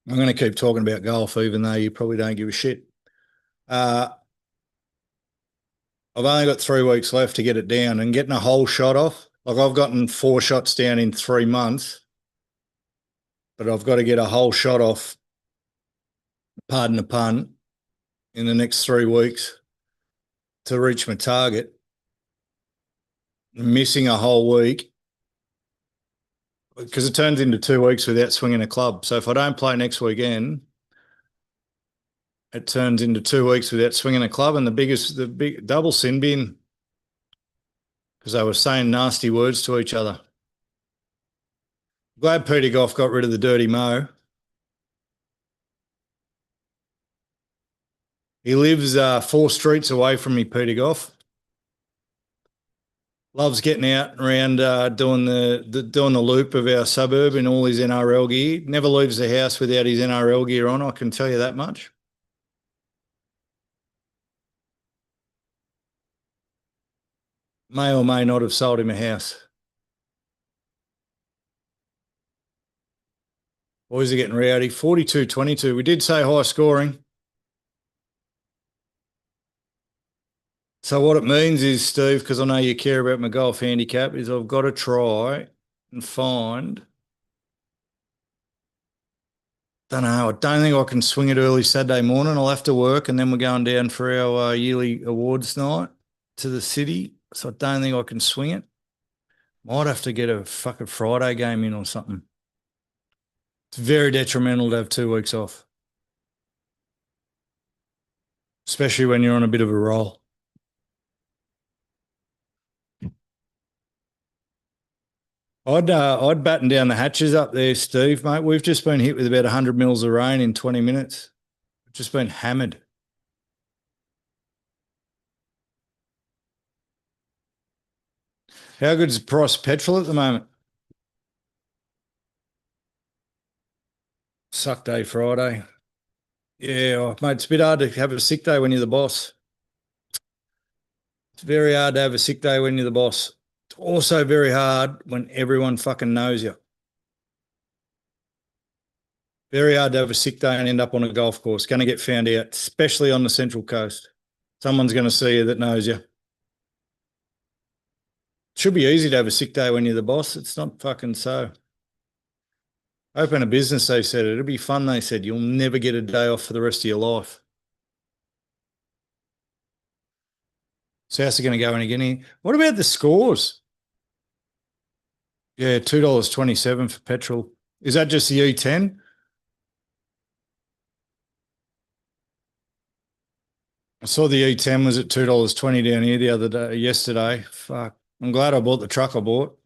I'm going to keep talking about golf even though you probably don't give a shit. I've only got 3 weeks left to get it down, and getting a whole shot off. Like I've gotten 4 shots down in 3 months, but I've got to get a whole shot off, pardon the pun, in the next 3 weeks to reach my target. I'm missing a whole week because it turns into 2 weeks without swinging a club. So if I don't play next weekend, it turns into 2 weeks without swinging a club, and the big double sin bin because they were saying nasty words to each other. Glad Peter Goff got rid of the dirty mo. He lives 4 streets away from me, Peter Goff. Loves getting out around doing the loop of our suburb in all his NRL gear. Never leaves the house without his NRL gear on, I can tell you that much. May or may not have sold him a house. Boys are getting rowdy. 42-22. We did say high scoring. So what it means is, Steve, because I know you care about my golf handicap, is I've got to try and find Don't know. I don't think I can swing it early Saturday morning. I'll have to work, and then we're going down for our yearly awards night to the city. So I don't think I can swing it. Might have to get a fucking Friday game in or something. It's very detrimental to have 2 weeks off, especially when you're on a bit of a roll. I'd batten down the hatches up there, Steve, mate. We've just been hit with about 100 mils of rain in 20 minutes. We've just been hammered. How good is the price of petrol at the moment? Suck day Friday. Yeah, oh, mate, it's a bit hard to have a sick day when you're the boss. It's very hard to have a sick day when you're the boss. It's also very hard when everyone fucking knows you. Very hard to have a sick day and end up on a golf course. Going to get found out, especially on the Central Coast. Someone's going to see you that knows you. It should be easy to have a sick day when you're the boss. It's not fucking so. Open a business, they said. It'll be fun, they said. You'll never get a day off for the rest of your life. Souths are going to go in again. What about the scores? Yeah, $2.27 for petrol. Is that just the E10? I saw the E10 was at $2.20 down here the other day, yesterday. Fuck. I'm glad I bought the truck I bought.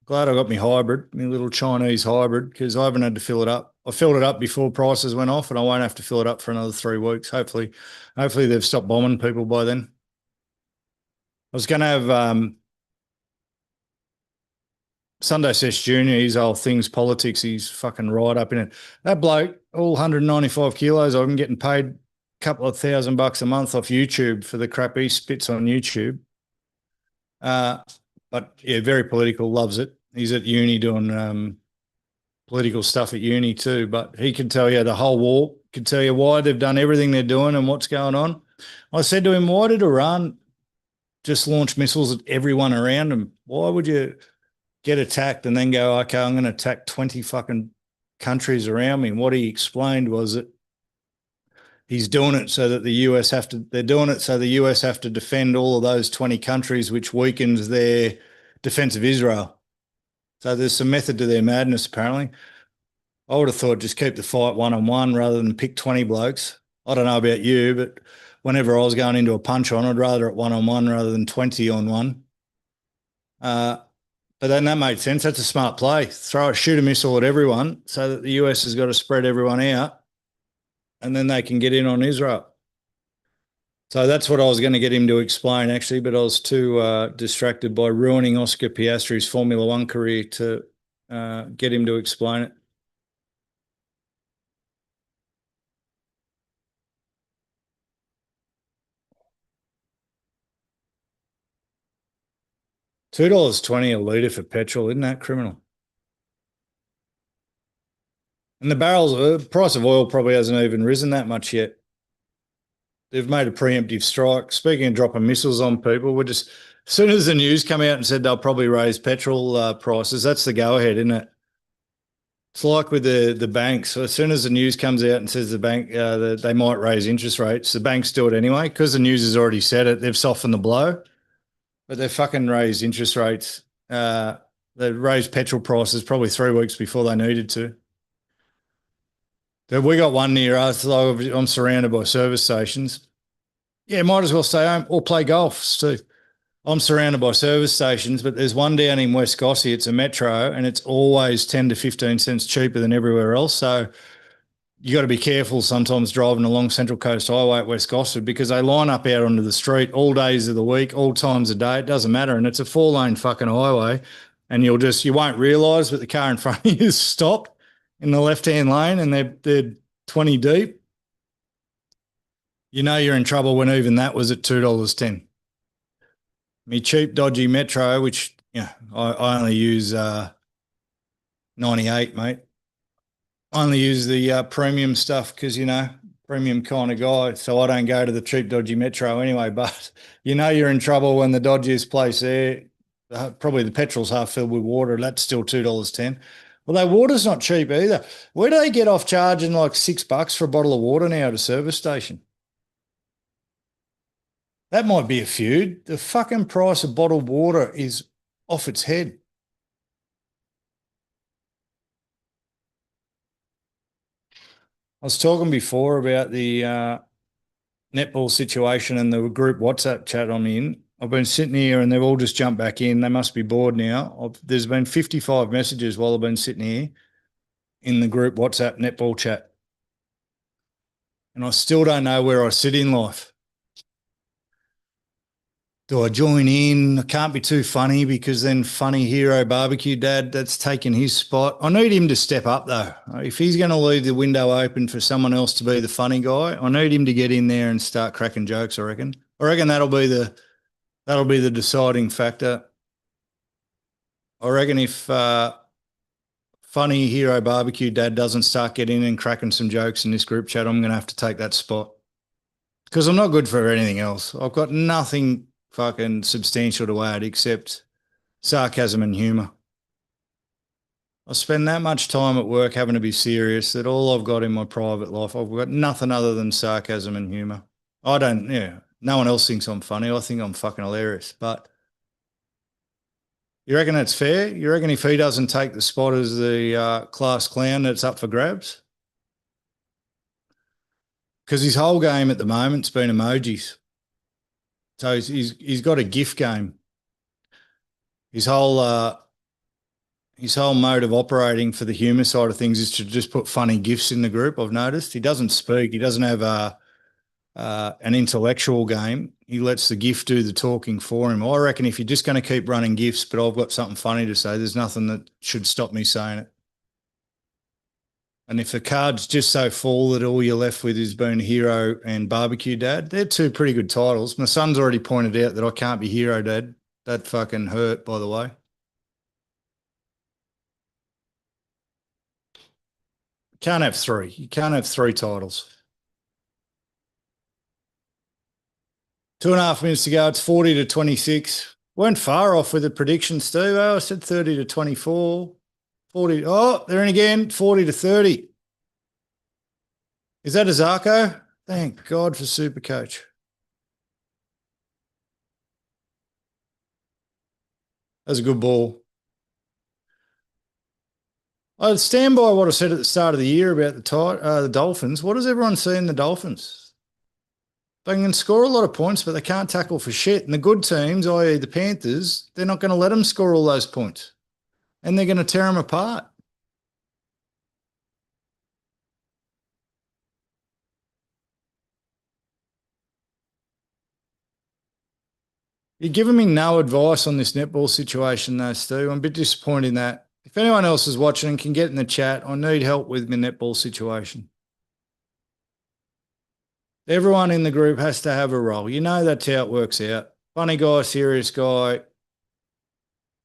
Glad I got my hybrid, my little Chinese hybrid, because I haven't had to fill it up. I filled it up before prices went off, and I won't have to fill it up for another 3 weeks. Hopefully they've stopped bombing people by then. I was going to have Sunday Sesh Junior, his whole things politics, he's fucking right up in it. That bloke, all 195 kilos, I've been getting paid a couple of $1,000 a month off YouTube for the crap he spits on YouTube. But yeah, very political, loves it. He's at uni doing political stuff at uni too, but he can tell you the whole war, can tell you why they've done everything they're doing and what's going on. I said to him, why did Iran just launch missiles at everyone around them? Why would you get attacked and then go, okay, I'm going to attack 20 fucking countries around me? And what he explained was that he's doing it so that the US have to, they're doing it so the US have to defend all of those 20 countries, which weakens their defense of Israel. So there's some method to their madness, apparently. I would have thought just keep the fight one-on-one rather than pick 20 blokes. I don't know about you, but whenever I was going into a punch-on, I'd rather it one-on-one rather than 20-on-1. But then that made sense. That's a smart play. Shoot a missile at everyone so that the US has got to spread everyone out, and then they can get in on Israel. So that's what I was going to get him to explain, actually, but I was too distracted by ruining Oscar Piastri's Formula One career to get him to explain it. $2.20 a litre for petrol, isn't that criminal? And the barrels, the price of oil probably hasn't even risen that much yet. They've made a preemptive strike. Speaking of dropping missiles on people, we're just, as soon as the news come out and said they'll probably raise petrol prices, that's the go-ahead, isn't it? It's like with the banks. So as soon as the news comes out and says the bank they might raise interest rates, the banks do it anyway because the news has already said it. They've softened the blow, but they've fucking raised interest rates. They raised petrol prices probably 3 weeks before they needed to. We got one near us. I'm surrounded by service stations. Yeah, might as well stay home or play golf too. I'm surrounded by service stations, but there's one down in West Gossie. It's a metro, and it's always 10 to 15 cents cheaper than everywhere else. So you got to be careful sometimes driving along Central Coast Highway at West Gosford because they line up out onto the street all days of the week, all times of day. It doesn't matter, and it's a 4-lane fucking highway, and you won't realise, but the car in front of you is stopped in the left-hand lane and they're 20 deep. You know you're in trouble when even that was at $2.10. Me cheap, dodgy Metro, which I only use 98, mate. I only use the premium stuff because, premium kind of guy, so I don't go to the cheap, dodgy Metro anyway. But you're in trouble when the dodgiest place there, probably the petrol's half filled with water. That's still $2.10. Well, that water's not cheap either. Where do they get off charging like $6 for a bottle of water now at a service station? That might be a feud. The fucking price of bottled water is off its head. I was talking before about the netball situation and the group WhatsApp chat I'm in. I've been sitting here and they've all just jumped back in. They must be bored now. There's been 55 messages while I've been sitting here in the group WhatsApp netball chat. And I still don't know where I sit in life. Do I join in? I can't be too funny because then funny hero barbecue dad, that's taking his spot. I need him to step up though. If he's going to leave the window open for someone else to be the funny guy, I need him to get in there and start cracking jokes, I reckon. I reckon that'll be the deciding factor. I reckon if funny hero barbecue dad doesn't start getting in and cracking some jokes in this group chat, I'm going to have to take that spot because I'm not good for anything else. I've got nothing fucking substantial to add except sarcasm and humour. I spend that much time at work having to be serious that all I've got in my private life, I've got nothing other than sarcasm and humour. No one else thinks I'm funny. I think I'm fucking hilarious. But you reckon that's fair? You reckon if he doesn't take the spot as the class clown, that's up for grabs? Because his whole game at the moment's been emojis. So he's got a GIF game. His whole mode of operating for the humour side of things is to just put funny GIFs in the group. I've noticed he doesn't speak. He doesn't have an intellectual game. He lets the GIF do the talking for him. I reckon if you're just going to keep running GIFs, but I've got something funny to say, there's nothing that should stop me saying it. And if the card's just so full that all you're left with is being hero and barbecue dad, they're two pretty good titles. My son's already pointed out that I can't be hero dad. That fucking hurt, by the way. Can't have three. You can't have three titles. 2.5 minutes to go. It's 40-26. Weren't far off with the prediction, Steve. I said 30-24. 40. Oh, they're in again. 40-30. Is that a Zarko? Thank God for Supercoach. That's a good ball. I stand by what I said at the start of the year about the Dolphins. What does everyone see in the Dolphins? They can score a lot of points, but they can't tackle for shit. And the good teams, i.e. the Panthers, they're not going to let them score all those points. And they're going to tear them apart. You're giving me no advice on this netball situation though, Stu. I'm a bit disappointed in that. If anyone else is watching and can get in the chat, I need help with my netball situation. Everyone in the group has to have a role. You know that's how it works out. Funny guy, serious guy,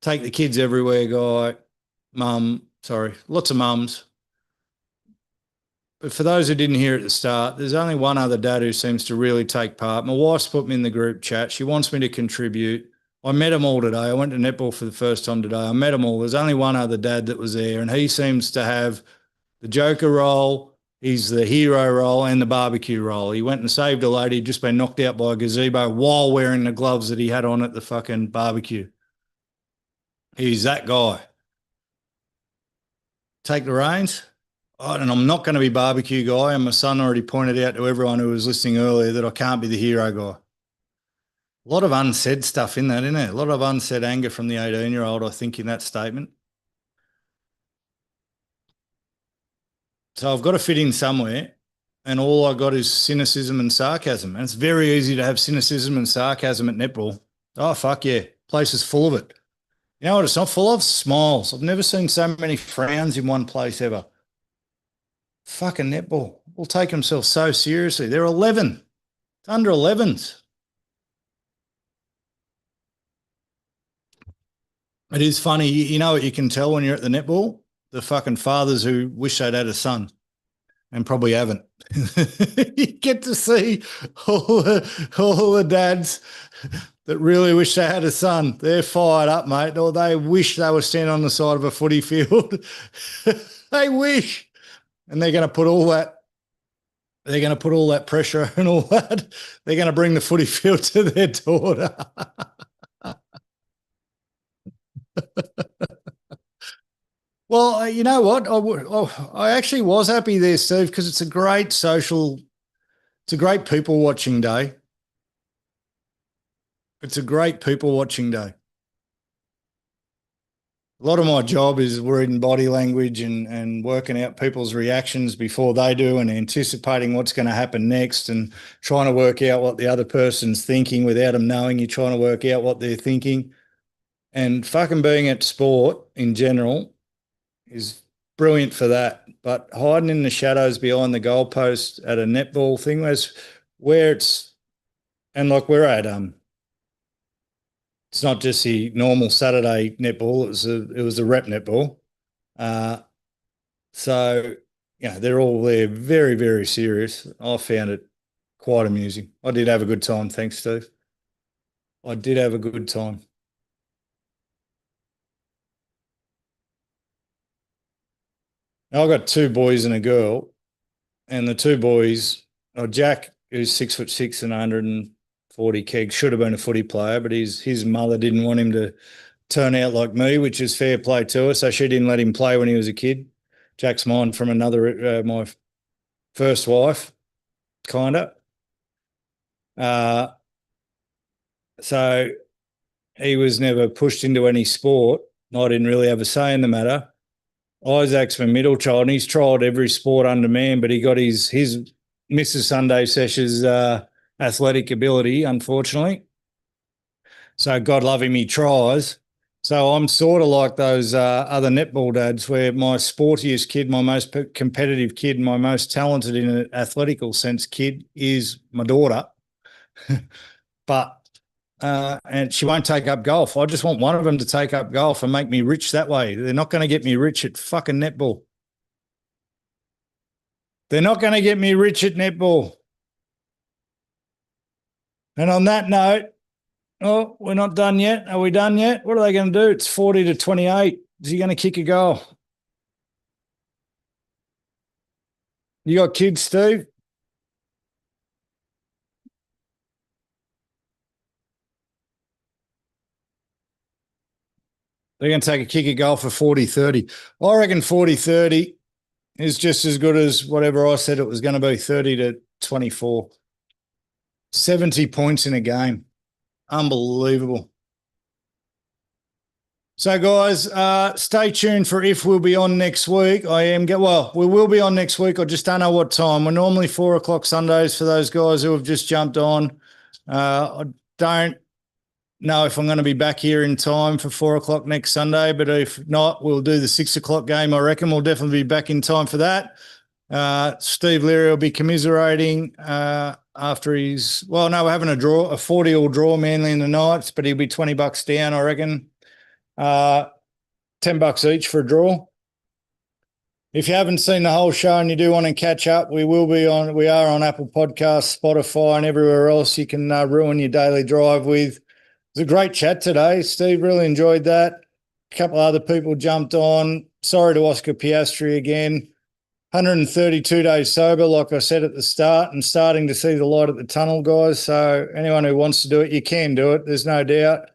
take the kids everywhere guy, lots of mums. But for those who didn't hear at the start, there's only one other dad who seems to really take part. My wife's put me in the group chat. She wants me to contribute. I met them all today. I went to netball for the first time today. I met them all. There's only one other dad that was there, and he seems to have the joker role, he's the hero role, and the barbecue role. He went and saved a lady who'd just been knocked out by a gazebo while wearing the gloves that he had on at the fucking barbecue. He's that guy. Take the reins. And I'm not going to be barbecue guy. And my son already pointed out to everyone who was listening earlier that I can't be the hero guy. A lot of unsaid stuff in that, isn't it? A lot of unsaid anger from the 18-year-old, I think, in that statement. So I've got to fit in somewhere, and all I got is cynicism and sarcasm. And it's very easy to have cynicism and sarcasm at netball. Oh, fuck yeah. Place is full of it. You know what it's not full of? Smiles. I've never seen so many frowns in one place ever. Fucking netball. Will take themselves so seriously. They're 11. It's under 11s. It is funny. You know what you can tell when you're at the netball? The fucking fathers who wish they'd had a son. and probably haven't. You get to see all the dads that really wish they had a son. They're fired up, mate, or they wish they were standing on the side of a footy field. They wish. And they're going to put all that pressure and all that. They're going to bring the footy field to their daughter. Well, you know what? I actually was happy there, Steve, because it's a great people watching day. It's a great people watching day. A lot of my job is reading body language and working out people's reactions before they do and anticipating what's going to happen next and trying to work out what the other person's thinking without them knowing you're trying to work out what they're thinking. And fucking being at sport in general is brilliant for that. But hiding in the shadows behind the goalpost at a netball thing where it's, and like we're at, it's not just the normal Saturday netball. It was a rep netball. So, you know, they're all there very, very serious. I found it quite amusing. I did have a good time. Thanks, Steve. I did have a good time. I've got two boys and a girl, and the two boys, Jack, who's 6'6" and 140 keg, should have been a footy player, but his mother didn't want him to turn out like me, which is fair play to her, so she didn't let him play when he was a kid. Jack's mine from another, my first wife, kind of. So he was never pushed into any sport. I didn't really have a say in the matter. Isaac's my middle child, and he's trialled every sport under man, but he got his Mrs. Sunday Sesh's athletic ability, unfortunately. So God love him, he tries. So I'm sort of like those other netball dads where my sportiest kid, my most competitive kid, my most talented in an athletical sense kid is my daughter. But and she won't take up golf. I just want one of them to take up golf and make me rich that way. They're not going to get me rich at fucking netball. They're not going to get me rich at netball. And on that note, oh, we're not done yet. Are we done yet? What are they going to do? It's 40-28. Is he going to kick a goal? You got kids, Steve? They're going to take a kick a goal for 40-30. I reckon 40-30 is just as good as whatever I said it was going to be, 30-24. 70 points in a game. Unbelievable. So, guys, stay tuned for if we'll be on next week. We will be on next week. I just don't know what time. We're normally 4 o'clock Sundays for those guys who have just jumped on. I don't know if I'm going to be back here in time for 4 o'clock next Sunday, but if not, we'll do the 6 o'clock game. I reckon we'll definitely be back in time for that. Steve Leary will be commiserating after we're having a 40-all draw, Manly in the Knights, but he'll be $20 down, I reckon. $10 each for a draw. If you haven't seen the whole show and you do want to catch up, we are on Apple Podcasts, Spotify, and everywhere else you can ruin your daily drive with. It was a great chat today. Steve, really enjoyed that. A couple other people jumped on. Sorry to Oscar Piastri again. 132 days sober, like I said at the start, and starting to see the light at the tunnel, guys. So anyone who wants to do it, you can do it. There's no doubt.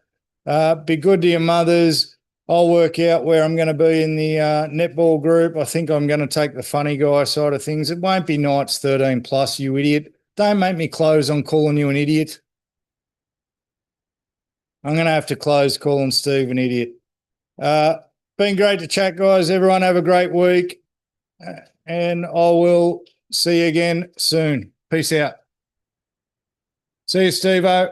Be good to your mothers. I'll work out where I'm going to be in the netball group. I think I'm going to take the funny guy side of things. It won't be Knights 13 plus, you idiot. Don't make me close on calling you an idiot. I'm going to have to close calling Steve an idiot. Been great to chat, guys. Everyone have a great week. And I will see you again soon. Peace out. See you, Steve-O.